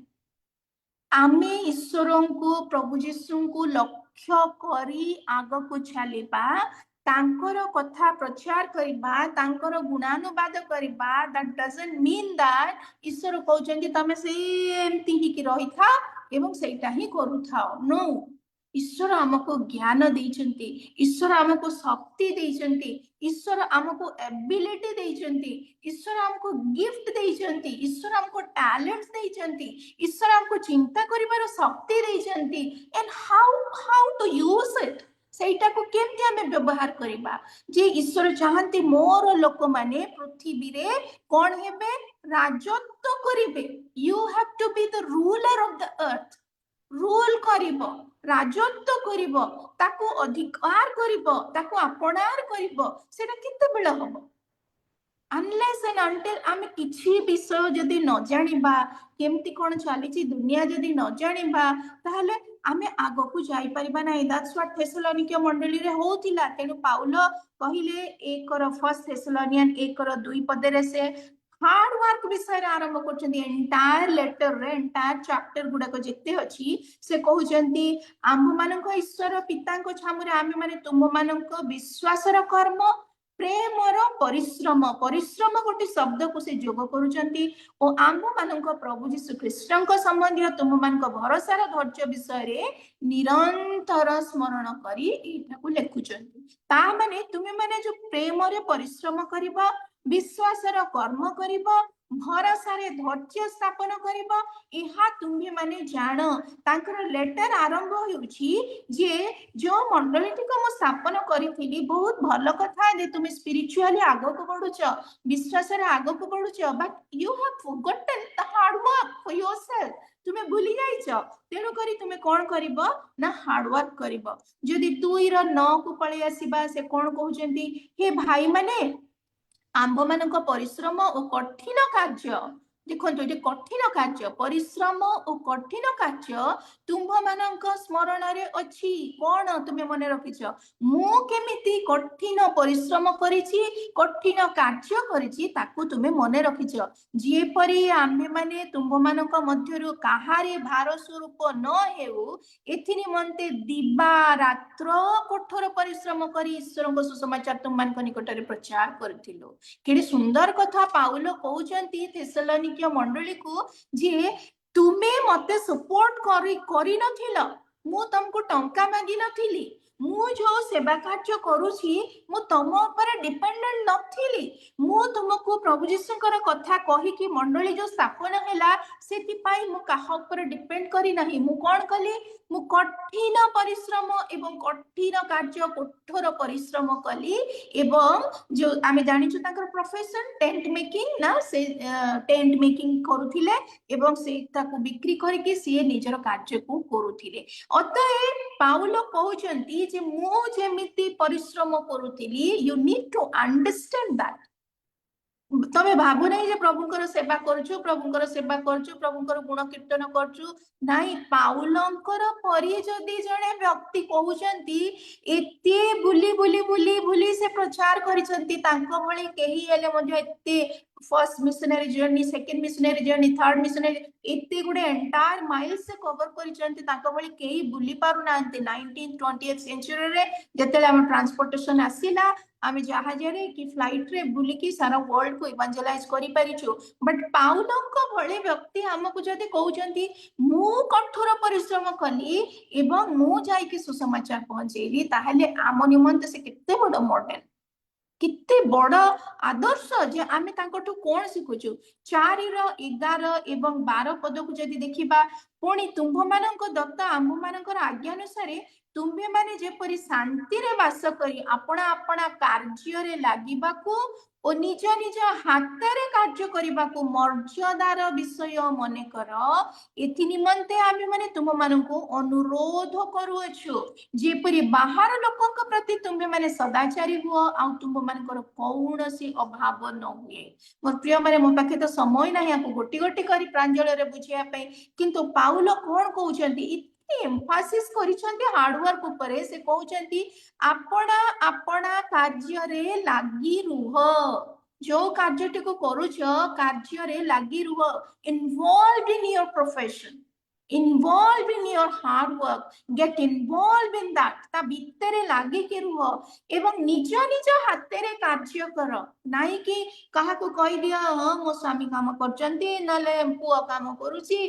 आमे ईश्वरों को प्रभु जीशु को लक्ष्य करी आग को छालिबा, तांकर कथा प्रचार करिबा, तांकर गुणानुवाद करिबा, दैट डजंट मीन दैट ईश्वर कहउछन्ती तमे सेमती ही कि रही था एवं सेटा ही करू थाओ। नो, ईश्वर हमको ज्ञान देइछन्ती, ईश्वर हमको शक्ति देइछन्ती, ईश्वर हमको एबिलिटी देइछन्ती, ईश्वर हमको गिफ्ट देइछन्ती, ईश्वर हमको टैलेंट्स देइछन्ती, ईश्वर हमको चिंता करिबार शक्ति देइछन्ती। And how to use it, सेटा को केमती हमें व्यवहार करिबा। जे ईश्वर चाहन्ती मोर लोक माने पृथ्वी रे कोन हेबे, राजत्व करिबे। You have to be the ruler of the earth. Rule करिबो, राजत्व करिबो, ताको अधिकार करिबो, ताको अपनार करिबो, सेटा केते बेला हबो? अनलेस एंड अंटिल आमे किछि विषय जदि न जानिबा, केमती कोन चलीछि दुनिया जदि न जानिबा, ताहले आमे आगो को जाई परिबा नाही। दैट्स व्हाट थेसलोनिके मंडली रे होतिला। तेनु पाउल कहिले 1 थेसलोनियन 1:2 पदरे से हार्ड वर्क विषय आरंभ करछन्ती। एंटायर लेटर रे, एंटायर चैप्टर गुडा को जेते अछि से कहउछन्ती, आम्भ मानक ईश्वर पिताको छामुरे आमे माने तुम मानक विश्वासर कर्म, प्रेमर परिश्रम, परिश्रम गोटे शब्द को से जोग करुचंती, ओ आम्भ मानक प्रभु जीशु ख्रीष्टଙ୍କ संबंधी तुम मानक भरोसार धैर्य विषय रे निरंतर स्मरण करी एटाको लेखुचंती। ता माने तुमे माने जो प्रेम रे परिश्रम करिबा, विश्वासर कर्म करिबा, भरोसारे धैर्य स्थापन करिबा, एहा तुम्ही माने जान। तांकर लेटर आरंभ होउछि जे जो मंडलीटी को म स्थापन करिथिली, बहुत भलो कथा जे तुमे स्पिरिचुअली आगो को बढ़ुछ, विश्वास रे आगो को बढ़ुछ, but you have forgotten the hard work for yourself. तुमे भूली जाइछ, तेनु करी तुमे कोन करिबो ना हार्ड वर्क करिबो। जदि 2:9 को पळे आसीबा, से कोन कहउचंती, हे भाई माने आम्भ मानक परिश्रम और कठिन कार्य, देखो ये कठिन कार्य, परिश्रम और कठिन कार्य तुम्भ मानक स्मरण रे अछि। कोन तुमे मने रखिछ, मु केमिति कठिन परिश्रम करिछि, कठिन कार्य करिछि, ताकू तुमे मने रखिछ। जे परि आम्भे माने तुम्भ मानक मध्यरु काहारे भार स्वरूप न हेउ, एथि निमन्ते दिबा रात्र कठोर परिश्रम करी ईश्वरଙ୍କ सुसमाचार तुम मानक निकट रे प्रचार करथिलो। केडे सुंदर कथा पाउल कहउचंती थेसलोनिके मंडली को, जे तुमे मते सपोर्ट करी नथिलो, मु तुमको टंका मागी नथिली, मु जो सेवा कार्य करूछि मु तुम ऊपर डिपेंडेंट नथिली, मु तुमको प्रभु जीशुଙ୍କର कथा कहि कि मंडली जो स्थापन हैला सेति पाई मु काहा ऊपर डिपेंड करी नाही। मु कोन कली, मु कठिन परिश्रम एवं कठिन कार्य, कठोर परिश्रम कली। एवं जो आमे जानिछु ताकर प्रोफेशन टेंट मेकिंग ना, से टेंट मेकिंग करूथिले एवं से ताको बिक्री करके से निजर कार्य को करूथिले। अतः पाउल कहउचंती जे मु जेमिति परिश्रम करूथिली, you need to understand that. तमे भाबु नहीं जे प्रभुଙ୍କର सेवा करछु, प्रभुଙ୍କର सेवा करछु, प्रभुଙ୍କର गुण कीर्तन करछु, नाही। पाउलଙ୍କର परि जदि जणे व्यक्ति कहउचंती एते बुली बुली बुली बुली से प्रचार करिसंती, तांको भली केही हेले मध्ये एते first missionary journey, second missionary journey, third missionary, एते गुडे एंटायर माइल्स से कवर करिसंती, तांको भली केही बुली पारु नांती। 19th 20th सेंचुरी रे जतेले हम ट्रांसपोर्टेशन आसीला, आमे जहाज रे कि फ्लाइट रे बुली की सारा वर्ल्ड को इवांजेलाइज करि परिछु। बट पाउलଙ୍କ भले व्यक्ति हमकु जदि कहउचंती मु कठोर परिश्रम कली एवं मु जाई कि सुसमाचार पहुंचेली, ताहले आम निमंत से केते बड़ मॉडल, किते बड़ आदर्श जे आमे तांकटू कोन सिखुछु। 4:11 एवं 12 पद को जदि देखिबा, पुणी तुम्भमानଙ୍କ दत्त आम्भमानଙ୍କର आज्ञा अनुसारे तुम्भे माने जेपरि शांति रे वास करी अपना अपना कार्य लागिबाकू ओ निज निज हाथ रे कार्य करिबाकू मर्यादार विषय मने कर एथि निमंते आमे माने तुम मानकू अनुरोध करूअछु जेपरि बाहर लोकक प्रति तुम्भे माने सदाचारी हुओ आ तुम मानकर कौनसी अभाव न हुए। मोर प्रिय माने मो पाखे तो समय नाही आपको गोटी गोटी करी प्रांजल रे बुझिया पई किंतु पाउल कोन कहउचंती एम्फासिस करिसंती हार्डवर्क उपरे से कहउचंती आपना आपना कार्य रे लागी रुह जो कार्यटी को करूछ कार्य रे लागी रुह involve in your profession involved in your hard work get involved in that ता भितरे लागी के रुह एवं निज निज हाथे कार्य कर नाई कि कहा को कहि दिया मो स्वामी काम करचंती नले पुओ काम करूची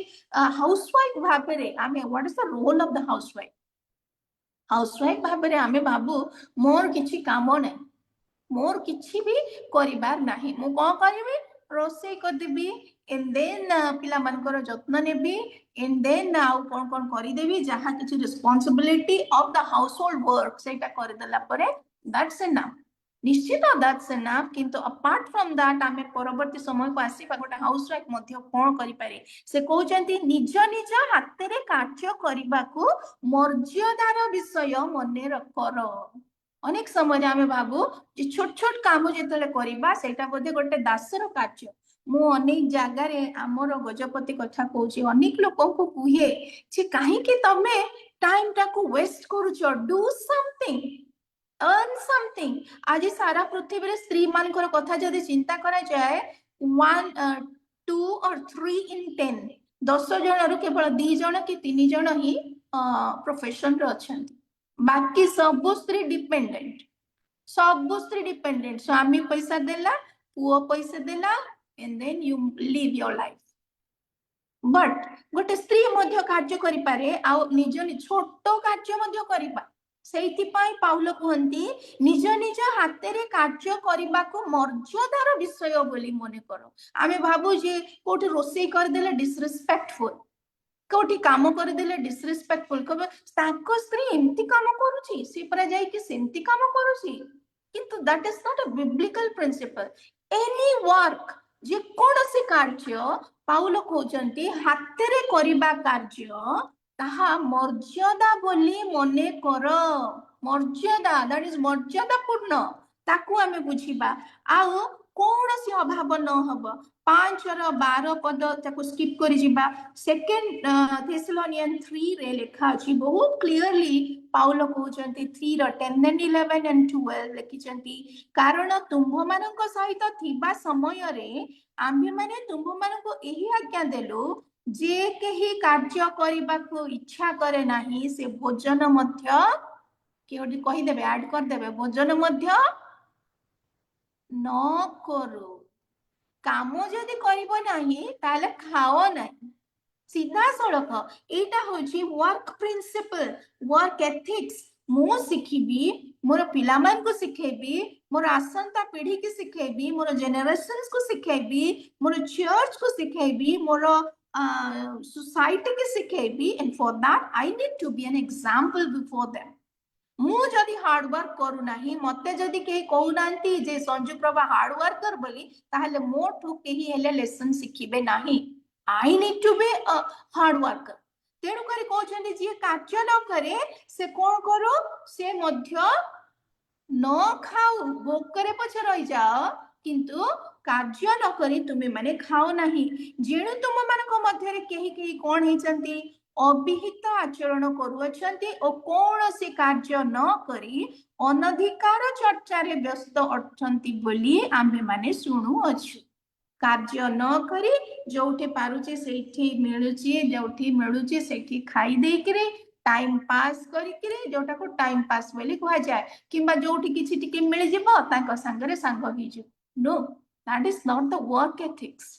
हाउसवाइफ भाबरे आमे what is the role of the housewife भाबरे आमे बाबू मोर किछि काम नै मोर किछि भी करिबार नाही मु कोन करिवि रोसे कर देबी एंड देन पिला मानकर जत्न नेबी एंड देन आउ कोन कोन करि देबी जहा किछि responsibility of the household work सेटा कर देला परे दैट्स एनफ निश्चित दैट्स एनफ किंतु अपार्ट फ्रॉम दैट आमे परवर्ती समय को आसीबा गोटा हाउसवाइफ मध्य कोन करि पारे से कहउचंती निज निज हाथ रे कार्य करिबाकू मर्यादार विषय मने कर अनेक समय आमे भाबू जे छोट छोट काम जेतले करिबा सेटा बोधे गोटे दासर कार्य मु अनेक जगह रे हमर गजपति कथा कहूची अनेक लोक को कुहे जे काहे कि तमे टाइम टा को वेस्ट करूछ डू समथिंग अर्न समथिंग आज सारा पृथ्वी रे स्त्री मानकर कथा जदि चिंता करा जाए 1 2 और 3 in 10 10 जन रु केवल 2 जन कि 3 जन ही प्रोफेशन रे अछंती बाकी सब स्त्री डिपेंडेंट स्वामी पैसा देला पुओ पैसा देला and then you live your life but गोटे स्त्री मध्य कार्य करि पारे आ निज छोट कार्य मध्य करिबा सेति पई पाउल कहंती निज निज हाथे रे कार्य करिबा को मर्यादार विषय बोली मने करो आमे भाबू जे कोठी रोसई कर देले डिसरिस्पेक्टफुल कोठी काम कर देले डिसरिस्पेक्टफुल कबे ताको स्त्री एम्ति काम करूची से परा जाई कि सेम्ति काम करूची किंतु that is not a biblical principle any work जे कोनोसी कार्य पाउल कहउचंती हाथे रे करिबा कार्य ताहा मर्यादा बोली मने कर मर्यादा दैट इज मर्यादापूर्ण ताकू आमे बुझिबा आउ कोनोसी अभाव न हबो 5 और 12 पद ताकू स्किप करि जिबा सेकंड थेसलोनियन 3 रे लिखा अछि बहुत क्लियरली पाउल कहउचंती 3 रो 10 and 11 and 12 लिखिचंती कारण तुंभ मानक सहित थिबा समय रे आम्भे माने तुंभ मानक एही आज्ञा देलु जे केही कार्य करिबा को इच्छा करे नाही से भोजन मध्य केओडी कहि देबे ऐड कर देबे भोजन मध्य न करो काम जदि करिबो नाही ताले खाओ नाही सीधा सड़क एटा होची वर्क प्रिंसिपल वर्क एथिक्स मो सिखिबी मोर पिलामान को सिखेबी मोर आसंता पीढ़ी के सिखेबी मोर जेनरेशंस को सिखेबी मोर चर्च को सिखेबी मोर सोसाइटी के सिखेबी and for that I need to be an example before them मु जदि हार्ड वर्क करू नाही मते जदि के कहउनांती जे संजू प्रभा हार्ड वर्कर बोली ताहले मोठू केही हेले लेसन सिखिबे नाही I need to be a hard worker तेणु करी कहउछन्ती जे कार्य न करे से कोन करो से मध्य न खाऊ भोकरे पछे रहि जाओ किंतु कार्य न करी तुमे माने खाओ नाही जेणु तुम मानक मध्य रे केही केही कोन हेचंती अविहित आचरण करूछन्ती ओ कोनोसी कार्य न करी अनधिकार चर्चा रे व्यस्त अछन्ती बोली आम्भे माने सुनु अछु कार्य न करी जोठी पारुचे सेठी मिलुची जोठी मिलुची सेठी खाई देई करे टाइम पास करी करे जोटा को टाइम पास बोली कहा जाय किबा जोठी किछि टिके मिल जिवो तांको संगरे संग होई जे no that is not the work ethics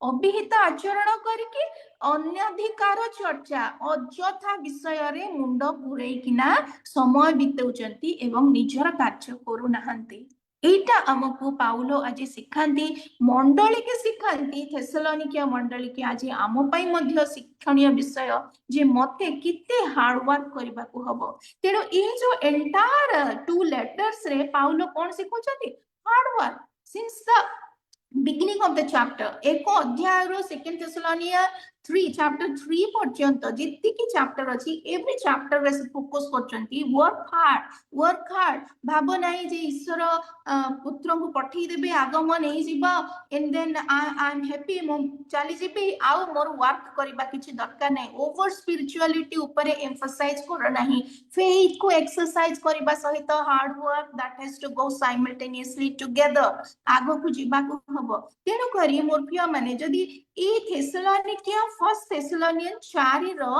अविहित आचरण करके अन्याधिकार चर्चा अଯଥା विषय रे मुंड पुरई किना समय बितौचंती एवं निजर कार्य करू नाहंती एटा आमको पाउलो आज शिखांती मंडली के शिखांती थेसलोनिकिया मंडली के आज आम पई मध्य शिक्षणीय विषय जे मते किते हार्ड वर्क करबा को हबो तेरो ए जो एंटायर 2 लेटर्स रे पाउलो कोन सिखुचती hard work since the beginning of the chapter एको अध्याय रो सेकंड थेसलोनिया 3 chapter 3 पर्यंत जित्ती की चैप्टर अछि एवरी चैप्टर रे फोकस करचंती वर्क हार्ड भाबो नाही जे ईश्वर पुत्र को पठई देबे आगमन हे जिबा and then I am happy मो चली जिबे आउ मोर वर्क करबा किछि दरकार नाही ओवर स्पिरिचुअलिटी ऊपर एम्फसाइज कर नाही फेथ को एक्सरसाइज करबा सहित hard work that has to go simultaneously together आगो को जिबा को हबो तेनु करी मोर प्रिय माने जदी ए थेसलोनिकिया फर्स्ट थेसलोनियन 4 रो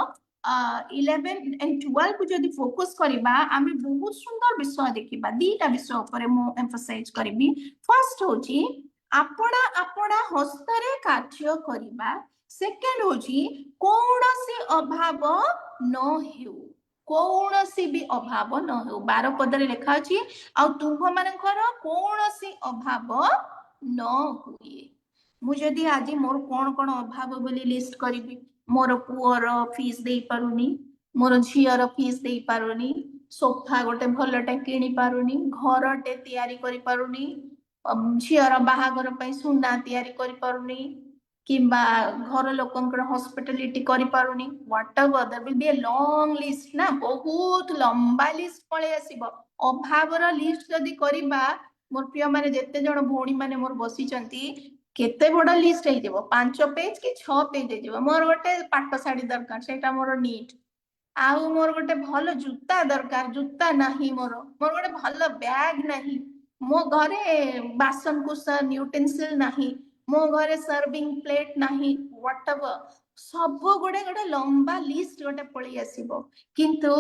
11 एंड 12 को जदी फोकस करबा आमे बहुत सुंदर विषय देखिबा दीटा विषय ऊपर मो एम्फसाइज करबी फर्स्ट होची आपणा आपणा हस्तरे कार्य करबा सेकंड होची कोनोसी अभाव न हेउ कोनोसी भी अभाव न हेउ 12 पदरे लिखा अछि आ तुम मानकर कोनोसी अभाव न हुए मुझे आज मोर कौन कौन अभाव बोली लिस्ट करी मोर पुअर फीस दे पारुनी मोर झीर फीस दे पारुनी सोफा गोटे भलटे किनी पारुनी घरटे तैयारी करि पारुनी झीर बाहागर पई सुना तैयारी करि पारुनी किंबा घर लोकंकर हॉस्पिटलिटी करि पारुनी whatever there will be a long list ना बहुत लंबा लिस्ट पळे आसीबो अभावर लिस्ट जदी करिबा मोर प्रिय माने जेते जण भौणी माने मोर बसी चंती केते बड़ लिस्ट हे देबो 5 पेज कि 6 पेज हे देबो मोर गोटे पाट साड़ी दरकार सेटा मोर नीट आउ मोर गोटे भलो जूता दरकार जूता नाही मोर गोटे भलो बैग नाही मो घरे बासन कुसन यूटेंसिल नाही मो घरे सर्विंग प्लेट नाही व्हाटएवर सब गोटे गोटे लंबा लिस्ट गोटे पळी आसीबो किंतु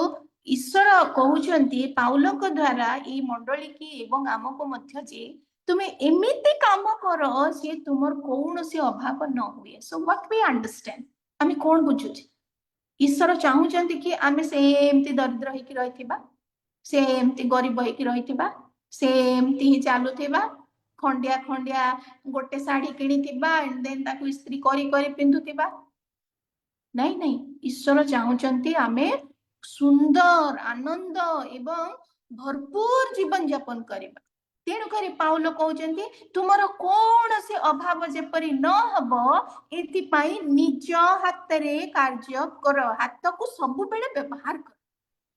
ईश्वर कहउचंती पाउलक द्वारा ई मंडली की एवं आमको मध्य जे तुमे एमिति काम करो जे तुमर कोनोसी अभाव न हुए सो व्हाट वी अंडरस्टैंड आमे कोन बुझुची ईश्वर चाहुचंती कि आमे सेमति दरिद्र हेकि रहिथिबा सेमति गरीब हेकि रहिथिबा सेमति ही चालुथिबा खंडिया खंडिया गोटे साड़ी किनिथिबा एंड देन ताकू स्त्री करी करी पिंधुथिबा नहीं नहीं ईश्वर चाहुचंती आमे सुंदर आनंद एवं भरपूर जीवन यापन करिबा तेणु करी पाउल कहउचंती तुमर कोन से अभाव जेपरि न हबो एति पई निज हातरे कार्य कर हाथ को सब बेले व्यवहार कर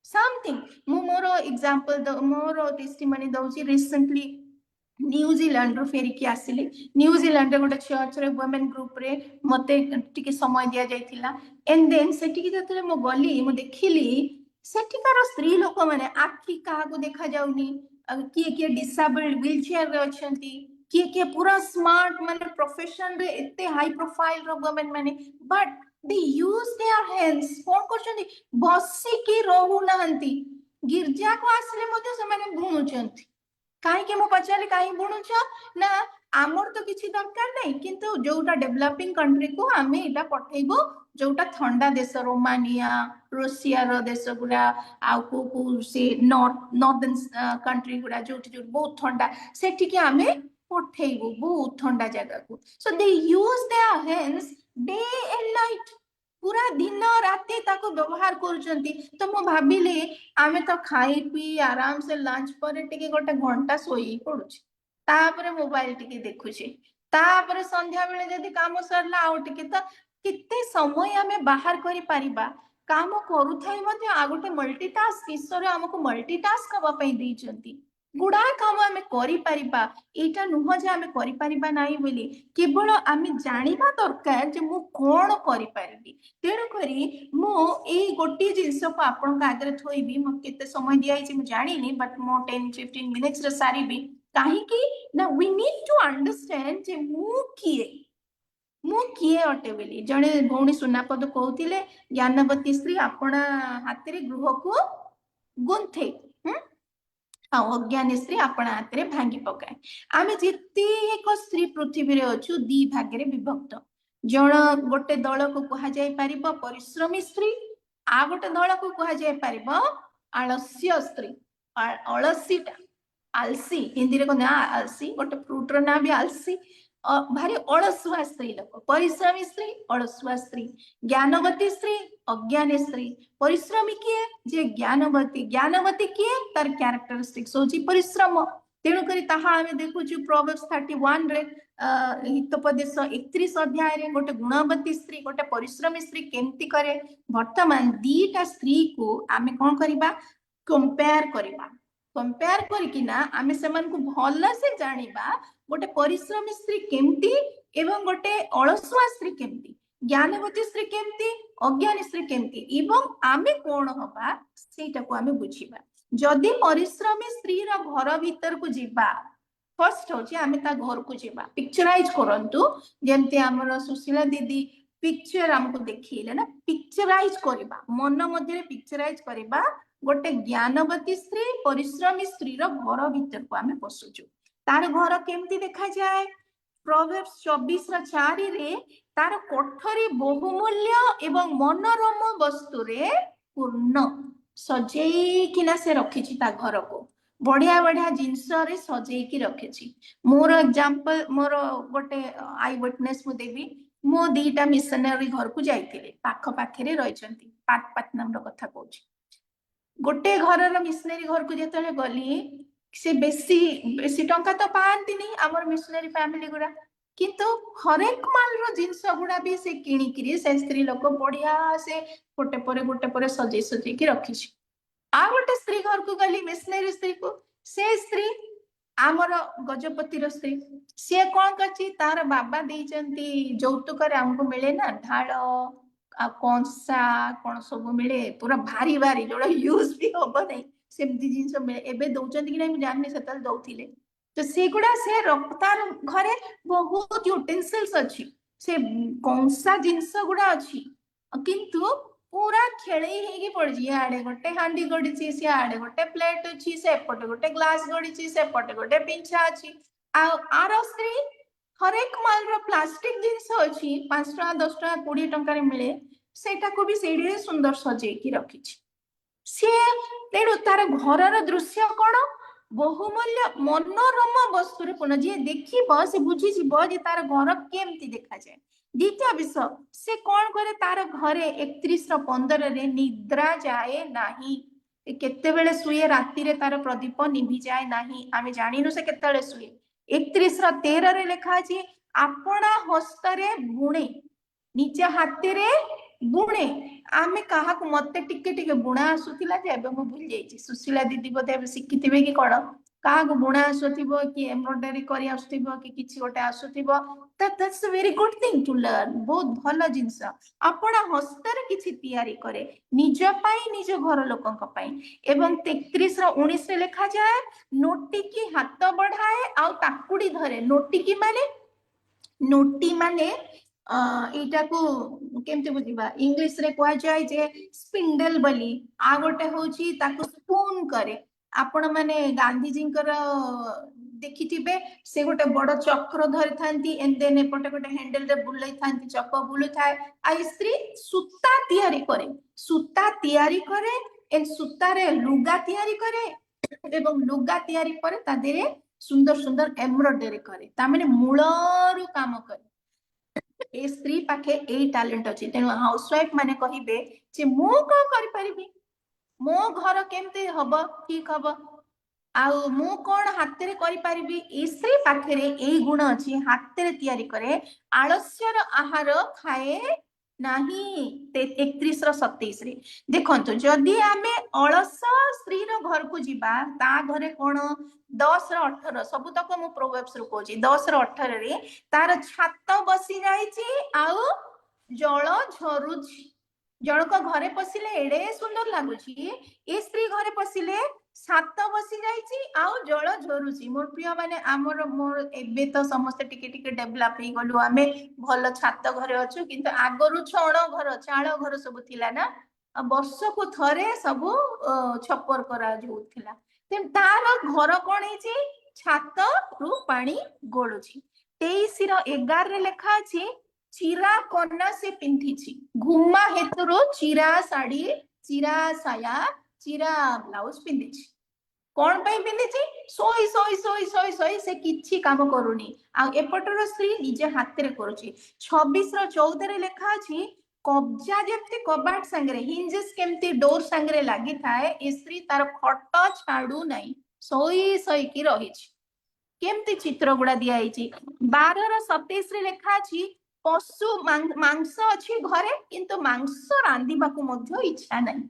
समथिंग मु मोर एग्जांपल मोर टेस्टिमनी दउची रिसेंटली न्यूजीलैंड रो फेरी की आसिले न्यूजीलैंड रे गोटे चर्च रे वुमेन ग्रुप रे मते टिके समय दिया जायथिला एंड देन सेठी की जतले मो गली मो देखिली सेठिकार स्त्री लोक माने आखी काहा को देखा जाउनी किए किए डिसेबल्ड व्हील चेयर रे अछंती किए पूरा स्मार्ट माने प्रोफेशन रे एते हाई प्रोफाइल रो वुमेन माने but they use their hands कोन करछंती बसी की रहू नाहंती गिरजा को आसले मते से माने बुणुचंती काहे के मो पचाले काहे बुणुछ ना आमर तो किछि दरकार नै किंतु जोटा डेवलपिंग कंट्री को आमे एटा पठेबो जोटा ठंडा देश रोमानिया रूसिया रो देश गुडा आ को से नॉर्दर्न कंट्री गुडा जोटी जो बहुत ठंडा सेठी के आमे पठेबो बहुत ठंडा जगह को so they use their hands day and night पूरा दिन राति ताको व्यवहार करूचंती तो मो भाबिले आमे तो खाई पी आराम से लंच पर टिके गोटे घंटा सोई पडुची तापरे मोबाइल टिके देखुची तापरे संध्या बेले जदी काम सरला आउ टिके तो किते समय आमे बाहर करि परिबा काम करूथाई मध्ये आ गोटे मल्टीटास्क ईश्वर हमको मल्टीटास्क हवा पई दैचंती गुडा काम आमे करि परिबा एटा नुह जे आमे करि परिबा नाही बोली केवल आमे जानिबा दरकार जे मु कोन करि परिबी तेणु करी मु ए गोटी जिंस को आपन का आगे थोइबी म केते समय दियाई छी म जानिनी बट मो 10-15 मिनिट्स रे सारीबी काहे कि ना वी नीड टू अंडरस्टैंड जे मु किए अटे बोली जणे भौणी सुनापद कहउतिले ज्ञानवती स्त्री आपना हाथ रे गृह को गुंथे अज्ञानी स्त्री अपना हाथ रे भांगी पकाए आमे जेतेक स्त्री पृथ्वी रे अछु दी भाग रे विभक्त जण गोटे दल को कहा जाय परिबो परिश्रमी स्त्री आ गोटे दल को कहा जाय परिबो आलस्य स्त्री अलसीटा आलसी हिंदी रे कहते आलसी गोटे फ्रूट रो ना भी आलसी भारी अलसुआ स्त्री लोक परिश्रमी स्त्री अलसुआ स्त्री ज्ञानवती स्त्री अज्ञानी स्त्री परिश्रमी किए जे ज्ञानवती किए तार कैरेक्टरिस्टिक्स होची परिश्रम तेणु करी ताहा आमे देखुछु प्रोवर्ब्स 31 रे हितोपदेश 31 अध्याय रे गोटे गुणवती स्त्री गोटे परिश्रमी स्त्री केमती करे वर्तमान दीटा स्त्री को आमे कोन करिबा कंपेयर करिकिना आमे सेमान को भल से जानिबा गोटे परिश्रमी स्त्री केमती एवं गोटे अलसुआ स्त्री केमती ज्ञानवती स्त्री केमती अज्ञानी स्त्री केमती एवं आमे कोन हबा सेटा को आमे बुझिबा जदि परिश्रमी स्त्री रो घर भीतर को जिबा फर्स्ट होची आमे ता घर को जिबा पिक्चराइज करंतु जेमती हमर सुशीला दीदी पिक्चर हमको देखिले ना पिक्चराइज करबा मन मध्ये पिक्चराइज करबा गोटे ज्ञानवती स्त्री परिश्रमी स्त्री रो घर भीतर को आमे पसुचु तार घर केमती देखा जाए प्रोवर्ब्स 24:4 रे तार कोठरी बहुमूल्य एवं मनोरम वस्तु रे पूर्ण सजेई किना से रखिछि ता घर को बढ़िया बढ़िया जिनस रे सजेई की रखिछि मोर एग्जांपल मोर गोटे आई विटनेस मु देबी मो दीटा मिशनरी घर को जाइतिले पाख पाखरे रहिचंती पाटनाम रो कथा कहूछि गोटे घर मिशनरी घर को जेतले गली से बेसी टंका तो पांती नहीं आमर मिशनरी फैमिली गुड़ा किंतु हरेक माल रो जिनस गुड़ा भी से किणिकिरी से स्त्री लोक बढ़िया से गोटे परे सजे की रखिछि आ गोटे स्त्री घर को गली मिशनरी स्त्री को से स्त्री आमर गजपति रो स्त्री से कौन करछि तार बाबा देइचंती जौतुक रे हमको मिले ना ढाल कंसा कौन सब मिले पूरा भारी भारी जोड़ा यूज भी होबो नहीं सेमती जिनस मिले एबे दउचंती कि नहीं जाननी सेतल दउथिले तो से गुडा से तार घरे बहुत यूटेंसिल्स अछि से कंसा जिनस गुडा अछि किंतु पूरा खेले हेगी पड़जी आड़े गोटे हांडी गड़ीची से आड़े गोटे प्लेट अछि से एपटे गोटे ग्लास गड़ीची से एपटे गोटे पिंछा अछि आर स्त्री हरेक माल रो प्लास्टिक जिनस अछि 5 टका 10 टका 20 टका रे मिले सेटा को भी सेडी सुंदर सजे की रखिछि से तेणु तार घर दृश्य कौन बहुमूल्य मनोरम वस्तु पूर्ण जी देखिब से बुझीजिब जे तार घर केमती देखा जाए द्वितीय विषय से कौन करे तार घरे 31:15 रे निद्रा जाए नाही केते बेले सुए राति रे तार प्रदीप निभि जाए नाही आमे जानिनु से केते बेले सुए 31:13 रे लिखा अछि आपणा हस्तरे बुणे निज हाथे रे बुणे आमे कहा को मते टिके टिके बुणा आसुथिला जे एबे मु भूल जाईची सुशीला दीदी बोधे एबे शिखिथिबे कि कोन कहा को बुणा आसुथिबो कि एम्ब्रॉयडरी करी आसुथिबो कि किछि गोटे आसुथिबो that's a very good thing to learn बहुत भलो जिंस आपणा हस्तर किछि तयारी करे निज पाई निज घर लोकंक पाई एवं 33:19 रे लिखा जाए नोटी की हाथ बढ़ाए आ ताकुडी धरे नोटी की माने एटा को केमते बुझिबा इंग्लिश रे कहै जाय जे स्पिंडल बली आ गोटे होची ताको स्पून करे आपण माने गांधी जी कर देखिथिबे से गोटे बड़ चक्र धरि थांती एंड देन एपटे गोटे हैंडल रे बुलै थांती चक्र बुलु थाए आ स्त्री सूता तयारी करे एंड सूता रे लुगा तयारी करे एवं लुगा तयारी करे ता देरे सुंदर सुंदर एम्ब्रॉयडरी करे ता माने मूलरू काम करे ए स्त्री पाखे ए टैलेंट अछि तेनु हाउसवाइफ माने कहिबे जे मो को करि परिबी मो घर केमते हबो ठीक हबो आ मु कोन हाथ रे करि परिबी ए स्त्री पाखे रे ए गुण अछि हाथ रे तयारी करे आलस्यर आहार खाए नाही 31:27 रे देखंतु जदी आमे अलस स्त्री रो घर को जिबा ता घरे कोन 10:18 सबु तक मु प्रोवर्ब्स रो कोची 10:18 रे तार छात बसी जाईची आउ जल झरुची जल को घरे पसिले एडे सुंदर लागुची ए स्त्री घरे पसिले छात बसी जाईची आउ जल झरुची मोर प्रिय माने हमर मोर एबे तो समस्त टिके टिके डेवलप हे गलु आमे भल छात घरे अछु किंतु आगरु छण घर चाळ घर सब थिला ना वर्ष को थरे सब छपर करा जोथिला तेम तार घर कोन हेची छात रु पानी गोळुची 23:11 रे लेखा अछि चिरा कन्ना से पिंधिची घुमा हेतुरो चिरा साड़ी चिरा साया चिरा ब्लाउज पिंधिची कौन ପାଇଁ ପିନ୍ଧିଛି ଶୋଇ ଶୋଇ ଶୋଇ ଶୋଇ ଶୋଇ ସେ କିଛି କାମ କରୁନି ଆଉ ଏପଟର ସ୍ତ୍ରୀ ନିଜେ ହାତରେ କରୁଛି 26:14 ରେ ଲେଖା ଅଛି କବ୍ଜା ଯେମିତି କବାଟ ସାଙ୍ଗରେ ହିଞ୍ଜେସ୍ କେମିତି ଡୋର ସାଙ୍ଗରେ ଲାଗିଥାଏ ଏ ସ୍ତ୍ରୀ ତାର ଖଟ ଛାଡୁ ନାହିଁ ଶୋଇ ଶୋଇକି ରହିଛି କେମିତି ଚିତ୍ର ଗୁଡା ଦିଆହେଇଛି 12:27 ରେ ଲେଖା ଅଛି ପଶୁ ମାଂସ ଅଛି ଘରେ କିନ୍ତୁ ମାଂସ ରାନ୍ଧିବାକୁ ମଧ୍ୟ ଇଚ୍ଛା ନାହିଁ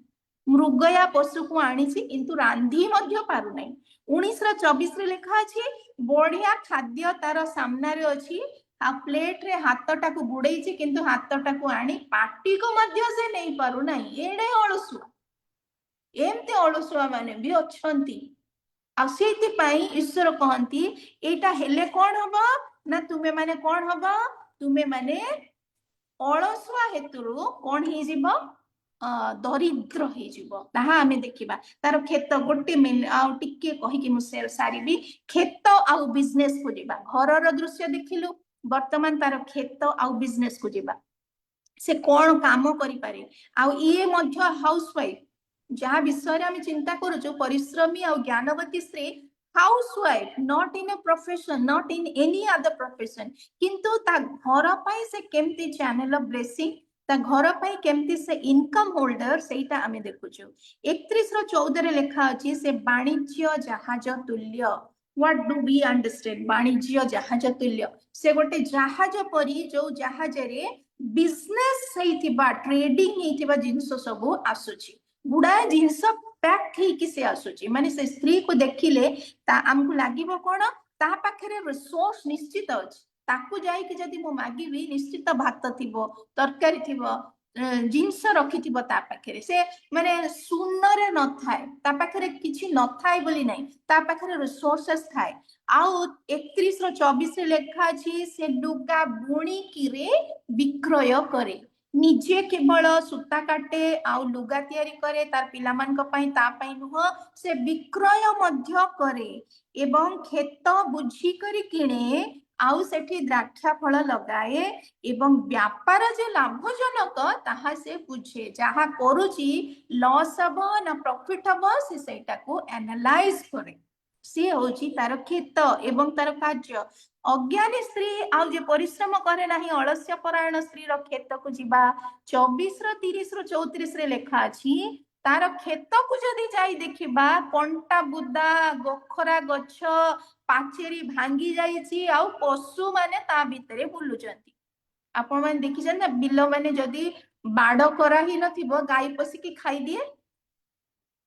ମୃଗୟା ପଶୁକୁ ଆଣିଛି କିନ୍ତୁ ରାନ୍ଧି ମଧ୍ୟ ପାରୁନାହିଁ 19:24 ରେ ଲେଖା ଅଛି ବଢିଆ ଖାଦ୍ୟ ତାର ସାମ୍ନାରେ ଅଛି ଆଉ ପ୍ଲେଟ ରେ ହାତଟାକୁ ବୁଡେଇଛି କିନ୍ତୁ ହାତଟାକୁ ଆଣି ପାଟିକୁ ମଧ୍ୟ ସେ ନେଇ ପାରୁନାହିଁ ଏଡେ ଅଳସୁଆ ଏମିତି ଅଳସୁଆ ମାନେ ବି ଅଛନ୍ତି ଆଉ ସେଇଥିପାଇଁ ଈଶ୍ୱର କହନ୍ତି ଏଇଟା ହେଲେ କଣ ହବ ନା ତୁମେ ମାନେ କଣ ହବ ତୁମେ ମାନେ ଅଳସୁଆ ହେତୁରୁ କଣ ହେଇଯିବ ଦରିଦ୍ର ହେଇଯିବ ତାହା ଆମେ ଦେଖିବା ତାର କ୍ଷେତ ଗୋଟେ ଆଉ ଟିକେ କହିକି ମୁଁ ସାରିବି କ୍ଷେତ ଆଉ ବିଜନେସ କୁ ଯିବା ଘରର ଦୃଶ୍ୟ ଦେଖିଲୁ ବର୍ତ୍ତମାନ ତାର କ୍ଷେତ ଆଉ ବିଜନେସ କୁ ଯିବା ସେ କଣ କାମ କରିପାରେ ଆଉ ଇଏ ମଧ୍ୟ ହାଉସୱାଇଫ ଯାହା ବିଷୟରେ ଆମେ ଚିନ୍ତା କରୁଛୁ ପରିଶ୍ରମୀ ଆଉ ଜ୍ଞାନବତୀ ସ୍ତ୍ରୀ housewife not in a profession not in any other profession କିନ୍ତୁ ତା ଘର ପାଇଁ ସେ କେମିତି ଚ୍ୟାନେଲ ଅଫ ବ୍ଲେସିଂ ତା ଘର ପାଇଁ କେମିତି ସେ ଇନକମ ହୋଲ୍ଡର ସେଇଟା ଆମେ ଦେଖୁଛୁ 31:14 ରେ ଲେଖା ଅଛି ସେ ବାଣିଜ୍ୟ ଜାହାଜ ତୁଲ୍ୟ what do we understand ବାଣିଜ୍ୟ ଜାହାଜ ତୁଲ୍ୟ ସେ ଗୋଟେ ଜାହାଜ ପରି ଯୋଉ ଜାହାଜରେ ବିଜନେସ ହେଇଥିବା ଟ୍ରେଡିଂ ହେଇଥିବା ଜିନିଷ ସବୁ ଆସୁଛି ଗୁଡାଏ ଜିନିଷ ପ୍ୟାକ୍ ହେଇକି ସେ ଆସୁଛି ମାନେ ସେ ସ୍ତ୍ରୀକୁ ଦେଖିଲେ ଆମକୁ ଲାଗିବ କଣ ତା ପାଖରେ ରିସୋର୍ସ ନିଶ୍ଚିତ ଅଛି ତାକୁ ଯାଇକି ଯଦି ମୁଁ ମାଗିବି ନିଶ୍ଚିତ ଭାତ ଥିବ ତରକାରୀ ଥିବ ଜିନିଷ ରଖିଥିବ ତା ପାଖରେ ସେ ମାନେ ଶୂନରେ ନଥାଏ ତା ପାଖରେ କିଛି ନଥାଏ ବୋଲି ନାହିଁ ତା ପାଖରେ ରିସୋର୍ସେସ୍ ଥାଏ ଆଉ 31:24 ରେ ଲେଖା ଅଛି ସେ ଲୁଗା ବୁଣିକିରେ ବିକ୍ରୟ କରେ ନିଜେ କେବଳ ସୂତା କାଟେ ଆଉ ଲୁଗା ତିଆରି କରେ ତାର ପିଲାମାନଙ୍କ ପାଇଁ ତା ପାଇଁ ନୁହଁ ସେ ବିକ୍ରୟ ମଧ୍ୟ କରେ ଏବଂ କ୍ଷେତ ବୁଝିକରି କିଣେ ଆଉ ସେଠି ଦ୍ରାକ୍ଷା ଫଳ ଲଗାଏ ଏବଂ ବ୍ୟାପାର ଯେ ଲାଭଜନକ ତାହା ସେ ବୁଝେ ଯାହା କରୁଛି ଲସ୍ ହବ ନା ପ୍ରଫିଟ ହବ ସେ ସେଇଟାକୁ ଆନାଲାଇଜ କରେ ସିଏ ହଉଛି ତାର କ୍ଷେତ ଏବଂ ତାର କାର୍ଯ୍ୟ ଅଜ୍ଞାନୀ ସ୍ତ୍ରୀ ଆଉ ଯେ ପରିଶ୍ରମ କରେ ନାହିଁ ଅଳସ୍ୟ ପରାୟଣ ସ୍ତ୍ରୀର କ୍ଷେତକୁ ଯିବା 24:30-34 ରେ ଲେଖା ଅଛି ତାର କ୍ଷେତକୁ ଯଦି ଯାଇ ଦେଖିବା କଣ୍ଟା ବୁଦା ଗୋଖରା ଗଛ ପାଚେରୀ ଭାଙ୍ଗି ଯାଇଛି ଆଉ ପଶୁ ମାନେ ତା ଭିତରେ ବୁଲୁଛନ୍ତି ଆପଣ ମାନେ ଦେଖିଛନ୍ତି ନା ବିଲ ମାନେ ଯଦି ବାଡ କରା ହିଁ ନଥିବ ଗାଈ ପଶିକି ଖାଇଦିଏ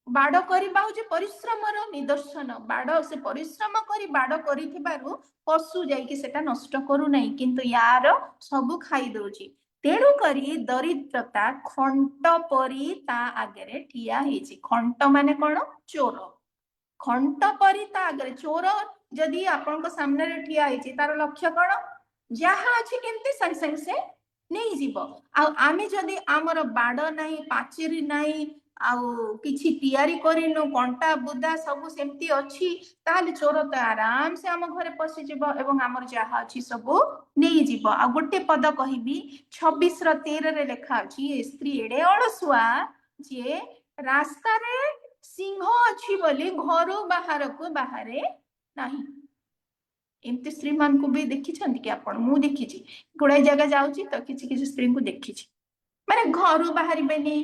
ବାଡ କରିବା ହଉଛି ପରିଶ୍ରମର ନିଦର୍ଶନ ବାଡ ସେ ପରିଶ୍ରମ କରି ବାଡ କରିଥିବାରୁ ପଶୁ ଯାଇକି ସେଟା ନଷ୍ଟ କରୁନାହିଁ କିନ୍ତୁ ୟାର ସବୁ ଖାଇ ଦଉଛି ତେଣୁ କରି ଦରିଦ୍ରତା ଖଣ୍ଟ ପରି ତା ଆଗରେ ଠିଆ ହେଇଛି ଖଣ୍ଟ ମାନେ କଣ ଚୋର ଖଣ୍ଟ ପରି ତା ଆଗରେ ଚୋର ଯଦି ଆପଣଙ୍କ ସାମ୍ନାରେ ଠିଆ ହେଇଛି ତାର ଲକ୍ଷ୍ୟ କଣ ଯାହା ଅଛି କେମିତି ସାଙ୍ଗେ ସାଙ୍ଗେ ସେ ନେଇଯିବ ଆଉ ଆମେ ଯଦି ଆମର ବାଡ ନାହିଁ ପାଚେରୀ ନାହିଁ ଆଉ କିଛି ତିଆରି କରିନୁ କଣ୍ଟା ବୁଦା ସବୁ ସେମିତି ଅଛି ତାହେଲେ ଚୋର ତ ଆରାମ ସେ ଆମ ଘରେ ପଶିଯିବ ଏବଂ ଆମର ଯାହା ଅଛି ସବୁ ନେଇଯିବ ଆଉ ଗୋଟେ ପଦ କହିବି 26:13 ରେ ଲେଖା ଅଛି ଏ ସ୍ତ୍ରୀ ଏଡେ ଅଳସୁଆ ଯିଏ ରାସ୍ତାରେ ସିଂହ ଅଛି ବୋଲି ଘରୁ ବାହାରକୁ ବାହାରେ ନାହିଁ ଏମିତି ସ୍ତ୍ରୀ ମାନଙ୍କୁ ବି ଦେଖିଛନ୍ତି କି ଆପଣ ମୁଁ ଦେଖିଛି ଗୁଡାଏ ଜାଗା ଯାଉଛି ତ କିଛି କିଛି ସ୍ତ୍ରୀଙ୍କୁ ଦେଖିଛି ମାନେ ଘରୁ ବାହାରିବେନି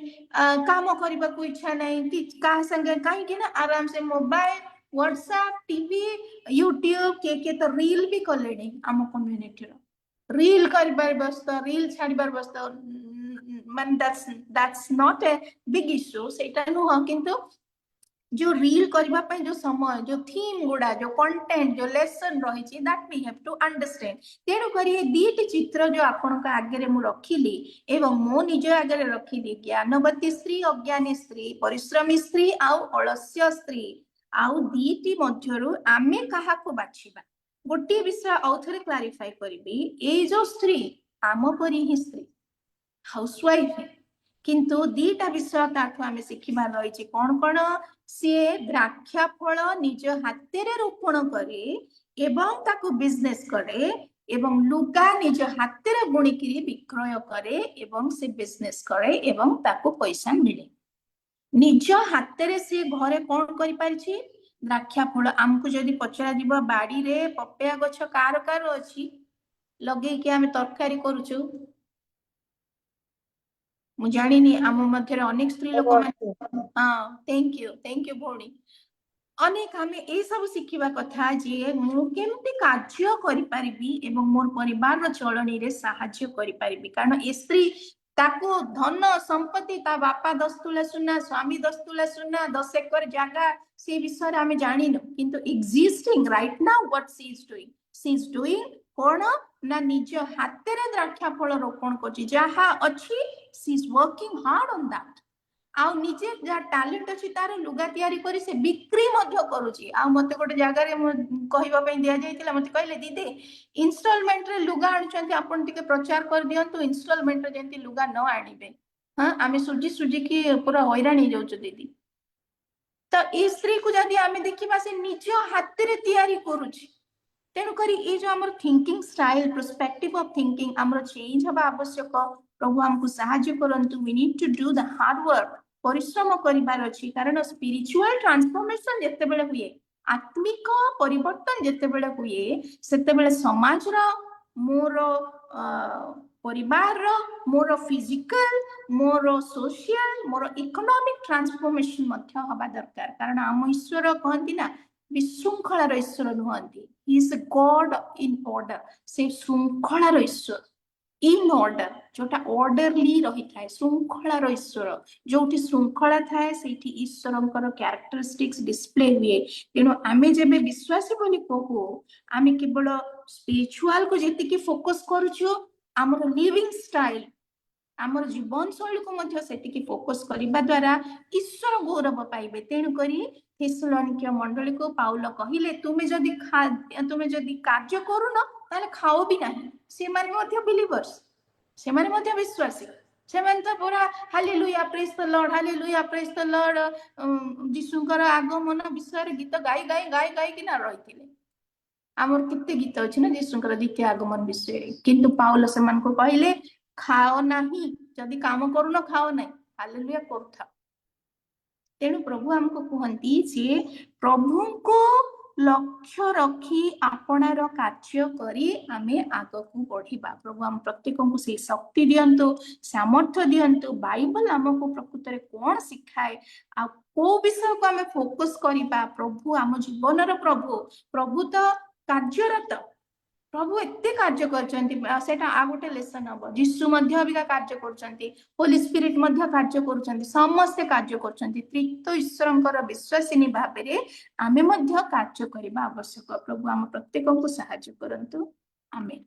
କାମ କରିବାକୁ ଇଚ୍ଛା ନାହିଁ କି କାହା ସାଙ୍ଗେ କାହିଁକି ନା ଆରାମ ସେ ମୋବାଇଲ ହ୍ୱାଟ୍ସଆପ ଟିଭି ୟୁଟ୍ୟୁବ କିଏ ତ ରିଲ ବି କଲେଣି ଆମ କମ୍ୟୁନିଟିର ରିଲ କରିବାର ବ୍ୟସ୍ତ ରିଲ ଛାଡିବାର ବ୍ୟସ୍ତ ମାନେ that's not a big issue ସେଇଟା ନୁହଁ କିନ୍ତୁ जो रील करबा ପାଇଁ जो समय जो थीम गुडा जो कंटेंट जो लेसन रही that we have to understand तेणु करी ए दीटी चित्र जो आपनका आगे रे मु रखिली एवं मो निज आगे रे रखिली ज्ञानवती स्त्री अज्ञानी स्त्री परिश्रमी स्त्री आउ अलस्य स्त्री आउ दीटी मध्यरु आमे काहाको बाछिबा गोटी विषय औथरे क्लारिफाई करबी ए जो स्त्री आम परी ही स्त्री हाउसवाइफ किंतु दीटा विषय ताठू आमे शिखिबा रही कोन कोन सी द्राक्षा फल निज हाथ रोपण करे एवं ताको बिजनेस करे एवं लुगा निज हाथ बुणिकी विक्रय करे एवं से बिजनेस करे एवं ताको पैसा मिले निज हाथ रे सी घरे कौन करि पारिछि द्राक्षा फल आमको जदि पचरा जीव बाड़ी रे पपेया गछ कार कार अछि लगे कि आमे तरकारी करूछु मु जानिनी आम मध्य अनेक स्त्री लोक माने हाँ थैंक यू भौणी अनेक आमे ए सब शिखिबा कथा जे मु केमति कार्य करि परिबी एवं मोर परिवार रो चलनी रे सहाय्य करि परिबी कारण ए स्त्री ताको धन संपत्ति ता बापा 10 तुला सुना स्वामी 10 तुला सुना 10 एकर जागा से विषय आमे जानिनु किंतु existing right now what she is doing कोन ना निज हाथ रे द्राक्षा फल रोपण करछि जहा अछि she is working hard on that आउ निजे जा टैलेंट अछि तार लुगा तयारी करी से बिक्री मध्य करूची आ मते गोटे जागा रे कहिबा पई दिया जायतिला मते कहले दीदी इंस्टॉलमेंट रे लुगा आणचंती आपण टिके प्रचार कर दियंतु इंस्टॉलमेंट रे जेंती लुगा न आनिबे हां आमे सुजी की पूरा हैरान हो जाउछ दीदी तो ए स्त्री को जदी आमे देखिबा से निज हाथ रे तयारी करूची तेनु करी ए जो हमर thinking style perspective of thinking हमर चेंज हबा आवश्यक प्रभु हमको सहाय्य करंतु we need to do the hard work परिश्रम करिबार अछि कारण स्पिरिचुअल ट्रांसफॉर्मेशन जते बेले हुए आत्मिक परिवर्तन जते बेले हुए सेते बेले समाज रो मोर परिवार रो मोर फिजिकल मोर सोशल मोर इकोनॉमिक ट्रांसफॉर्मेशन मध्य हबा दरकार कारण हम ईश्वर कहंती ना विशृंखलार ईश्वर नुहंती he is God in order से श्रृंखलार ईश्वर इन ऑर्डर जोटा ऑर्डरली रही थाए श्रृंखलार ईश्वर जोटी श्रृंखला थाए सेठी ईश्वरंकर कैरेक्टरिस्टिक्स डिस्प्ले हुए तेणु आमे जेबे विश्वासी बोली कहू आमे केवल स्पिरिचुअल को जेति की फोकस करूछु हमर लिविंग स्टाइल हमर जीवन शैली को मध्य सेति की फोकस करिबा द्वारा ईश्वर गौरव पाइबे तेणु करी थेसलोनिके मंडली को पाउल कहिले तुमे जदि कार्य करू न ताले खाओ भी नहीं से माने मध्य बिलीवर्स से माने मध्य विश्वासी से माने तो पूरा हालेलुया प्रेज द लॉर्ड जीशुकर आगमन विषय गीत गाई कि ना रहिथिले हमर किते गीत अछि ना जीशुकर द्वितीय आगमन विषय किंतु पाउल से मान को कहिले खाओ नहीं जदि काम करू न खाओ नहीं हालेलुया करथा तेणु प्रभु हमको कहती जे प्रभु को लक्ष्य रखी आपणार कार्य करी आमे आग को बढ़िबा प्रभु हम प्रत्येक को से शक्ति दियंतु सामर्थ्य दियंतु बाइबल हमको प्रकृत रे कोन सिखाए आ को विषय को आमे फोकस करिबा प्रभु हम जीवन रो प्रभु तो कार्यरत प्रभु एते कार्य करचंती सेटा आ गोटे लेसन हबो जिसु मध्य अबिका कार्य करचंती होली स्पिरिट मध्य कार्य करचंती समस्त कार्य करचंती त्रित्व ईश्वरंकर विश्वासिनी भाबरे आमे मध्य कार्य करिबा आवश्यक प्रभु हम प्रत्येक को सहाय्य करंतु आमेन।